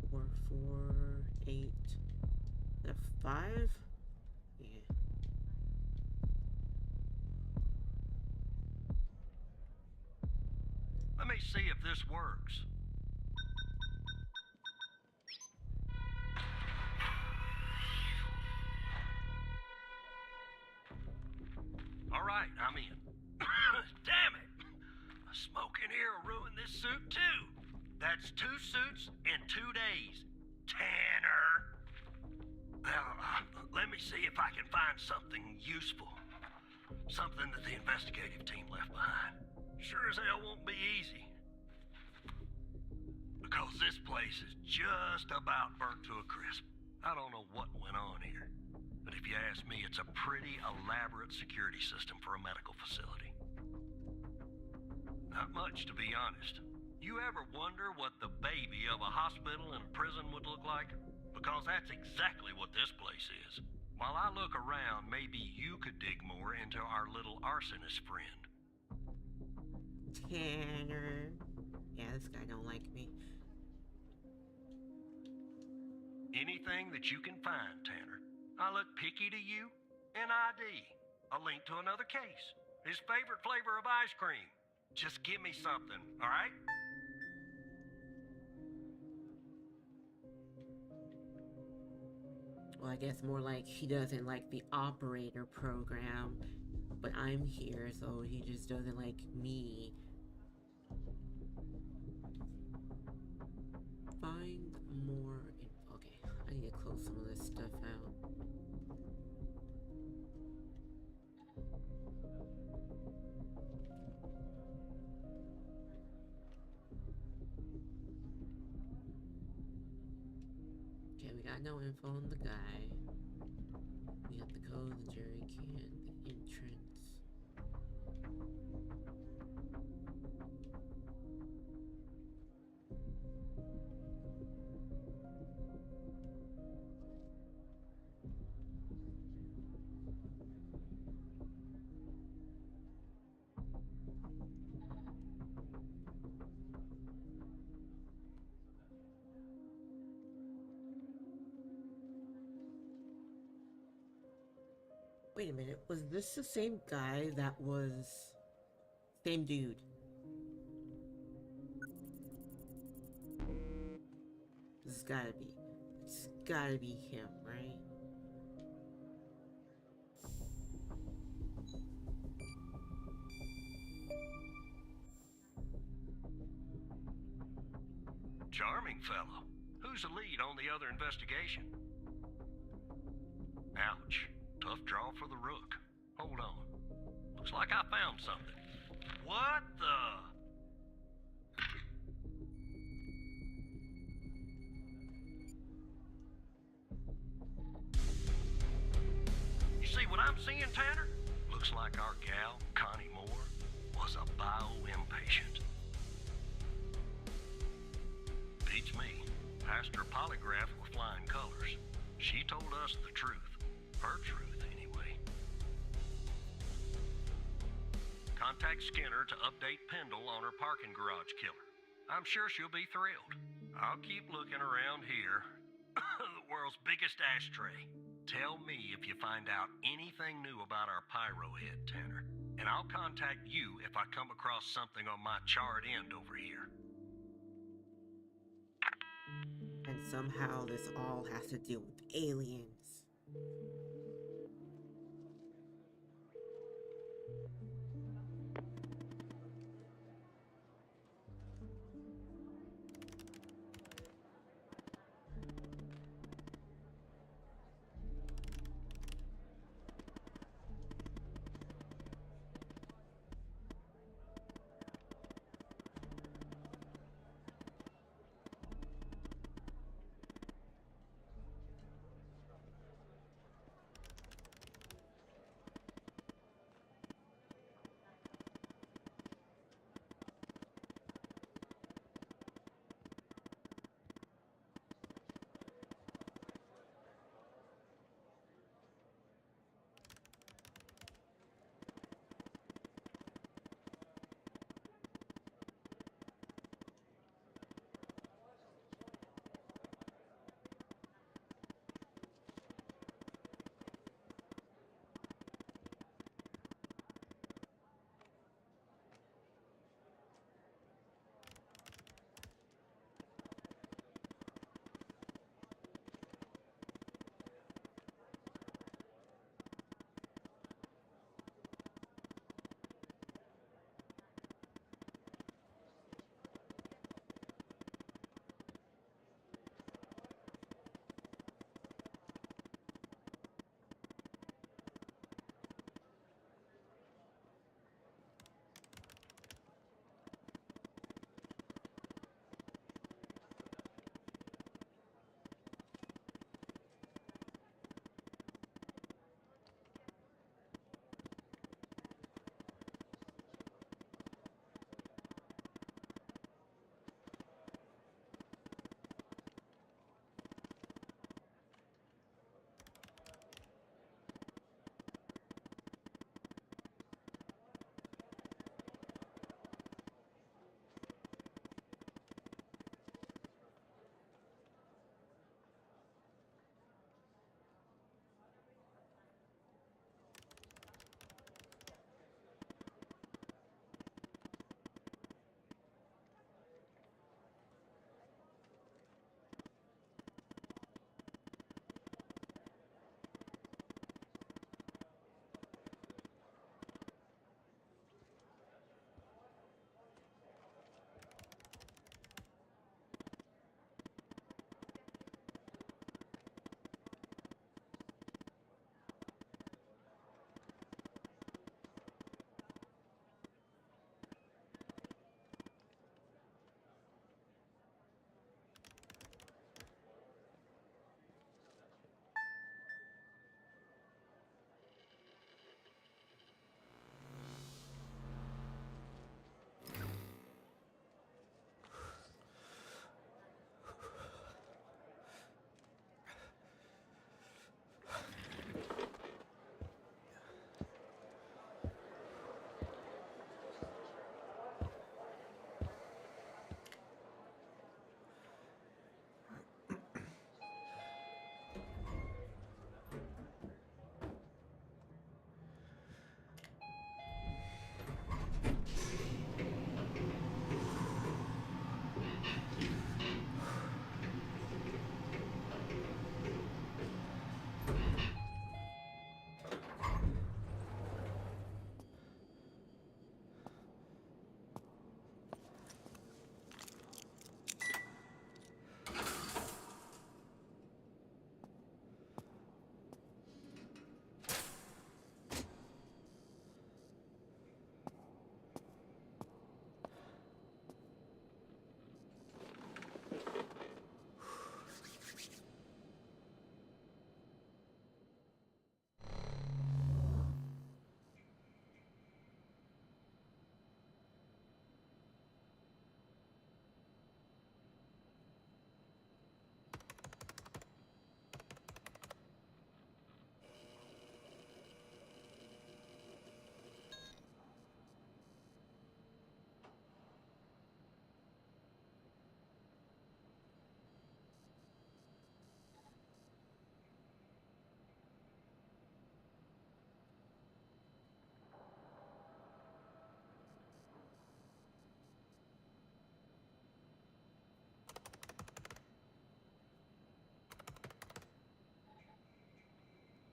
01448. The 5? Yeah. Let me see if this works. All right, I'm in. Damn it! A smoke in here will ruin this suit too. That's 2 suits in 2 days. Tanner! Well, let me see if I can find something useful. Something that the investigative team left behind. Sure as hell won't be easy. Because this place is just about burnt to a crisp. I don't know what went on here. But if you ask me, it's a pretty elaborate security system for a medical facility. Not much, to be honest. You ever wonder what the baby of a hospital and a prison would look like? Because that's exactly what this place is. While I look around, maybe you could dig more into our little arsonist friend. Tanner. Yeah, this guy don't like me. Anything that you can find, Tanner. I look picky to you. An ID. A link to another case. His favorite flavor of ice cream. Just give me something, all right? Well, I guess more like he doesn't like the operator program, but I'm here, so he just doesn't like me. Find more. Okay, I need to close some of this stuff out. Okay, we got no info on the guy. We got the code, the jerry can, the entrance. Wait a minute, was this the same guy that was... Same dude? This has gotta be. It's gotta be him, right? Charming fellow. Who's the lead on the other investigation? Ouch. Tough draw for the rook. Hold on. Looks like I found something. What the? You see what I'm seeing, Tanner? Looks like our gal, Connie Moore, was a bio-impatient. Beats me. Passed her polygraph with flying colors. She told us the truth. Her truth, anyway. Contact Skinner to update Pendle on her parking garage killer. I'm sure she'll be thrilled. I'll keep looking around here. The world's biggest ashtray. Tell me if you find out anything new about our pyro head, Tanner. And I'll contact you if I come across something on my charred end over here. And somehow this all has to do with aliens.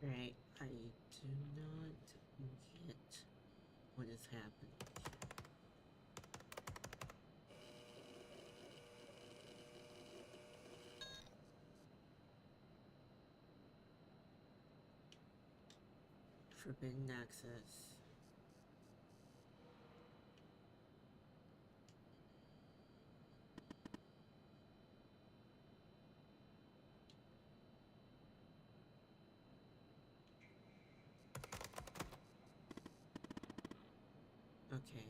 Right, I do not get what is happening. Forbidden access. Okay.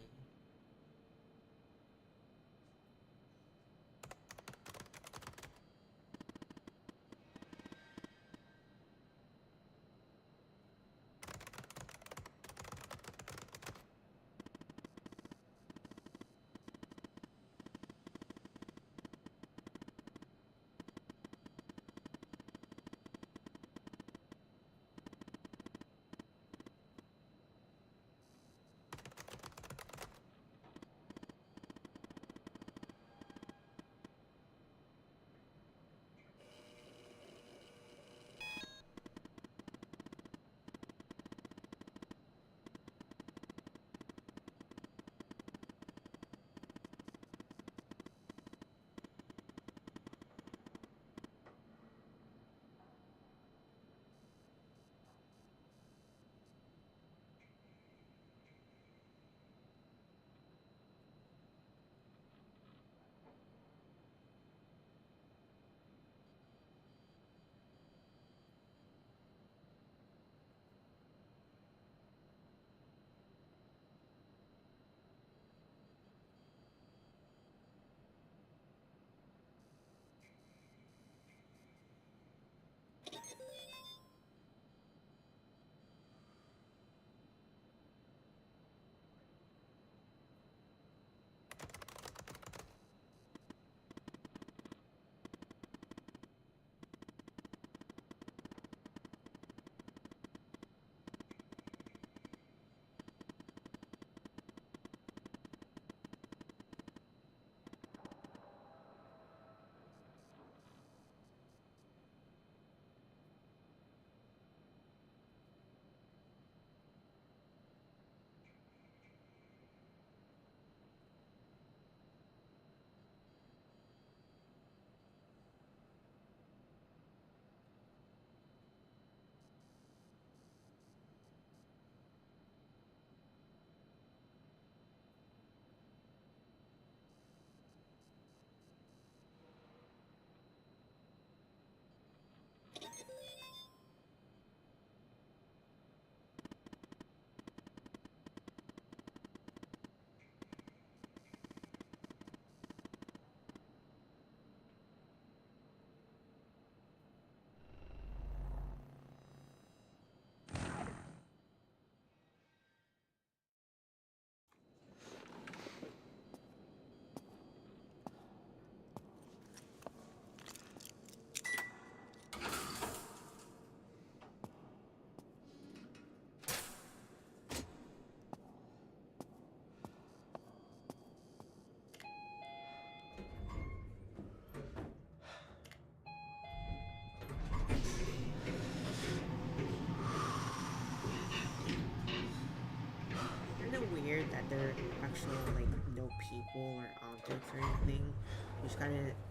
Isn't it weird that there are actual like no people or objects or anything?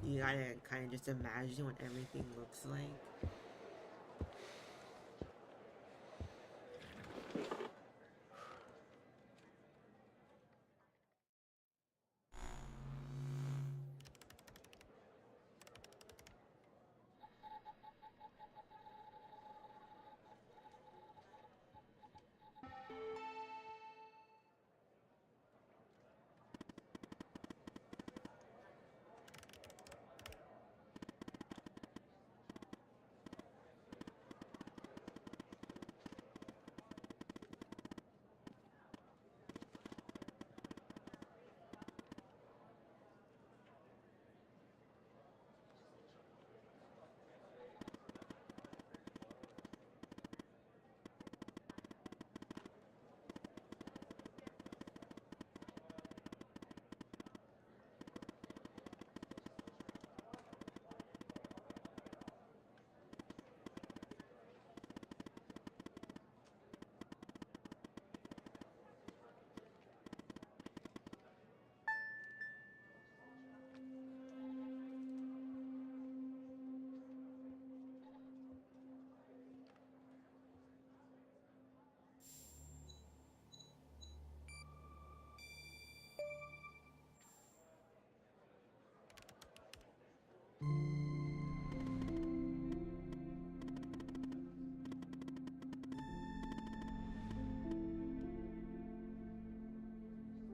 You gotta kind of just imagine what everything looks like.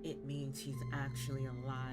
it means he's actually alive.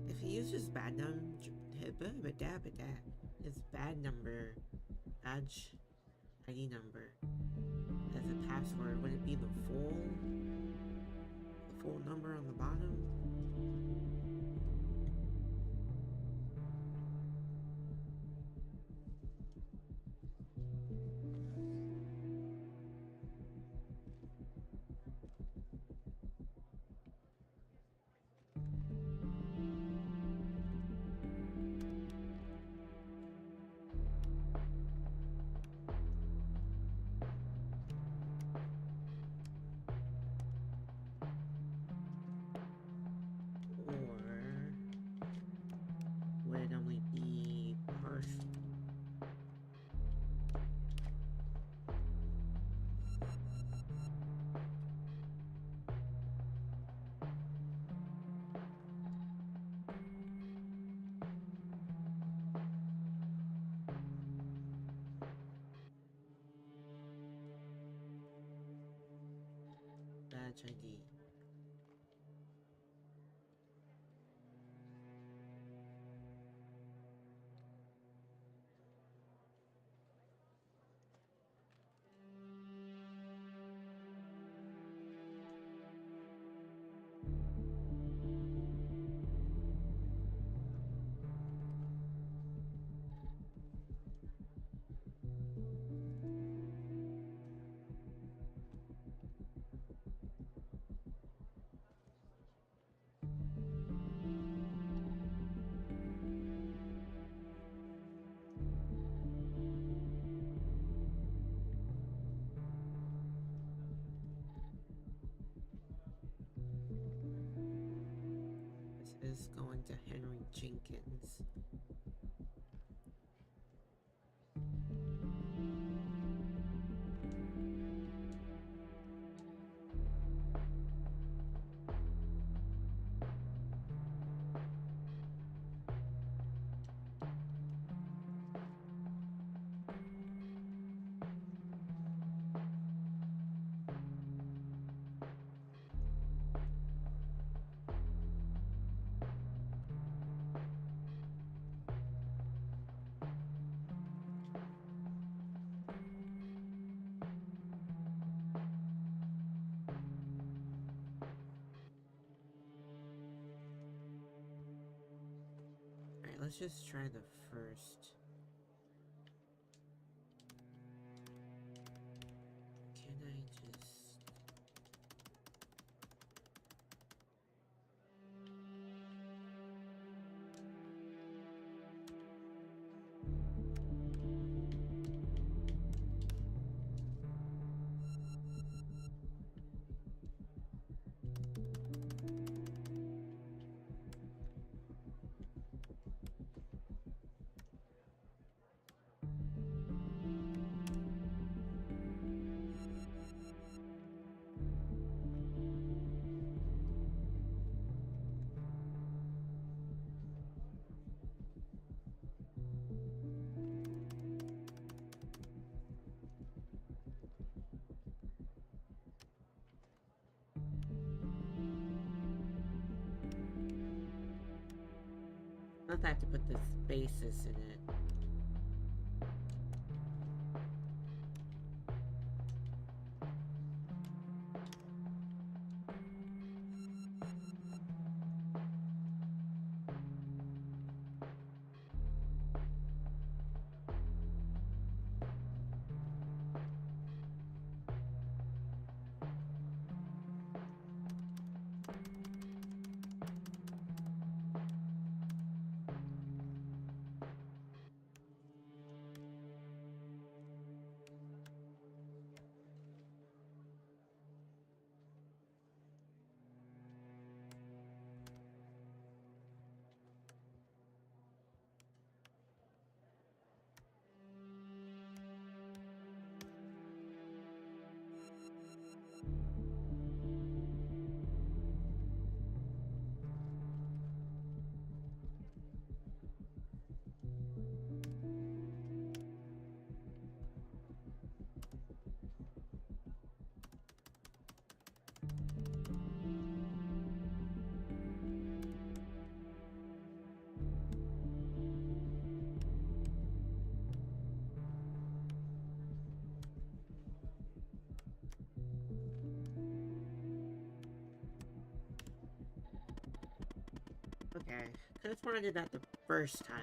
If he uses his bad number, badge ID number as a password, would it be the full number on the bottom? Would it only be partial? Badge ID. This is going to Henry Jenkins. let's just try the first. Can I just... Not that I have to put the spaces in it. Okay, I just wanted to do that the first time.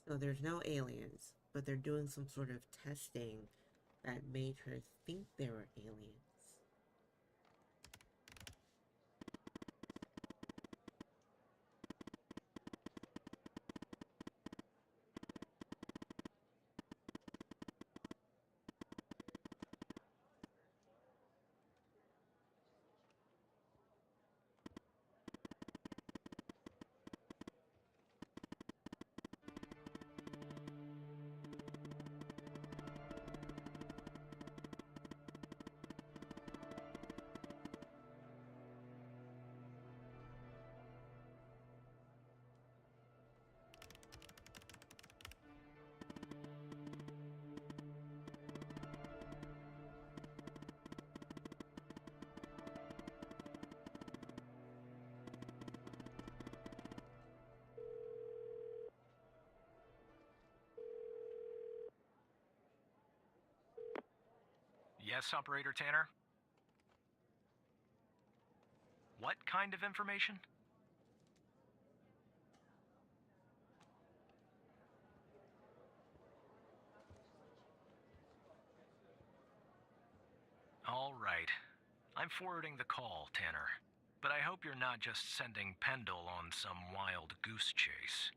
So there's no aliens, but they're doing some sort of testing that made her think they were aliens. Yes, Operator Tanner? What kind of information? All right. I'm forwarding the call, Tanner. But I hope you're not just sending Pendle on some wild goose chase.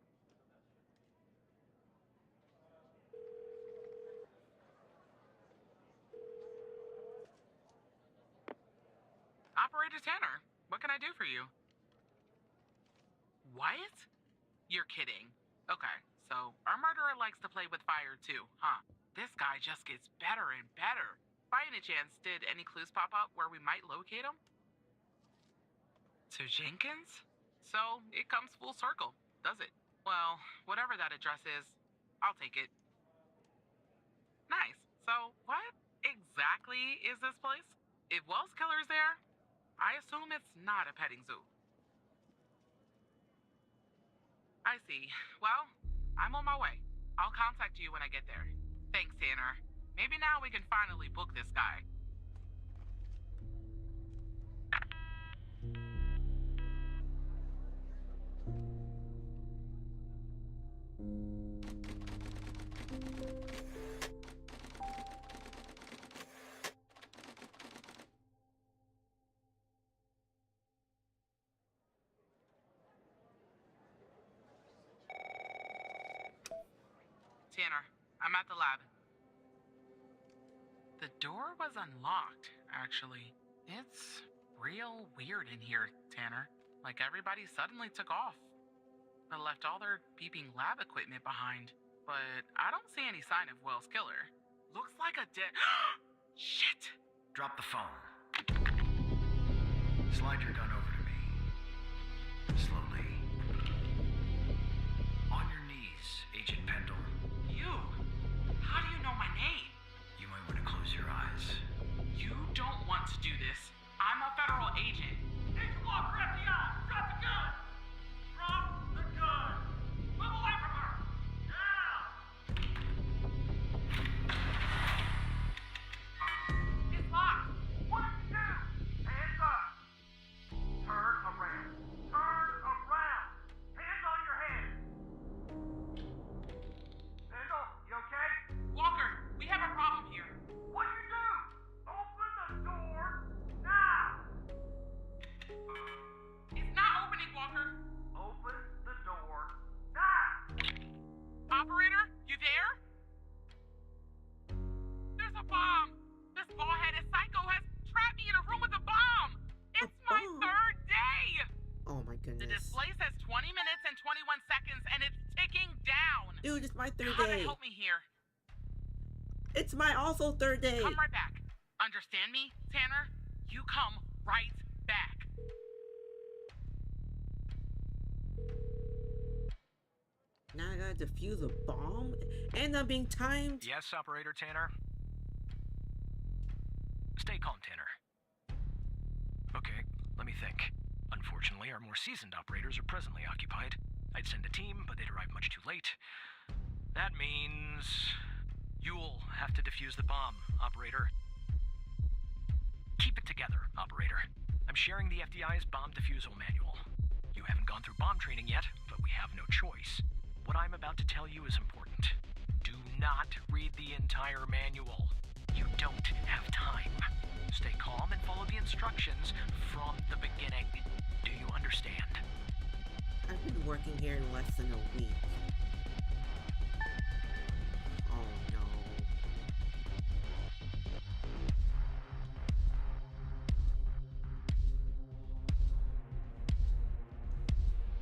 Operator Tanner, what can I do for you? What? You're kidding. Okay, so our murderer likes to play with fire too, huh? This guy just gets better and better. By any chance, did any clues pop up where we might locate him? To Jenkins? So, it comes full circle, does it? Well, whatever that address is, I'll take it. Nice. So, what exactly is this place? If Wells Killer's there, I assume it's not a petting zoo. I see. Well, I'm on my way. I'll contact you when I get there. Thanks, Tanner. Maybe now we can finally book this guy. Tanner, I'm at the lab. The door was unlocked, actually. It's real weird in here, Tanner. Like everybody suddenly took off. But left all their beeping lab equipment behind. But I don't see any sign of Wells Killer. Looks like a dead... Shit! Drop the phone. Slide your gun over to me. Slowly. On your knees, Agent Pendle. You? How do you know my name? You might want to close your eyes. You don't want to do this. I'm a federal agent. Agent Walker, FBI! Drop the gun! Drop the gun! Move away from her! Now! It's locked. What did you do? Hands up! Turn around. Turn around! Hands on your head! Pendle, you okay? Walker, we have a problem here. What'd you do? Open the door now! It's not opening, Walker. Open the door now! Operator, you there? There's a bomb. This bald-headed psycho has trapped me in a room with a bomb. It's my third day. Oh my The goodness. display says 20 minutes and 21 seconds, and it's ticking down. Dude, it's my third Gotta day. help me here. It's my also third day. Come right back. Understand me, Tanner? You come right back. Now I gotta defuse a bomb? And I'm being timed? Yes, Operator Tanner? Stay calm, Tanner. Okay, let me think. Unfortunately, our more seasoned operators are presently occupied. I'd send a team, but they'd arrive much too late. That means... you'll have to defuse the bomb, Operator. Keep it together, Operator. I'm sharing the FDI's bomb defusal manual. You haven't gone through bomb training yet, but we have no choice. What I'm about to tell you is important. Do not read the entire manual. You don't have time. Stay calm and follow the instructions from the beginning. Do you understand? I've been working here in less than a week. Oh no.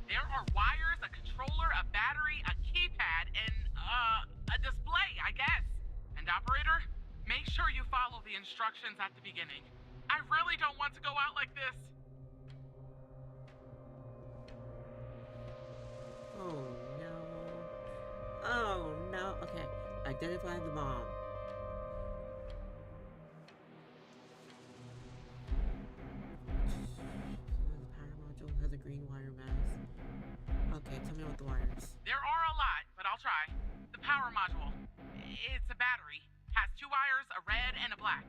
There are wires, a controller, a battery, a keypad, and, a display, I guess. And operator, make sure you follow the instructions at the beginning. I really don't want to go out like this. Oh no. Oh no. Okay. Identify the bomb. The power module has a green wire mass. Okay, tell me about the wires. There are a lot, but I'll try. The power module. It's a battery. Has 2 wires, a red and a black.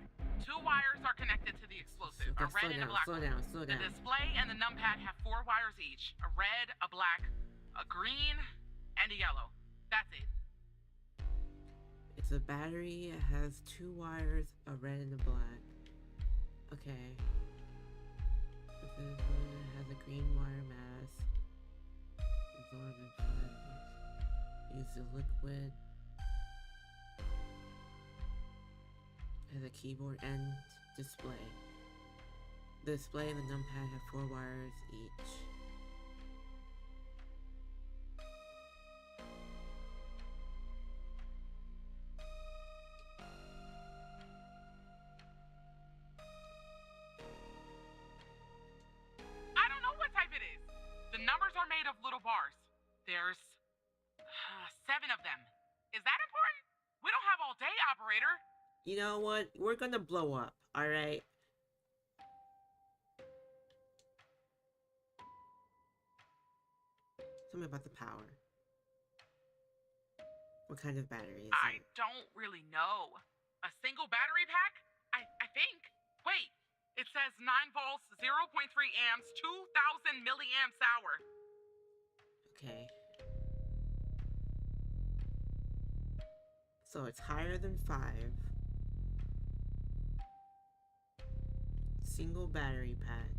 2 wires are connected to the explosive, Okay, a red and a black slow one. down, slow down. The display and the numpad have 4 wires each. A red, a black, a green, and a yellow. That's it. It's a battery, it has 2 wires, a red and a black. Okay. This has a green wire mass. Absorbent fibers. Use the liquid. Has a keyboard and display. The display and the numpad have 4 wires each. I don't know what type it is. The numbers are made of little bars. There's 7 of them. Is that important? We don't have all day, operator. You know what? We're gonna blow up, alright? Tell me about the power. What kind of battery is I it? don't really know. A single battery pack? I think. Wait, it says 9 volts, 0.3 amps, 2,000 milliamps hour. Okay. So it's higher than 5. Single battery pack.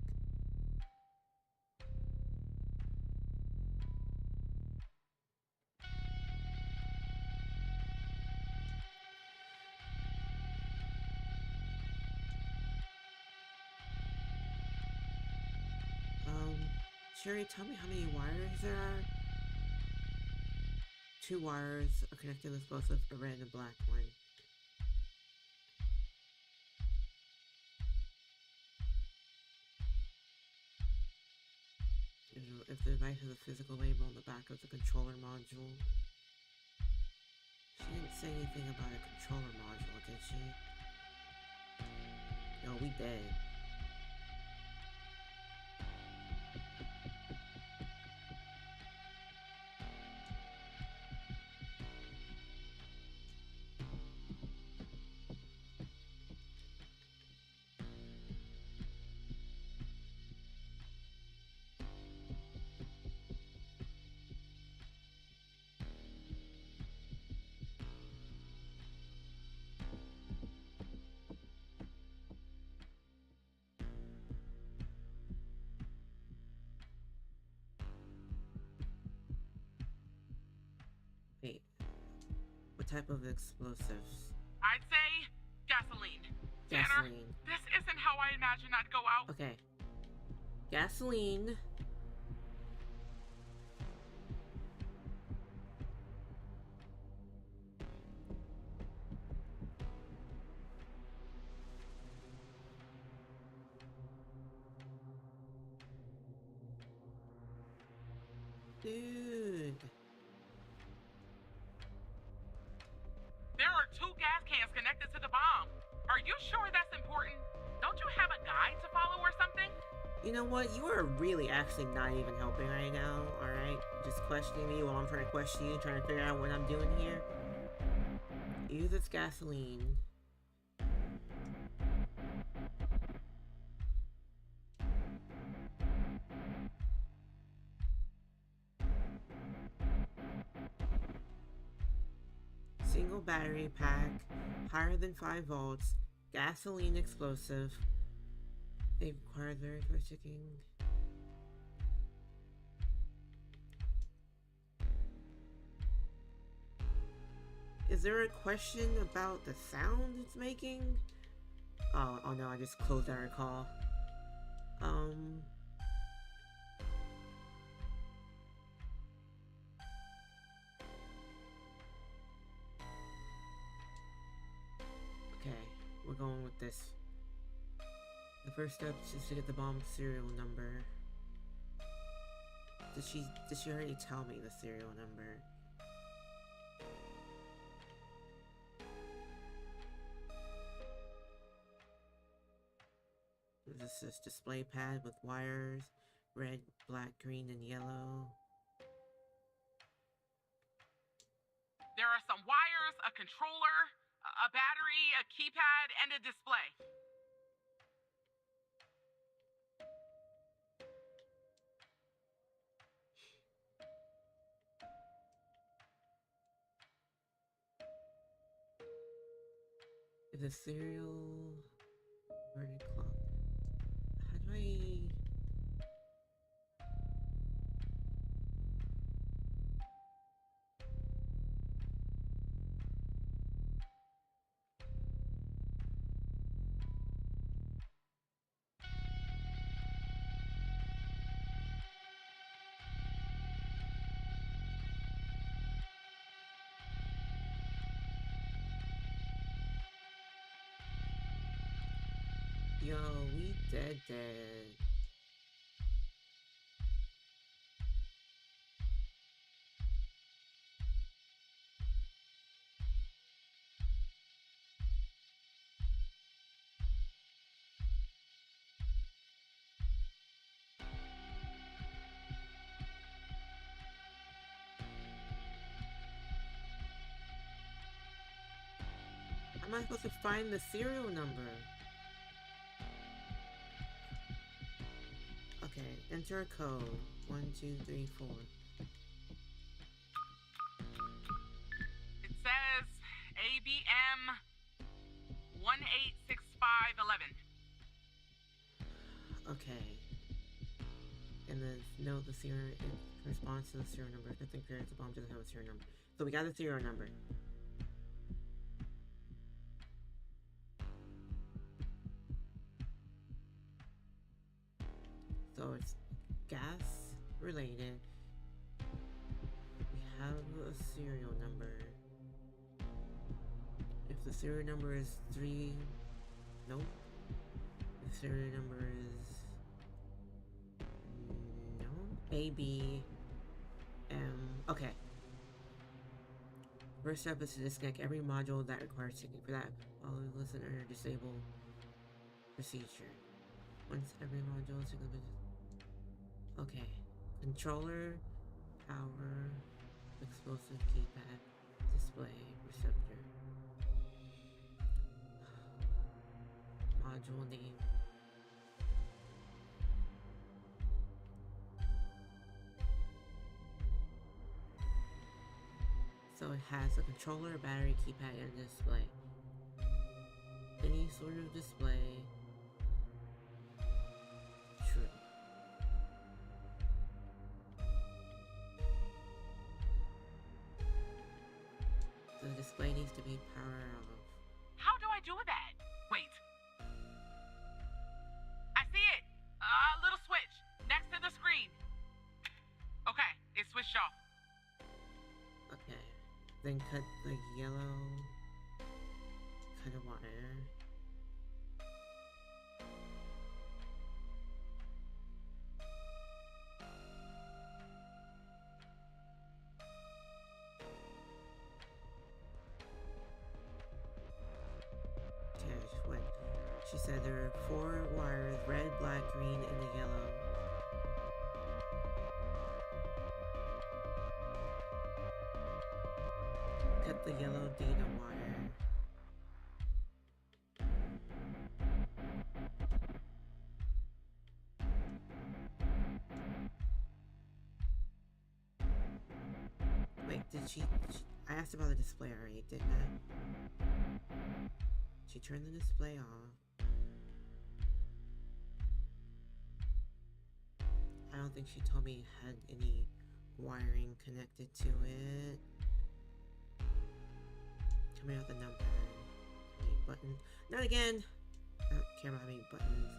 Sherry, tell me how many wires there are? 2 wires are connected to the explosive, a red and a black one. If the device has a physical label on the back of the controller module. She didn't say anything about a controller module, did she? Yo, we dead. Wait, what type of explosives? I'd say gasoline. Tanner, Gasoline. this isn't how I imagined I'd go out. Okay. Gasoline. Dude. There are 2 gas cans connected to the bomb. Are you sure that's important? Don't you have a guide to follow or something? You know what? You are really actually not even helping right now, alright? Just questioning me while I'm trying to question you, trying to figure out what I'm doing here. Use this gasoline. battery pack, higher than 5 volts, gasoline explosive. They require very first ticking. Is there a question about the sound it's making? Oh no, I just closed that recall. Okay, we're going with this. The first step is to get the bomb serial number. Did she already tell me the serial number? This is display pad with wires, red, black, green, and yellow. There are some wires, a controller, a battery, a keypad, and a display. The serial inverted clock. How do I... Yo, we dead. How am I supposed to find the serial number? Okay, enter a code. 1, 2, 3, 4. It says ABM 186511. Okay. And then note the serial in response to the serial number. Nothing compared to the bomb doesn't have a serial number. So we got the serial number. So it's gas related. We have a serial number. If the serial number is 3, nope. The serial number is no. AB M. Okay. First step is to disconnect every module that requires ticking. For that, follow listen or disable procedure. Once every module is okay. Controller, power, explosive keypad, display, receptor. Module name. So it has a controller, battery, keypad, and a display. Any sort of display. True. The display needs to be power off. How do I do that? Wait. I see it. A little switch next to the screen. Okay, it's switched off. Okay. Then cut the yellow kind of wire. She said there are 4 wires, red, black, green, and the yellow. Cut the yellow data wire. Wait, did she I asked about the display already, didn't I? She turned the display off. I don't think she told me it had any wiring connected to it. Coming out the numpad. Any button? Not again! I don't care about how many buttons.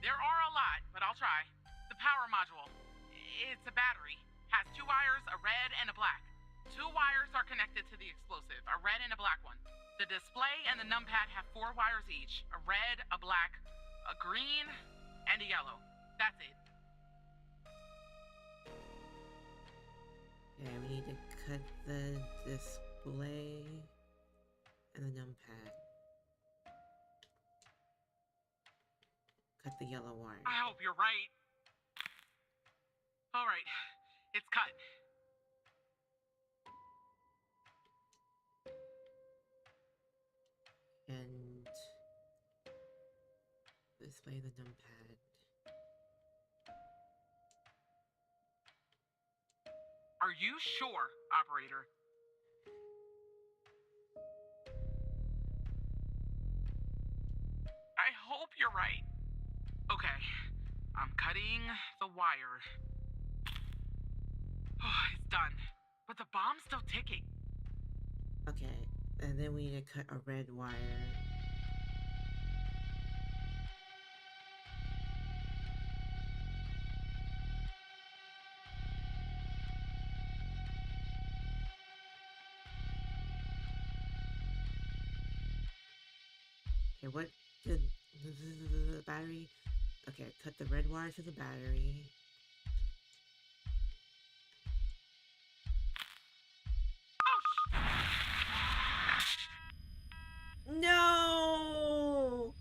There are a lot, but I'll try. The power module. It's a battery. Has 2 wires, a red and a black. 2 wires are connected to the explosive, a red and a black one. The display and the numpad have 4 wires each. A red, a black, a green, and a yellow. That's it. Yeah, we need to cut the display and the numpad. Cut the yellow wire. I hope you're right. All right, it's cut. And display the numpad. Are you sure, operator? I hope you're right. Okay, I'm cutting the wire. Oh, it's done. But the bomb's still ticking. Okay, and then we need to cut a red wire. Okay, what did the battery? Okay, cut the red wire to the battery. No!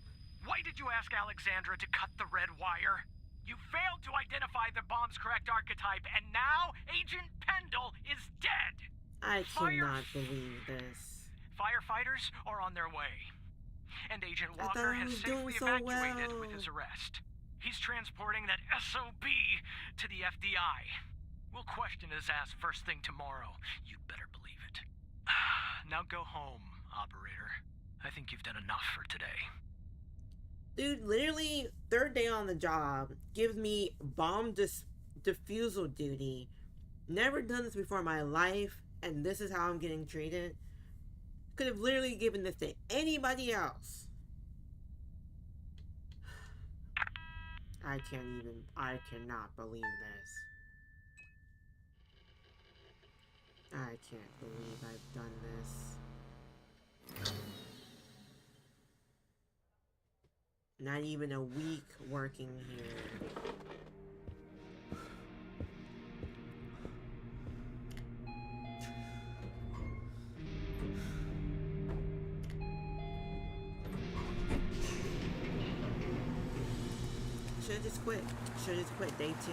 Why did you ask Alexandra to cut the red wire? You failed to identify the bomb's correct archetype, and now Agent Pendle is dead! I cannot believe this. Firefighters are on their way. And Agent Walker has safely evacuated with his arrest. He's transporting that SOB to the FBI. We'll question his ass first thing tomorrow. You better believe it. Now go home, operator. I think you've done enough for today. Dude, literally, 3rd day on the job, gives me bomb defusal duty. Never done this before in my life, and this is how I'm getting treated. Could have literally given this to anybody else. I cannot believe this. I can't believe I've done this. Not even a week working here. Should've just quit. Should've just quit day 2.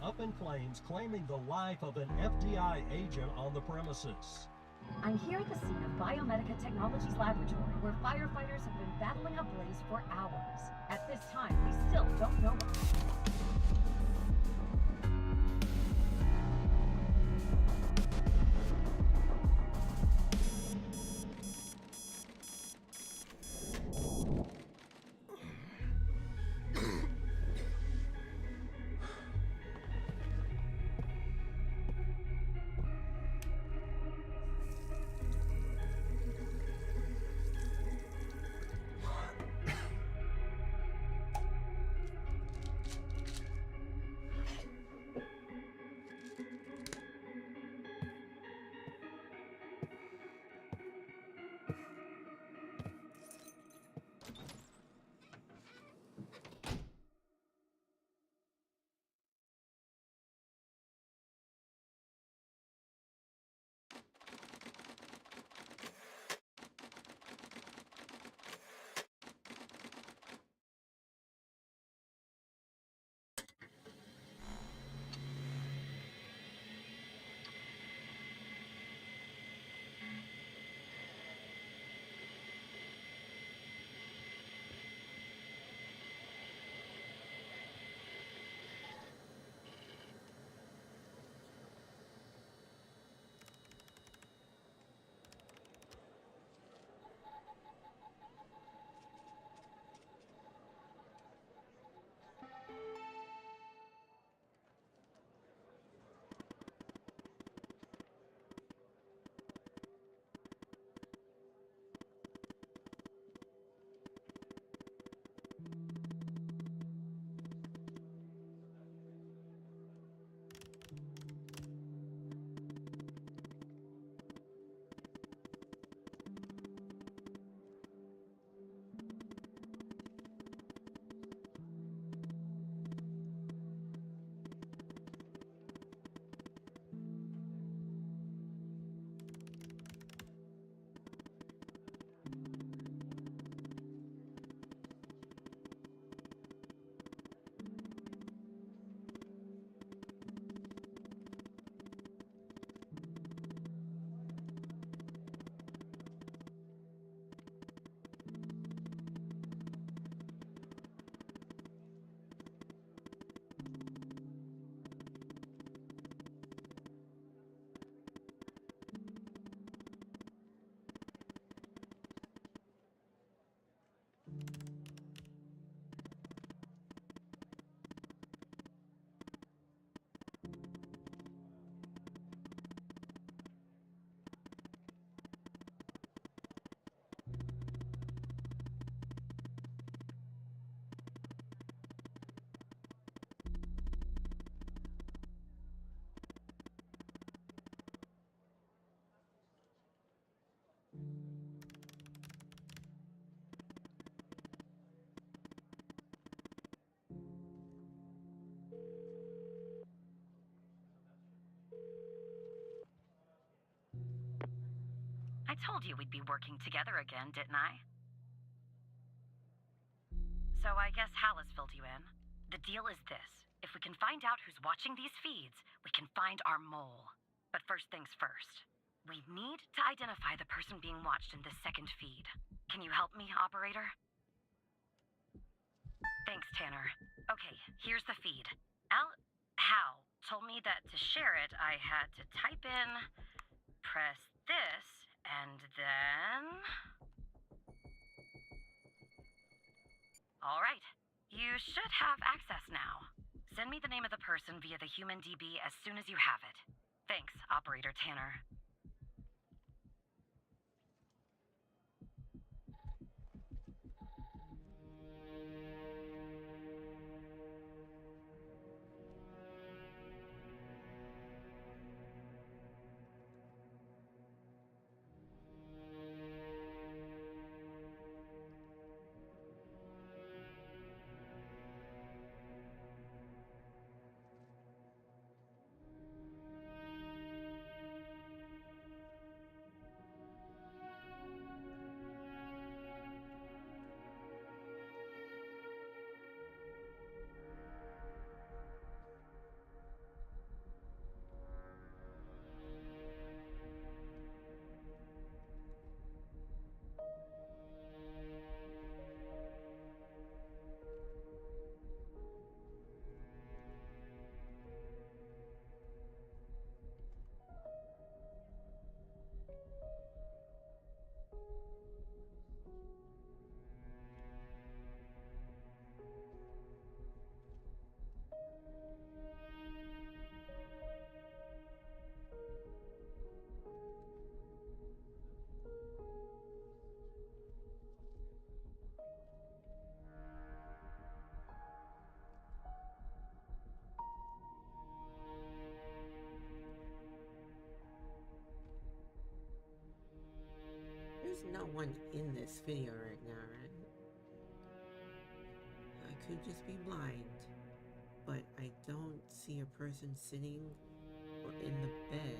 Up in flames, claiming the life of an FDI agent on the premises. I'm here at the scene of Biomedica Technologies Laboratory, where firefighters have been battling a blaze for hours. At this time, we still don't know what. told you we'd be working together again, didn't I? So I guess Hal has filled you in. The deal is this. If we can find out who's watching these feeds, we can find our mole. But first things first. We need to identify the person being watched in this second feed. Can you help me, operator? Thanks, Tanner. Okay, here's the feed. Hal told me that to share it, I had to type in, press this, and then... All right. You should have access now. Send me the name of the person via the human DB as soon as you have it. Thanks, Operator Tanner. There's no one in this video right now, right? I could just be blind, but I don't see a person sitting or in the bed.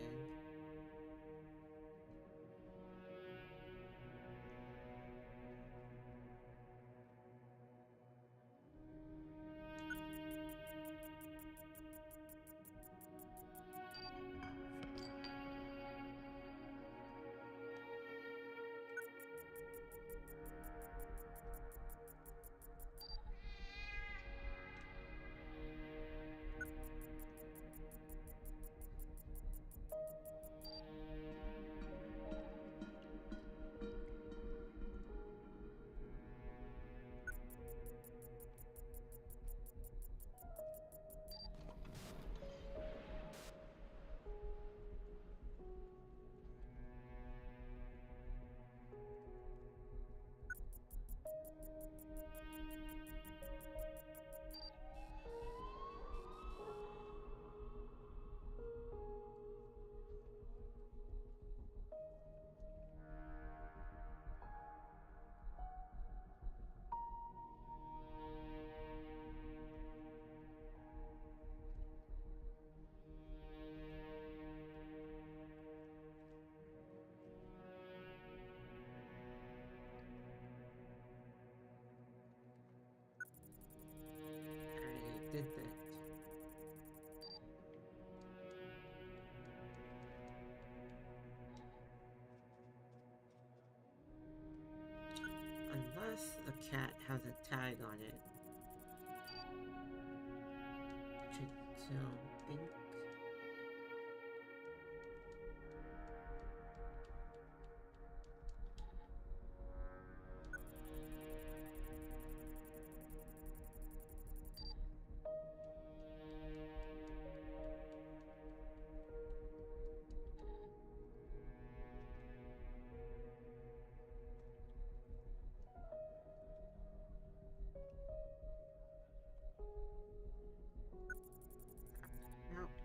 Did that. Unless the cat has a tag on it. Which I don't think.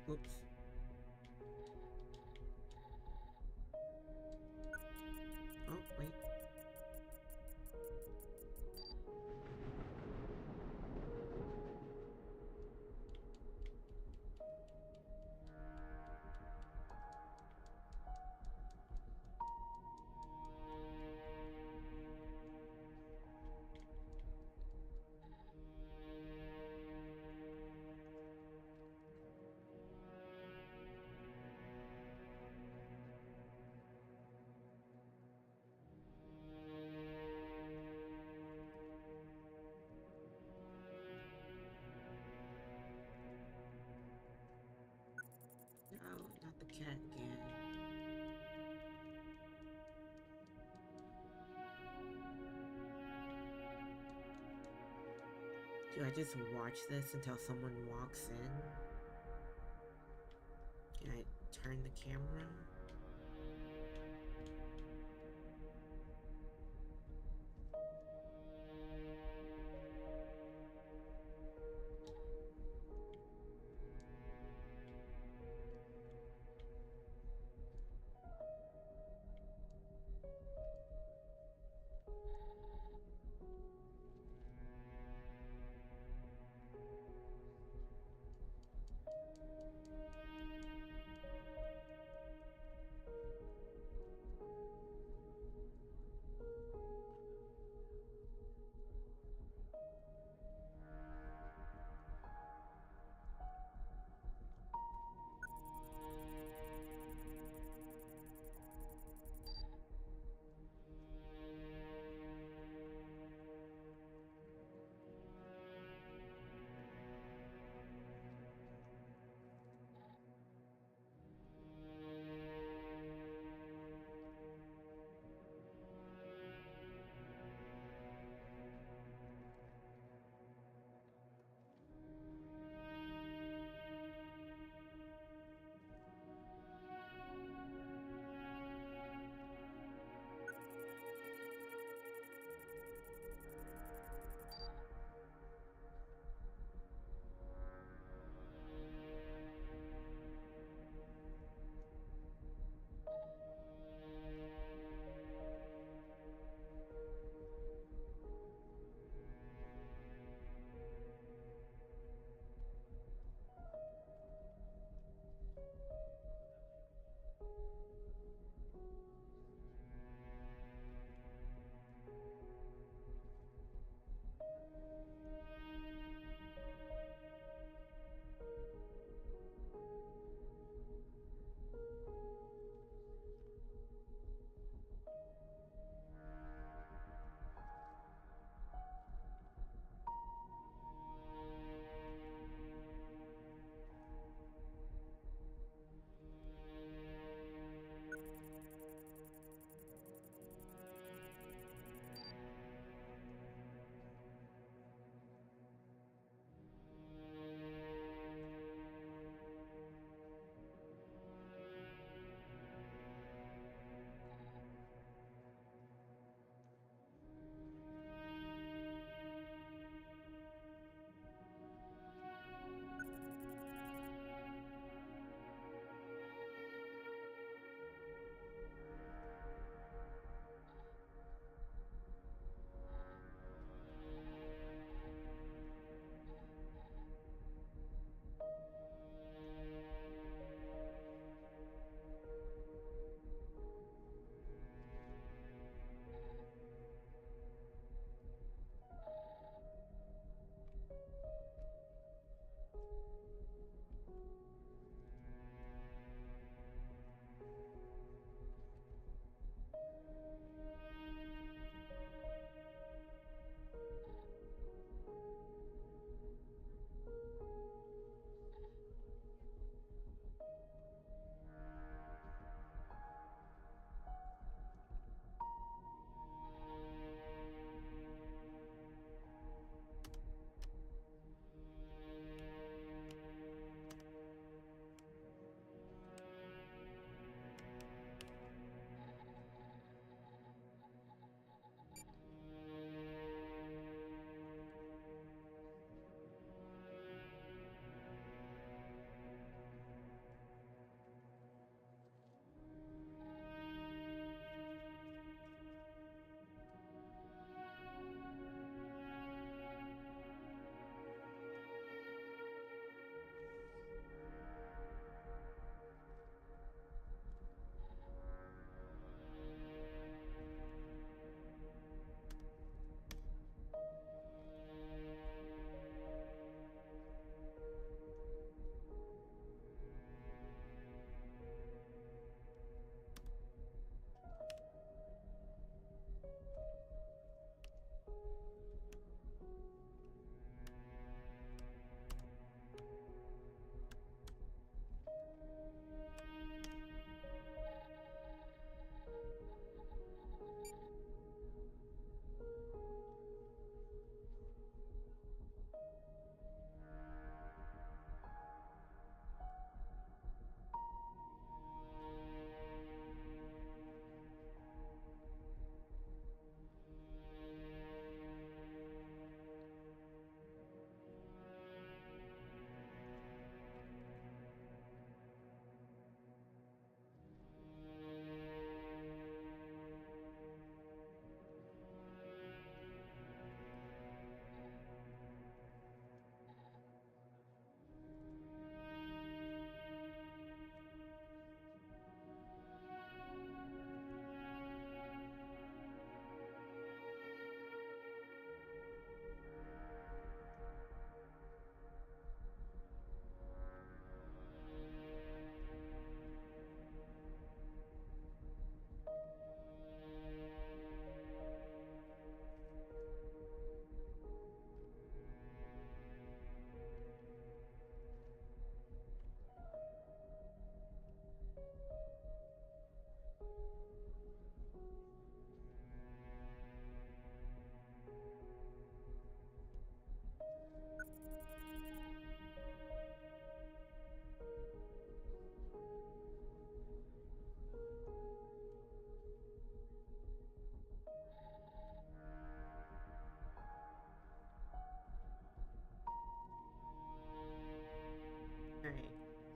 Oops. Oh, wait. Do I just watch this until someone walks in? Can I turn the camera?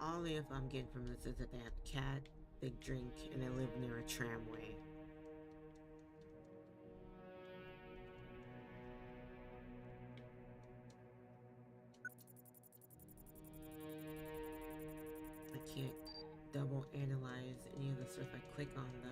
all the info I'm getting from this is that they have a cat, they drink, and they live near a tramway. I can't double analyze any of the stuff I click on though.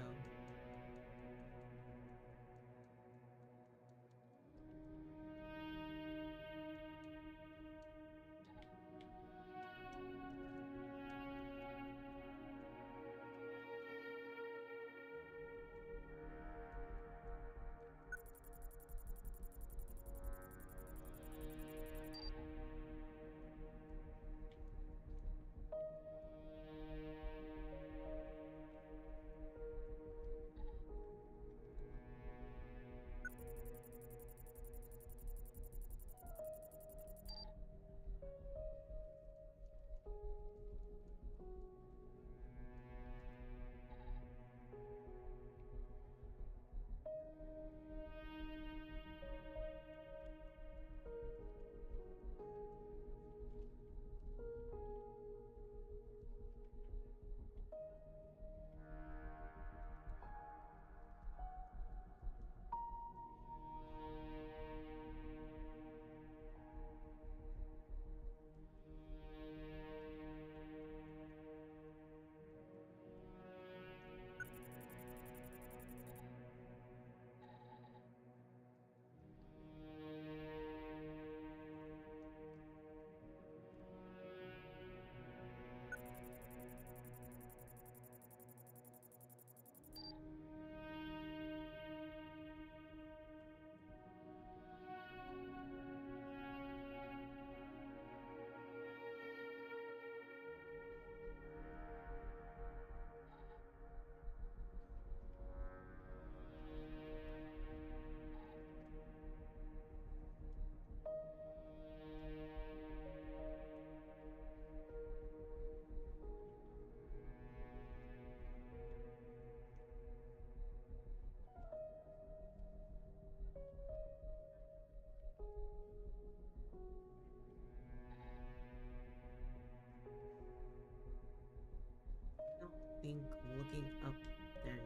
Think looking up their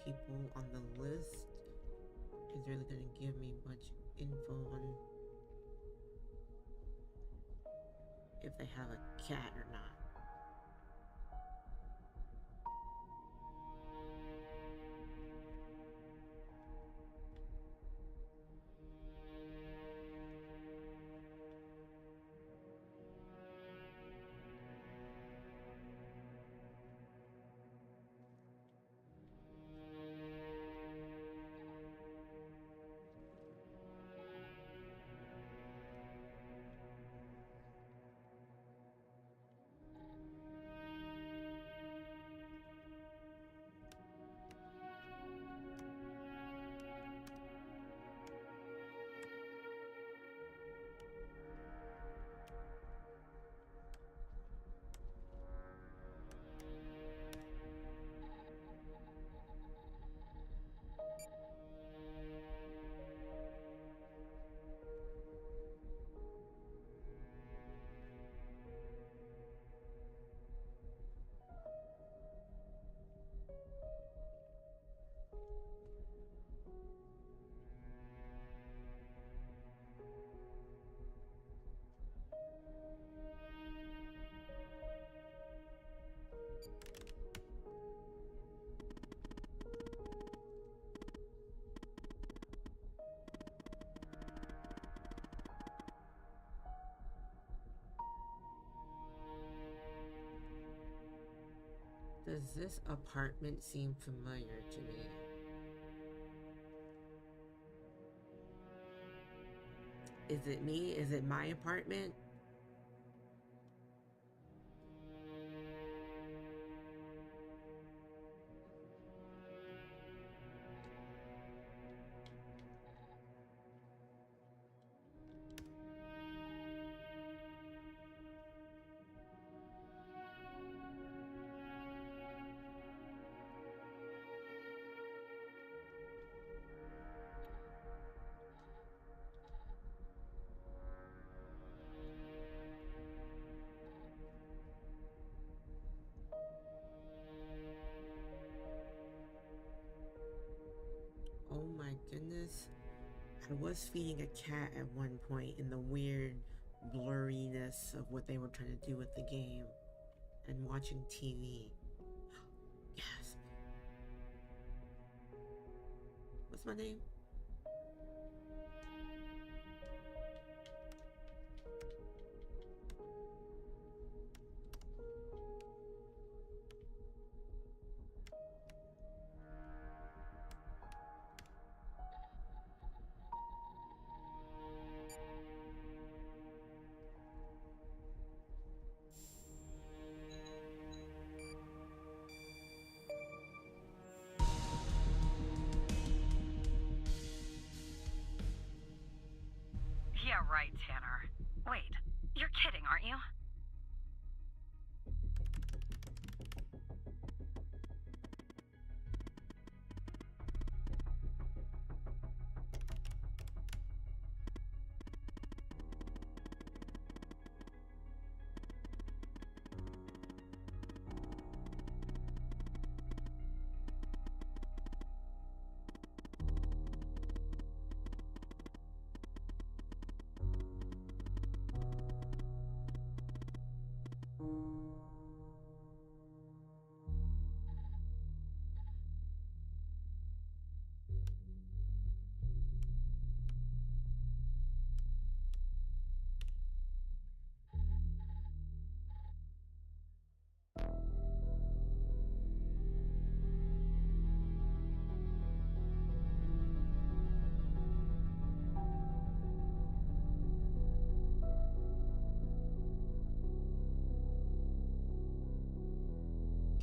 people on the list is really going to give me much info on if they have a cat or not. Does this apartment seem familiar to me? Is it me? Is it my apartment? I was feeding a cat at one point in the weird blurriness of what they were trying to do with the game and watching TV. Yes. What's my name? Yeah, right, Tanner. Wait, you're kidding, aren't you?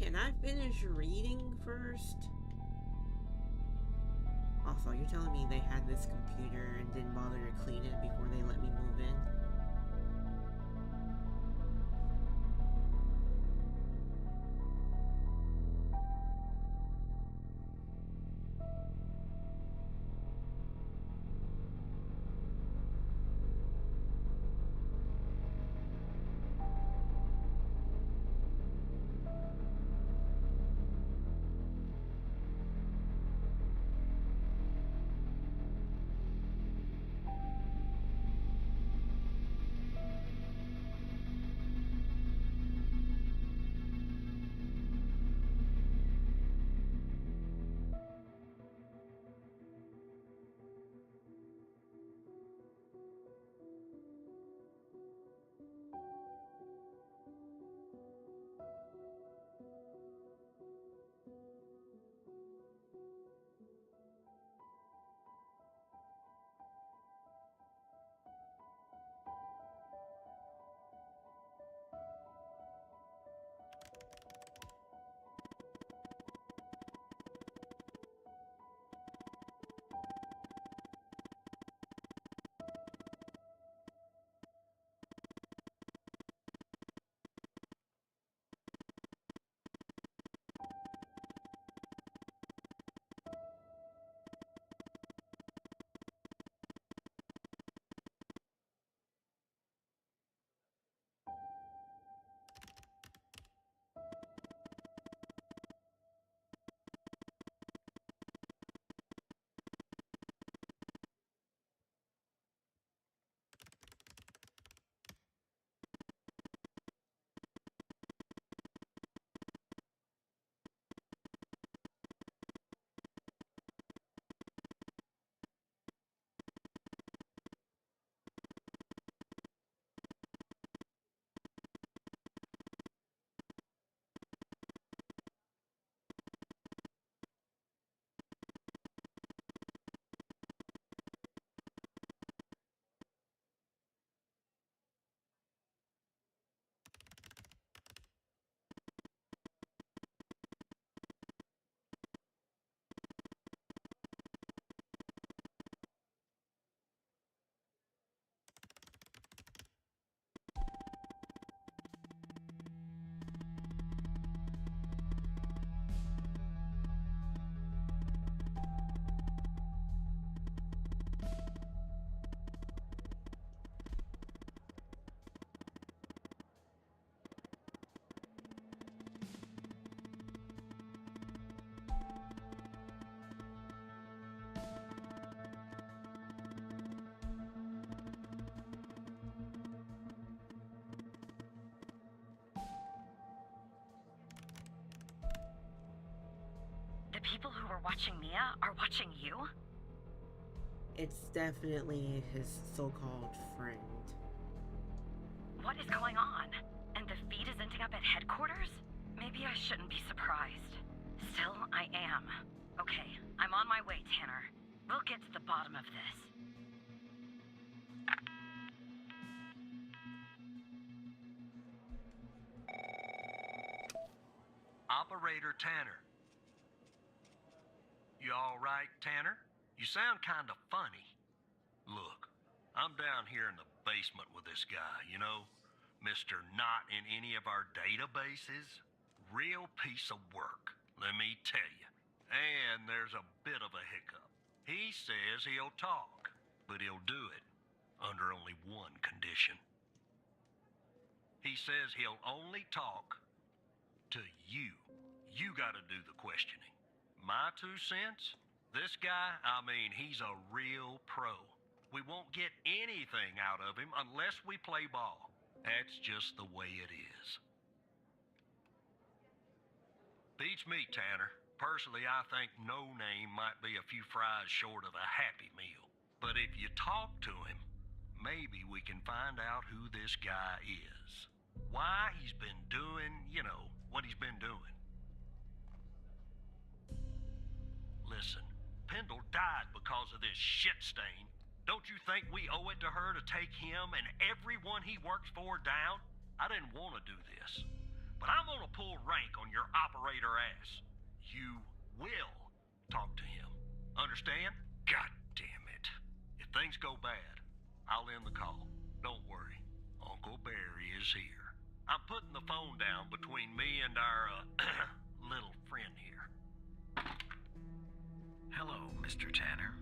Can I finish reading first? Also, you're telling me they had this computer and didn't bother to clean it before they let me move in? people who were watching Mia are watching you? It's definitely his so-called friend. What is going on? And the feed is ending up at headquarters? Maybe I shouldn't be surprised. Still, I am. Okay, I'm on my way, Tanner. We'll get to the bottom of this. Operator Tanner. You all right, Tanner? You sound kind of funny. Look, I'm down here in the basement with this guy, you know? Mr. Not in any of our databases. Real piece of work, let me tell you. And there's a bit of a hiccup. He says he'll talk, but he'll do it under only one condition. He says he'll only talk to you. You gotta do the questioning. My 2 cents? This guy, I mean, he's a real pro. We won't get anything out of him unless we play ball. That's just the way it is. Beats me, Tanner. Personally, I think no name might be a few fries short of a Happy Meal. But if you talk to him, maybe we can find out who this guy is. Why he's been doing, you know, what he's been doing. Listen, Pendle died because of this shit stain. Don't you think we owe it to her to take him and everyone he works for down? I didn't want to do this, but I'm gonna pull rank on your operator ass. You will talk to him. Understand? God damn it. If things go bad, I'll end the call. Don't worry. Uncle Barry is here. I'm putting the phone down between me and our, little friend here. Hello, Mr. Tanner.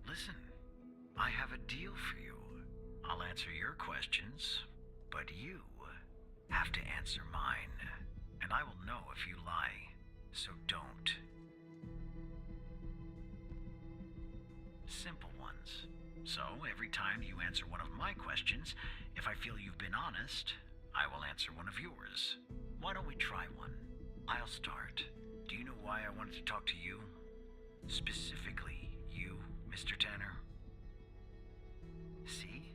Listen, I have a deal for you. I'll answer your questions, but you have to answer mine. And I will know if you lie, so don't. Simple ones. So, every time you answer one of my questions, if I feel you've been honest, I will answer one of yours. Why don't we try one? I'll start. Do you know why I wanted to talk to you? Specifically, you, Mr. Tanner? See?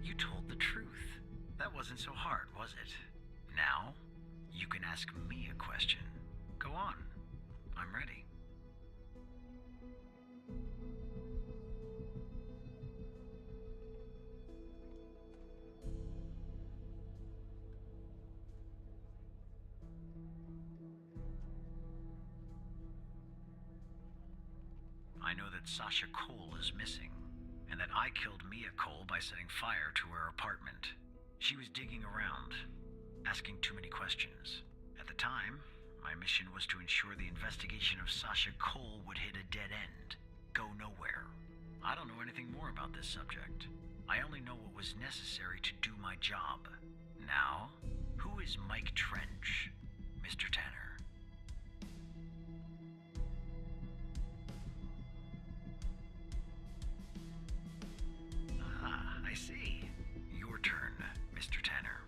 You told the truth. That wasn't so hard, was it? Now, you can ask me a question. Go on. I'm ready. I know that Sasha Cole is missing, and that I killed Mia Cole by setting fire to her apartment. She was digging around, asking too many questions. At the time, my mission was to ensure the investigation of Sasha Cole would hit a dead end, go nowhere. I don't know anything more about this subject. I only know what was necessary to do my job. Now, who is Mike Trench, Mr. Tanner? I see. Your turn, Mr. Tanner.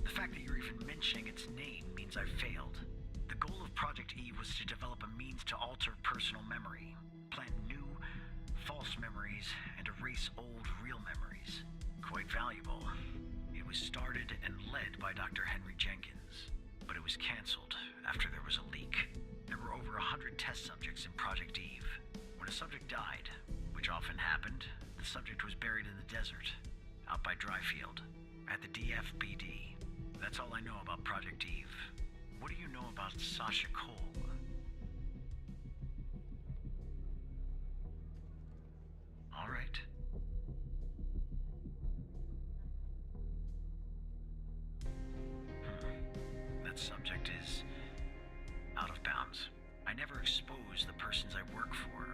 The fact that you're even mentioning its name means I've failed. The goal of Project Eve was to develop a means to alter personal memory, plant new, false memories, and erase old, real memories. Quite valuable. It was started and led by Dr. Henry Jenkins, but it was canceled after there was a leak. There were over 100 test subjects in Project Eve. When a subject died, which often happened, the subject was buried in the desert, out by Dryfield, at the DFPD. That's all I know about Project Eve. What do you know about Sasha Cole? All right. That subject is out of bounds. I never expose the persons I work for.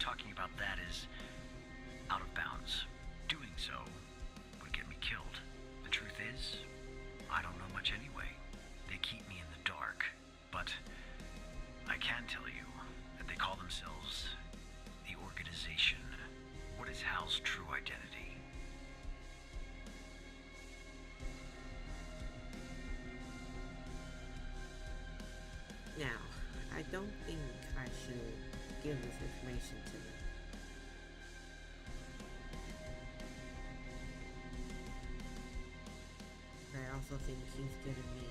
talking about that is out of bounds. Doing so would get me killed. The truth is, I don't know much anyway. They keep me in the dark. But I can tell you that they call themselves the Organization. What is Hal's true identity? Now, I don't think I should give this information to him. But I also think he's giving me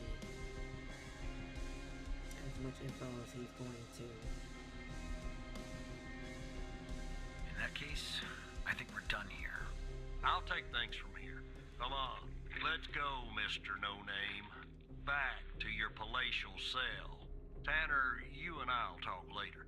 as much info as he's going to. In that case, I think we're done here. I'll take things from here. Come on, let's go, Mr. No Name. Back to your palatial cell. Tanner, you and I'll talk later.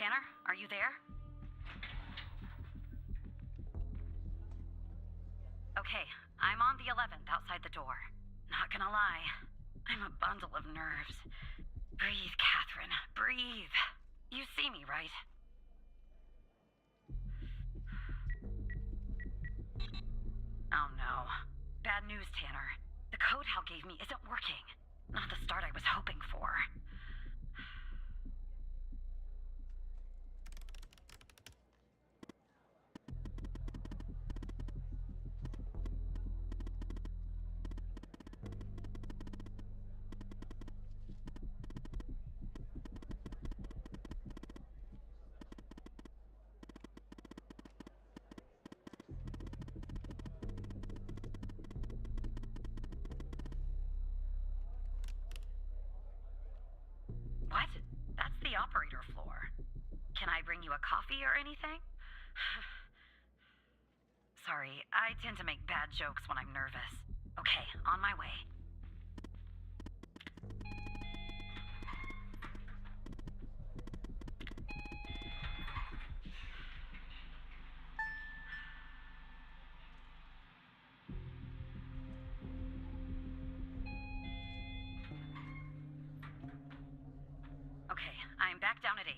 Tanner, are you there? Okay, I'm on the 11th outside the door. Not gonna lie, I'm a bundle of nerves. Breathe, Catherine, breathe. You see me, right? Oh no. Bad news, Tanner. The code Hal gave me isn't working. Not the start I was hoping for. What? That's the operator floor. Can I bring you a coffee or anything? Sorry, I tend to make bad jokes when I'm nervous. Okay, on my way. Okay, I'm back down at 8.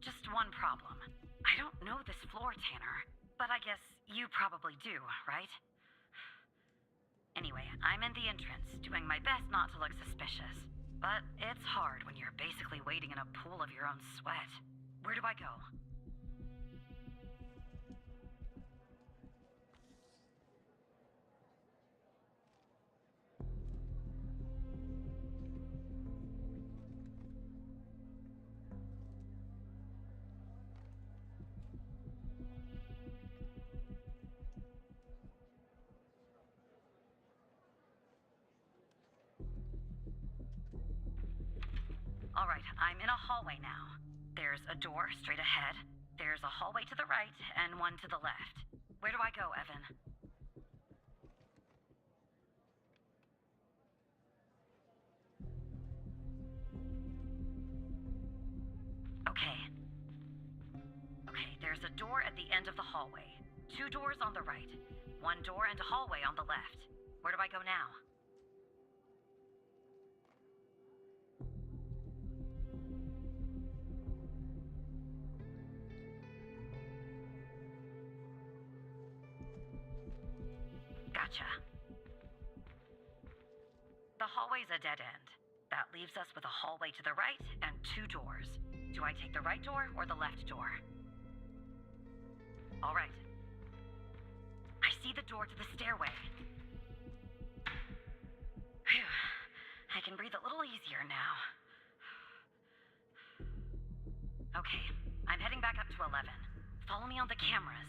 Just one problem. I don't know this floor, Tanner. But I guess you probably do, right? Anyway, I'm in the entrance, doing my best not to look suspicious. But it's hard when you're basically wading in a pool of your own sweat. Where do I go? Alright, I'm in a hallway now. There's a door straight ahead, there's a hallway to the right, and one to the left. Where do I go, Evan? Okay. Okay, there's a door at the end of the hallway. 2 doors on the right. 1 door and a hallway on the left. Where do I go now? Gotcha. The hallway's a dead end. That leaves us with a hallway to the right and 2 doors. Do I take the right door or the left door? All right. I see the door to the stairway. Phew. I can breathe a little easier now. Okay, I'm heading back up to 11. Follow me on the cameras.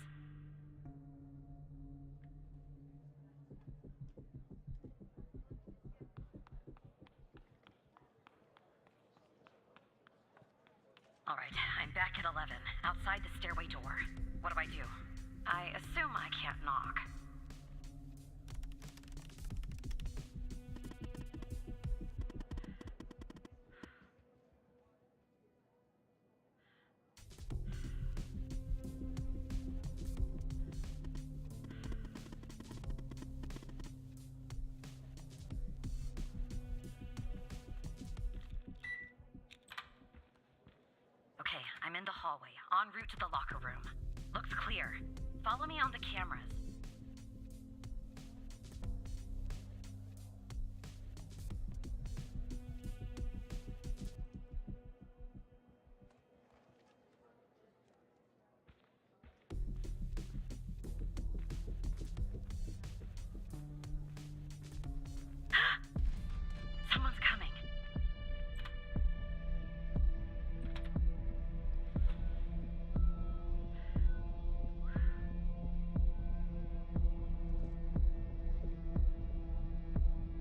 All right, I'm back at 11, outside the stairway door. What do I do? I assume I can't knock. Okay, I'm in the hallway, en route to the locker room. Looks clear. Follow me on the cameras. Someone's coming.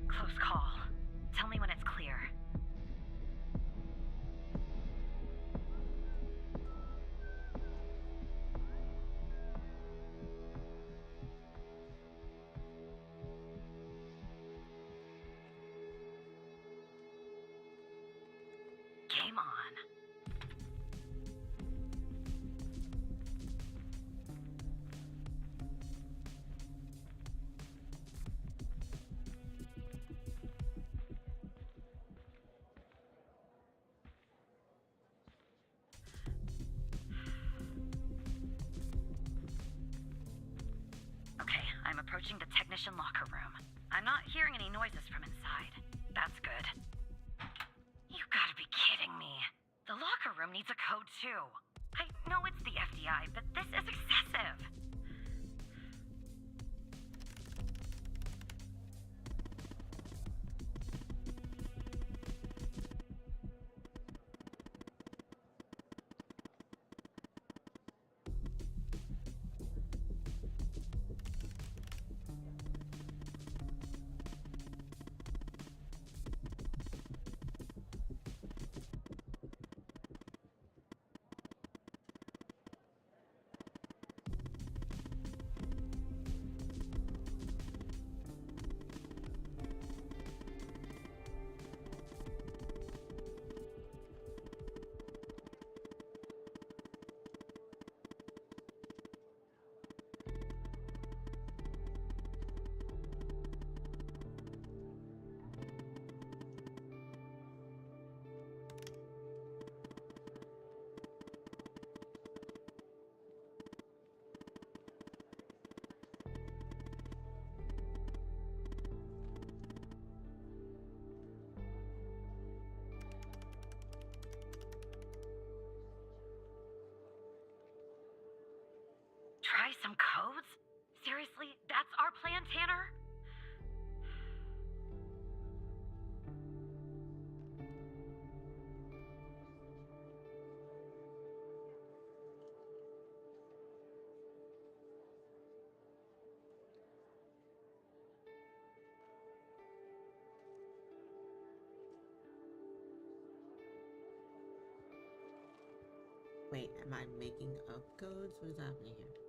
Close call. Tell me when it's clear. Game on. Okay, I'm approaching the technician locker room. I'm not hearing any noises from inside. That's good. You gotta be kidding me. The locker room needs a code too. I know it's the FDI, but this is excessive. memorize some codes? Seriously, that's our plan, Tanner? Wait, am I making up codes? What is happening here?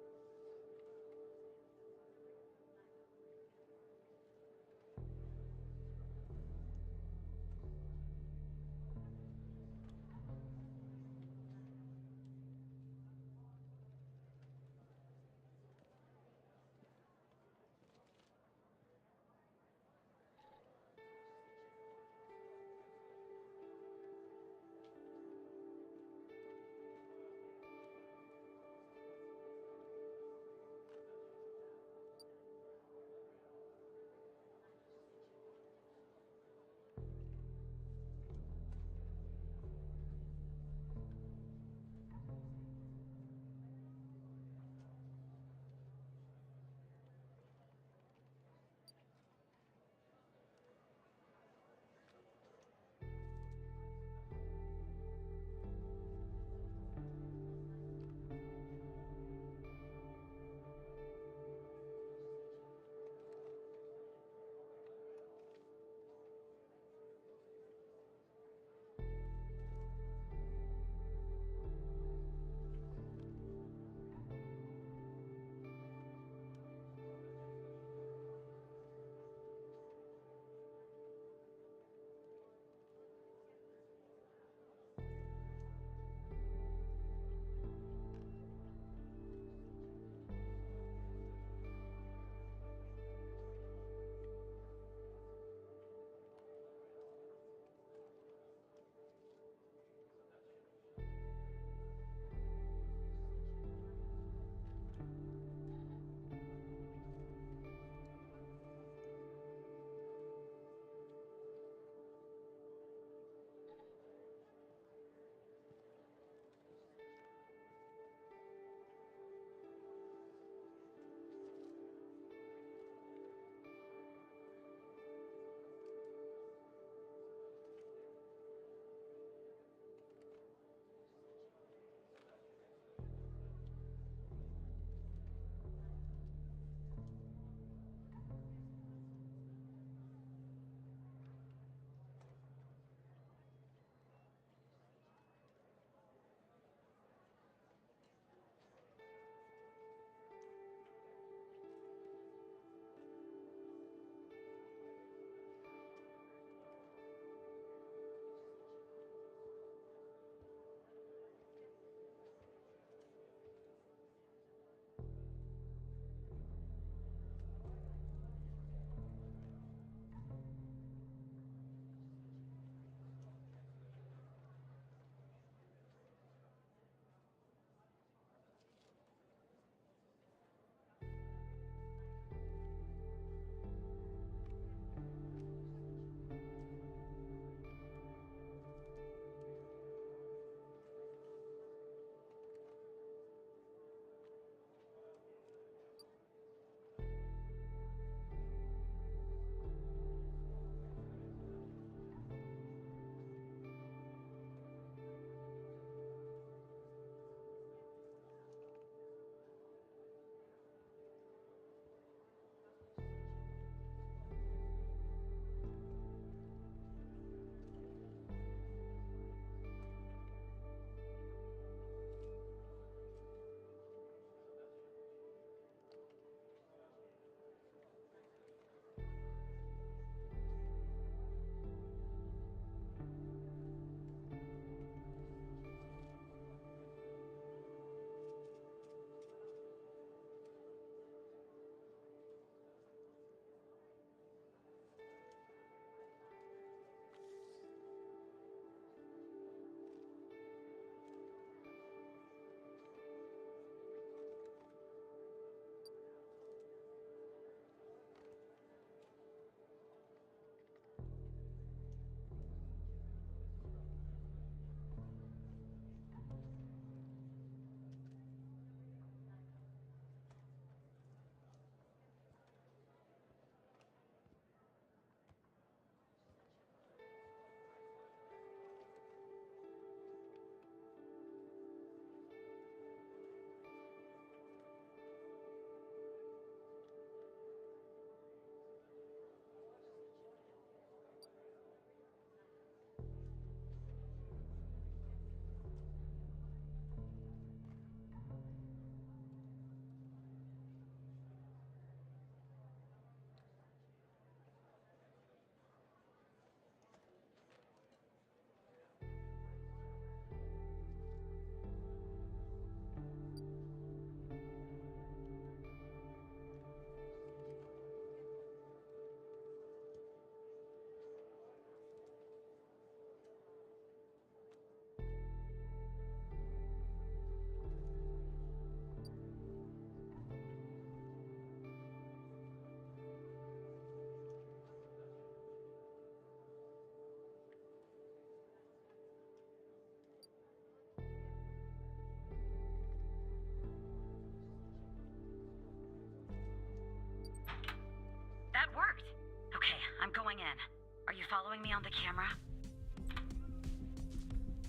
showing me on the camera?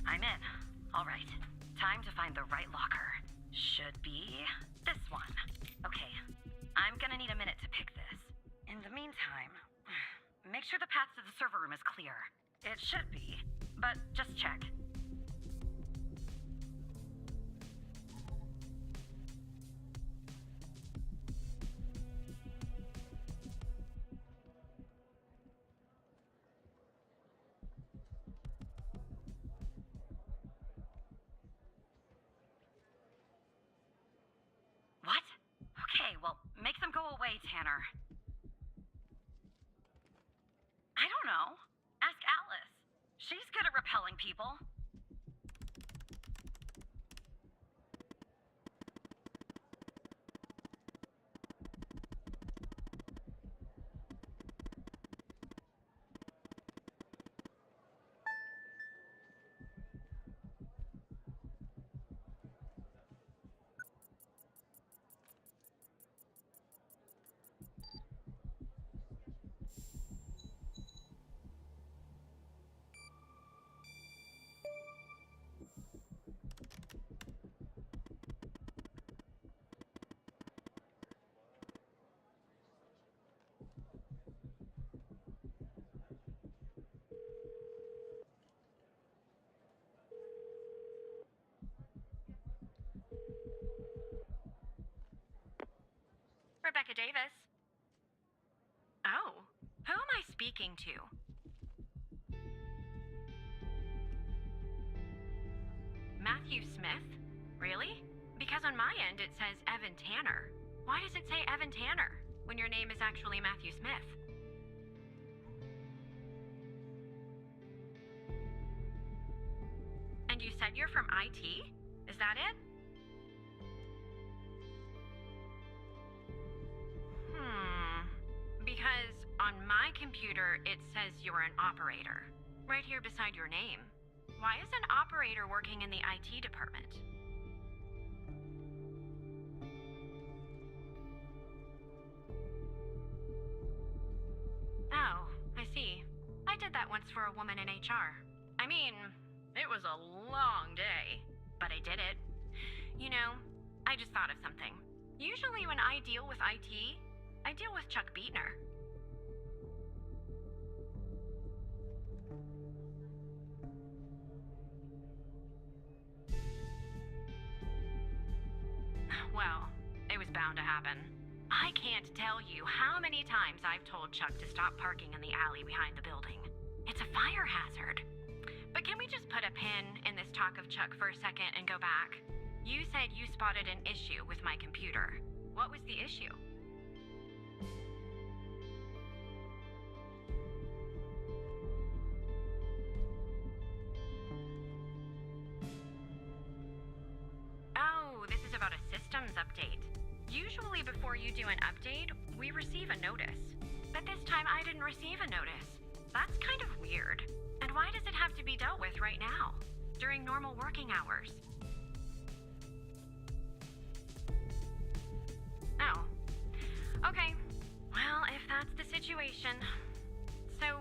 I'm in. All right. Time to find the right locker. Should be this one. Okay. I'm gonna need a minute to pick this. In the meantime, make sure the path to the server room is clear. It should be, but just check. What? Okay, well, make them go away, Tanner. I don't know. Ask Alice. She's good at repelling people. Rebecca Davis. Oh, who am I speaking to? Matthew Smith? Really? Because on my end it says Evan Tanner. Why does it say Evan Tanner when your name is actually Matthew Smith? And you said you're from IT? Is that it? Because on my computer it says you're an operator, right here beside your name. Why is an operator working in the IT department? Oh, I see. I did that once for a woman in HR. I mean, it was a long day, but I did it. You know, I just thought of something. Usually when I deal with IT, I deal with Chuck Beatner. Well, it was bound to happen. I can't tell you how many times I've told Chuck to stop parking in the alley behind the building. It's a fire hazard. But can we just put a pin in this talk of Chuck for a second and go back? You said you spotted an issue with my computer. What was the issue? Oh, this is about a systems update. Usually before you do an update, we receive a notice. But this time I didn't receive a notice. That's kind of weird. And why does it have to be dealt with right now, during normal working hours? Oh. Okay. Well, if that's the situation. So,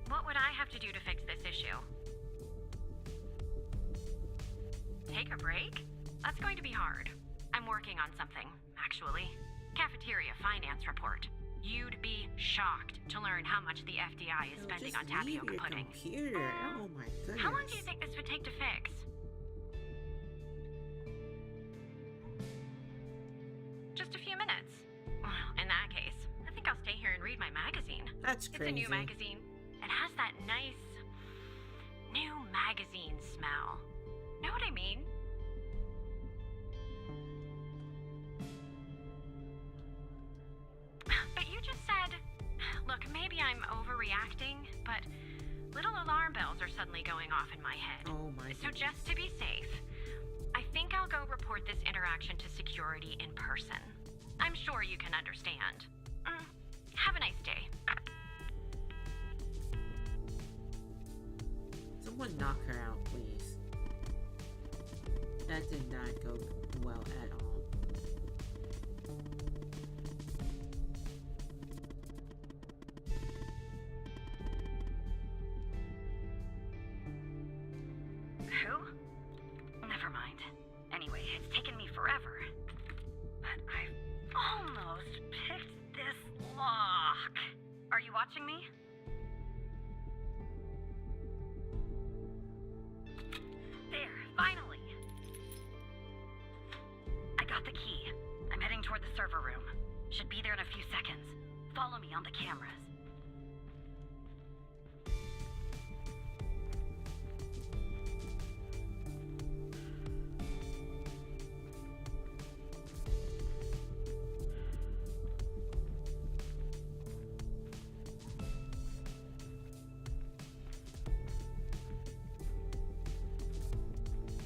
what would I have to do to fix this issue? Take a break? That's going to be hard. I'm working on something, actually. Cafeteria finance report. You'd be shocked to learn how much the FDI is spending on tapioca pudding. Computer. Oh my goodness. How long do you think this would take to fix? Just a few minutes. Well, in that case, I think I'll stay here and read my magazine. That's crazy. It's a new magazine. It has that nice new magazine smell. Know what I mean? But you just said, look, maybe I'm overreacting, but little alarm bells are suddenly going off in my head. Oh my So just to be safe, I think I'll go report this interaction to security in person. I'm sure you can understand. Have a nice day. Someone knock her out, please. That did not go well at all. almost picked this lock. Are you watching me? There, finally. I got the key. I'm heading toward the server room. Should be there in a few seconds. Follow me on the cameras.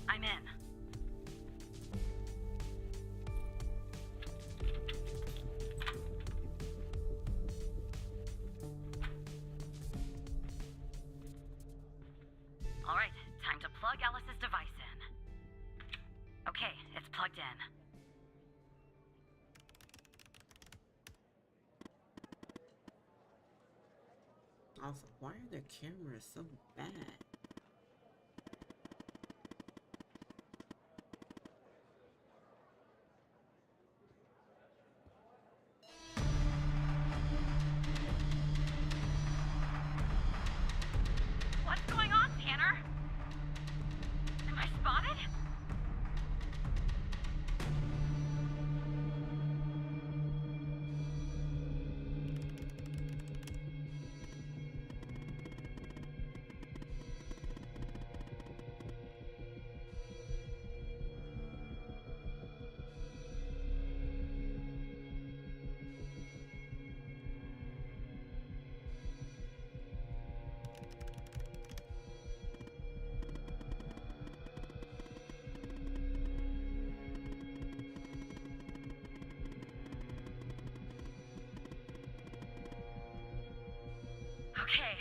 I'm in. All right, time to plug Alice's device in. Okay, it's plugged in. Also, why are their cameras so bad? What's going on, Tanner? Am I spotted? Okay.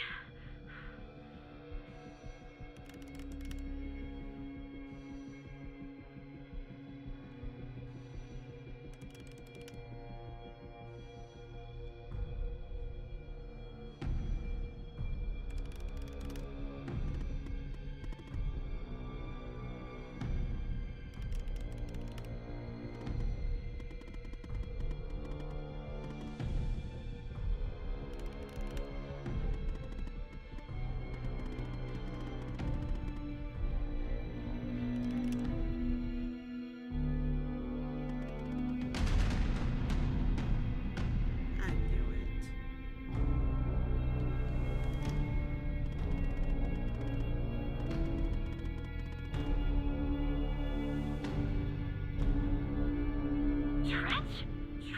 I knew it. Trench?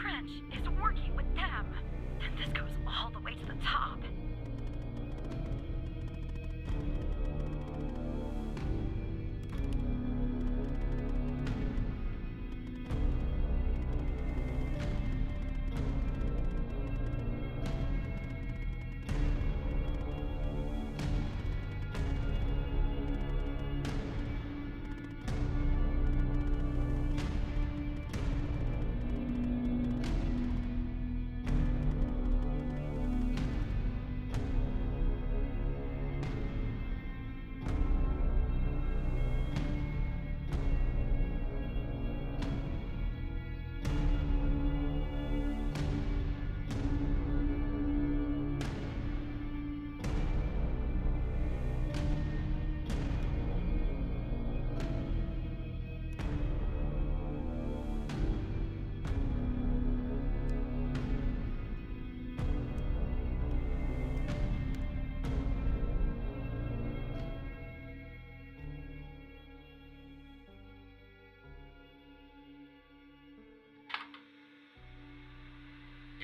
Trench is working with them. Then this goes all the way to the top.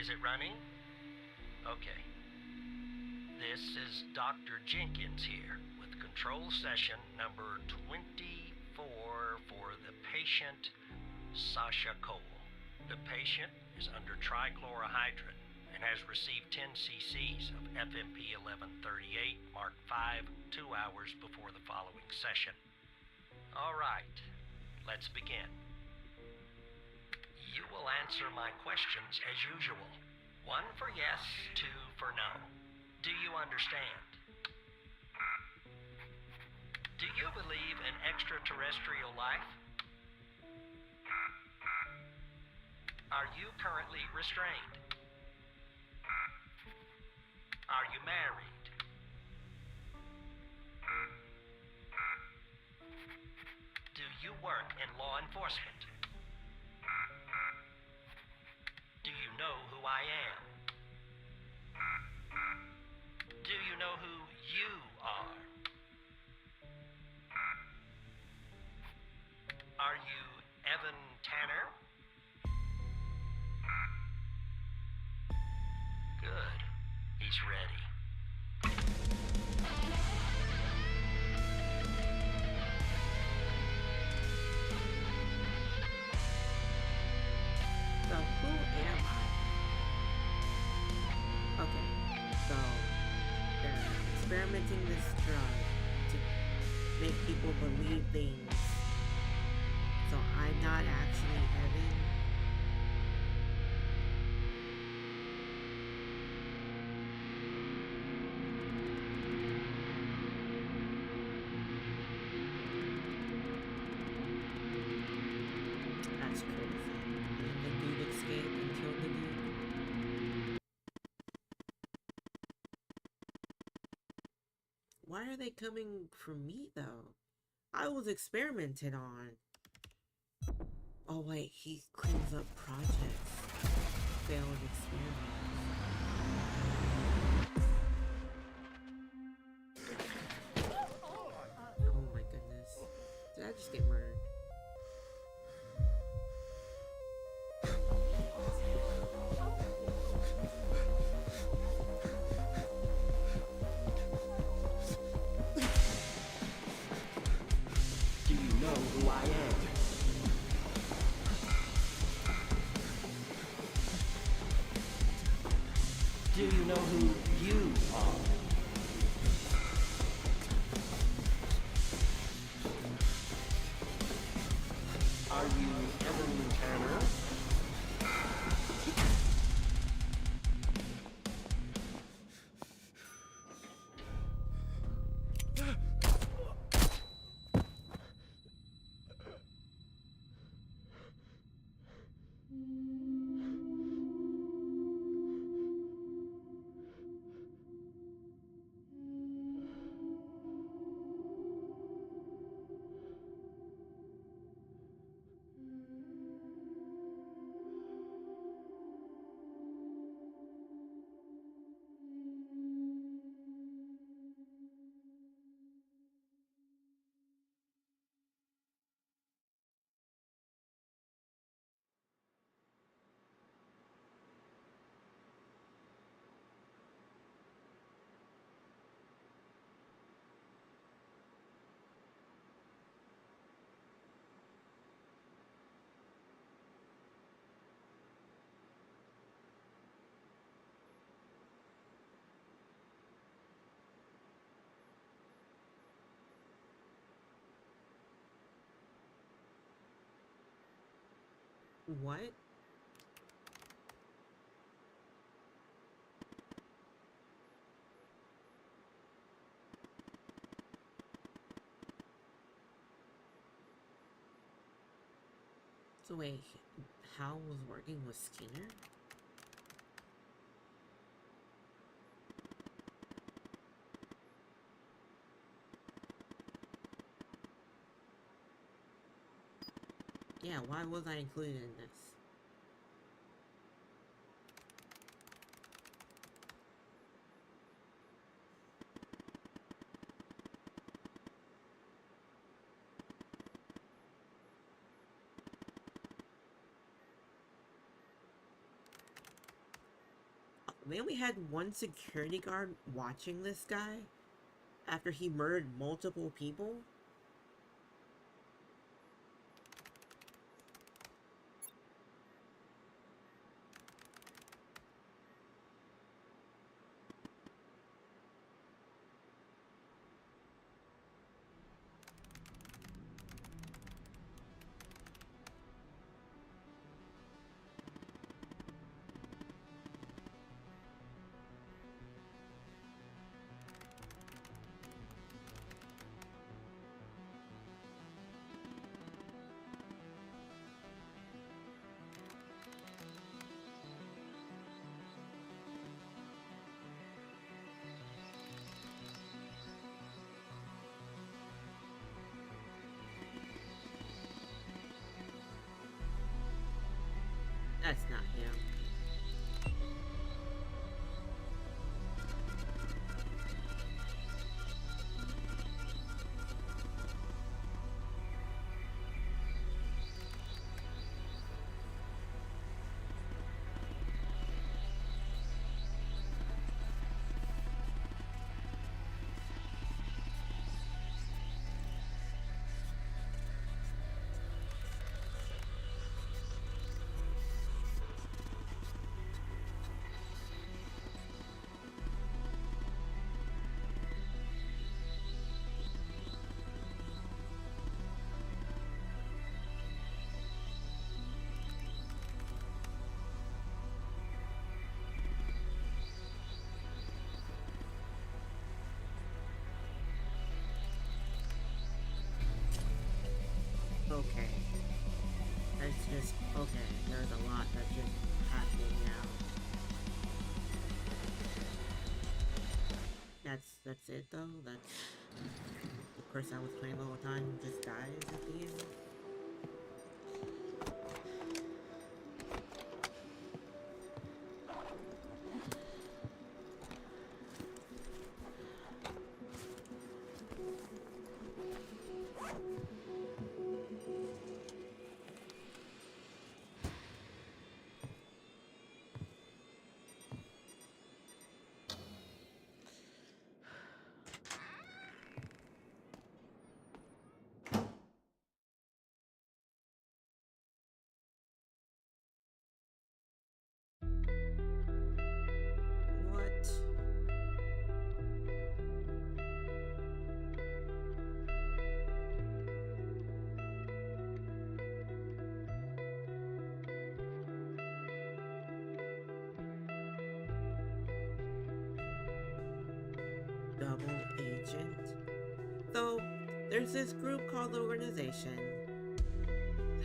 Is it running? Okay. This is Dr. Jenkins here with control session number 24 for the patient Sasha Cole. The patient is under trichlorohydrin and has received 10 cc's of FMP 1138 Mark V 2 hours before the following session. All right, let's begin. You will answer my questions as usual. 1 for yes, 2 for no. Do you understand? Do you believe in extraterrestrial life? Are Are you currently restrained? Are you married? Do you work in law enforcement? Do you know who I am? Do you know who you are? Are you Evan Tanner? Good. He's ready. So who am I? Okay, so they're experimenting this drug to make people believe things. So I'm not actually Evan. That's crazy. And the dude escaped and killed the dude. Why are they coming for me though? I was experimented on. Oh wait, he cleans up projects. Failed experiments. Oh my goodness. Did I just get murdered? Do you know who I am? Do you know who you are? Are you Evan Tanner? What? So wait, Hal was working with Skinner? Yeah, why was I included in this? They only had one security guard watching this guy after he murdered multiple people? That's not him. Okay. That's just okay. There's a lot that's just happening now. That's it though. That's the person I was playing the whole time just dies at the end. What? Double agent? So, there's this group called the Organization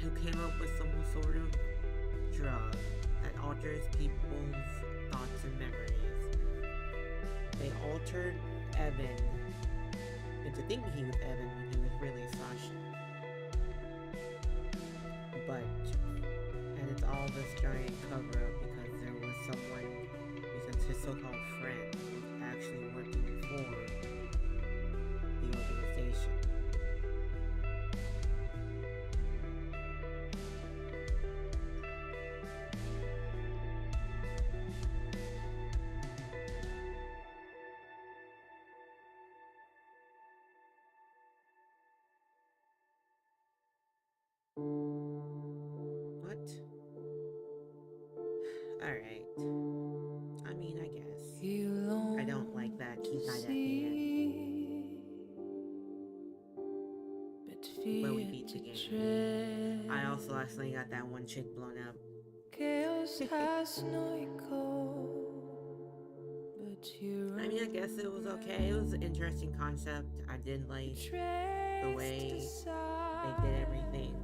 who came up with some sort of drug that alters people's thoughts and memories. They altered Evan into thinking he was Evan when he was really Sasha. And it's all this giant cover up because there was someone, because his so-called friend was actually working for the organization. What? Alright. I mean, I guess. I don't like that he died at the end. But we beat the game. I also accidentally got that one chick blown up. I mean, I guess it was okay. It was an interesting concept. I did like the way they did everything.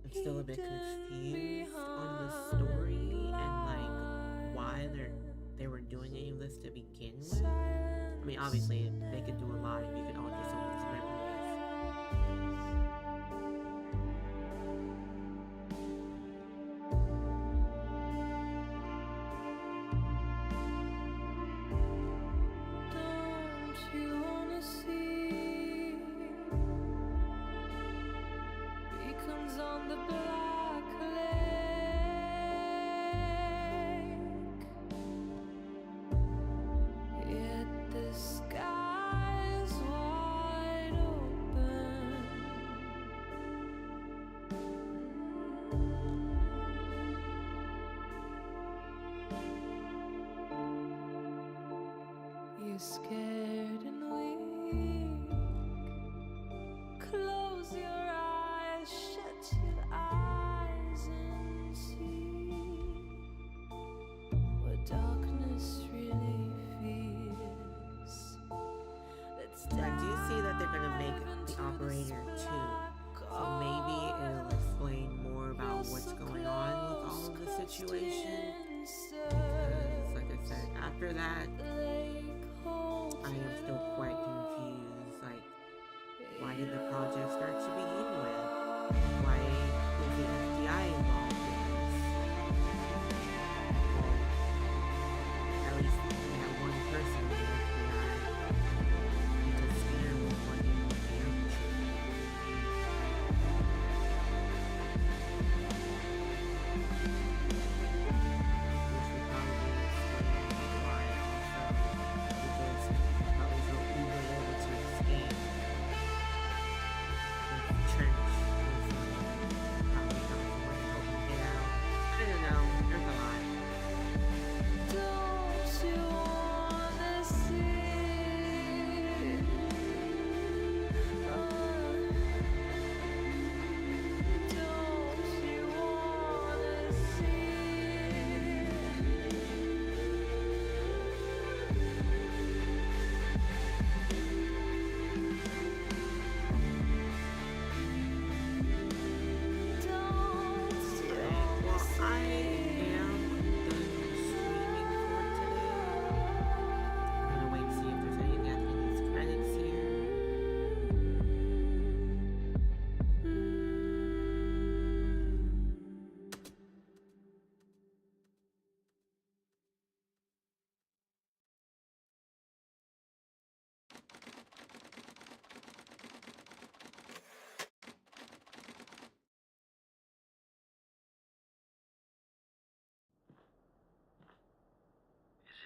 I'm still a bit confused on the story and like why they were doing any of this to begin with. I mean, obviously they could do a lot if you could alter someone's memories. You're scared and weak. Close your eyes, shut your eyes and see what darkness really feels. I do see that they're gonna make the operator too, so maybe it'll explain more about what's going on with all of the situation. Because, like I said, after that, I am still quite confused. Like, why did the project start to begin with? Why is the FBI involved in this?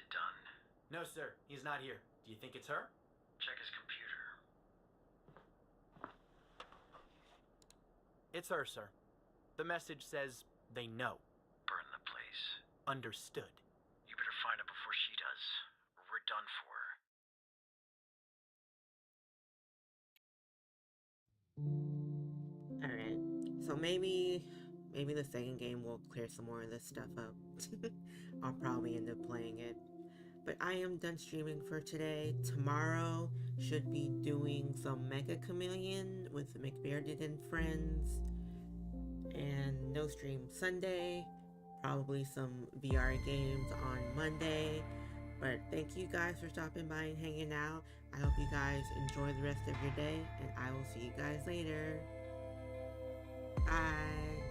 it done? No, sir. He's not here. Do you think it's her? Check his computer. It's her, sir. The message says they know. Burn the place. Understood. You better find her before she does, or we're done for. Alright. So maybe the second game will clear some more of this stuff up. I'll probably end up playing it. But I am done streaming for today. Tomorrow should be doing some Mega Chameleon with McBearded and friends. And no stream Sunday. Probably some VR games on Monday. But thank you guys for stopping by and hanging out. I hope you guys enjoy the rest of your day, and I will see you guys later. Bye.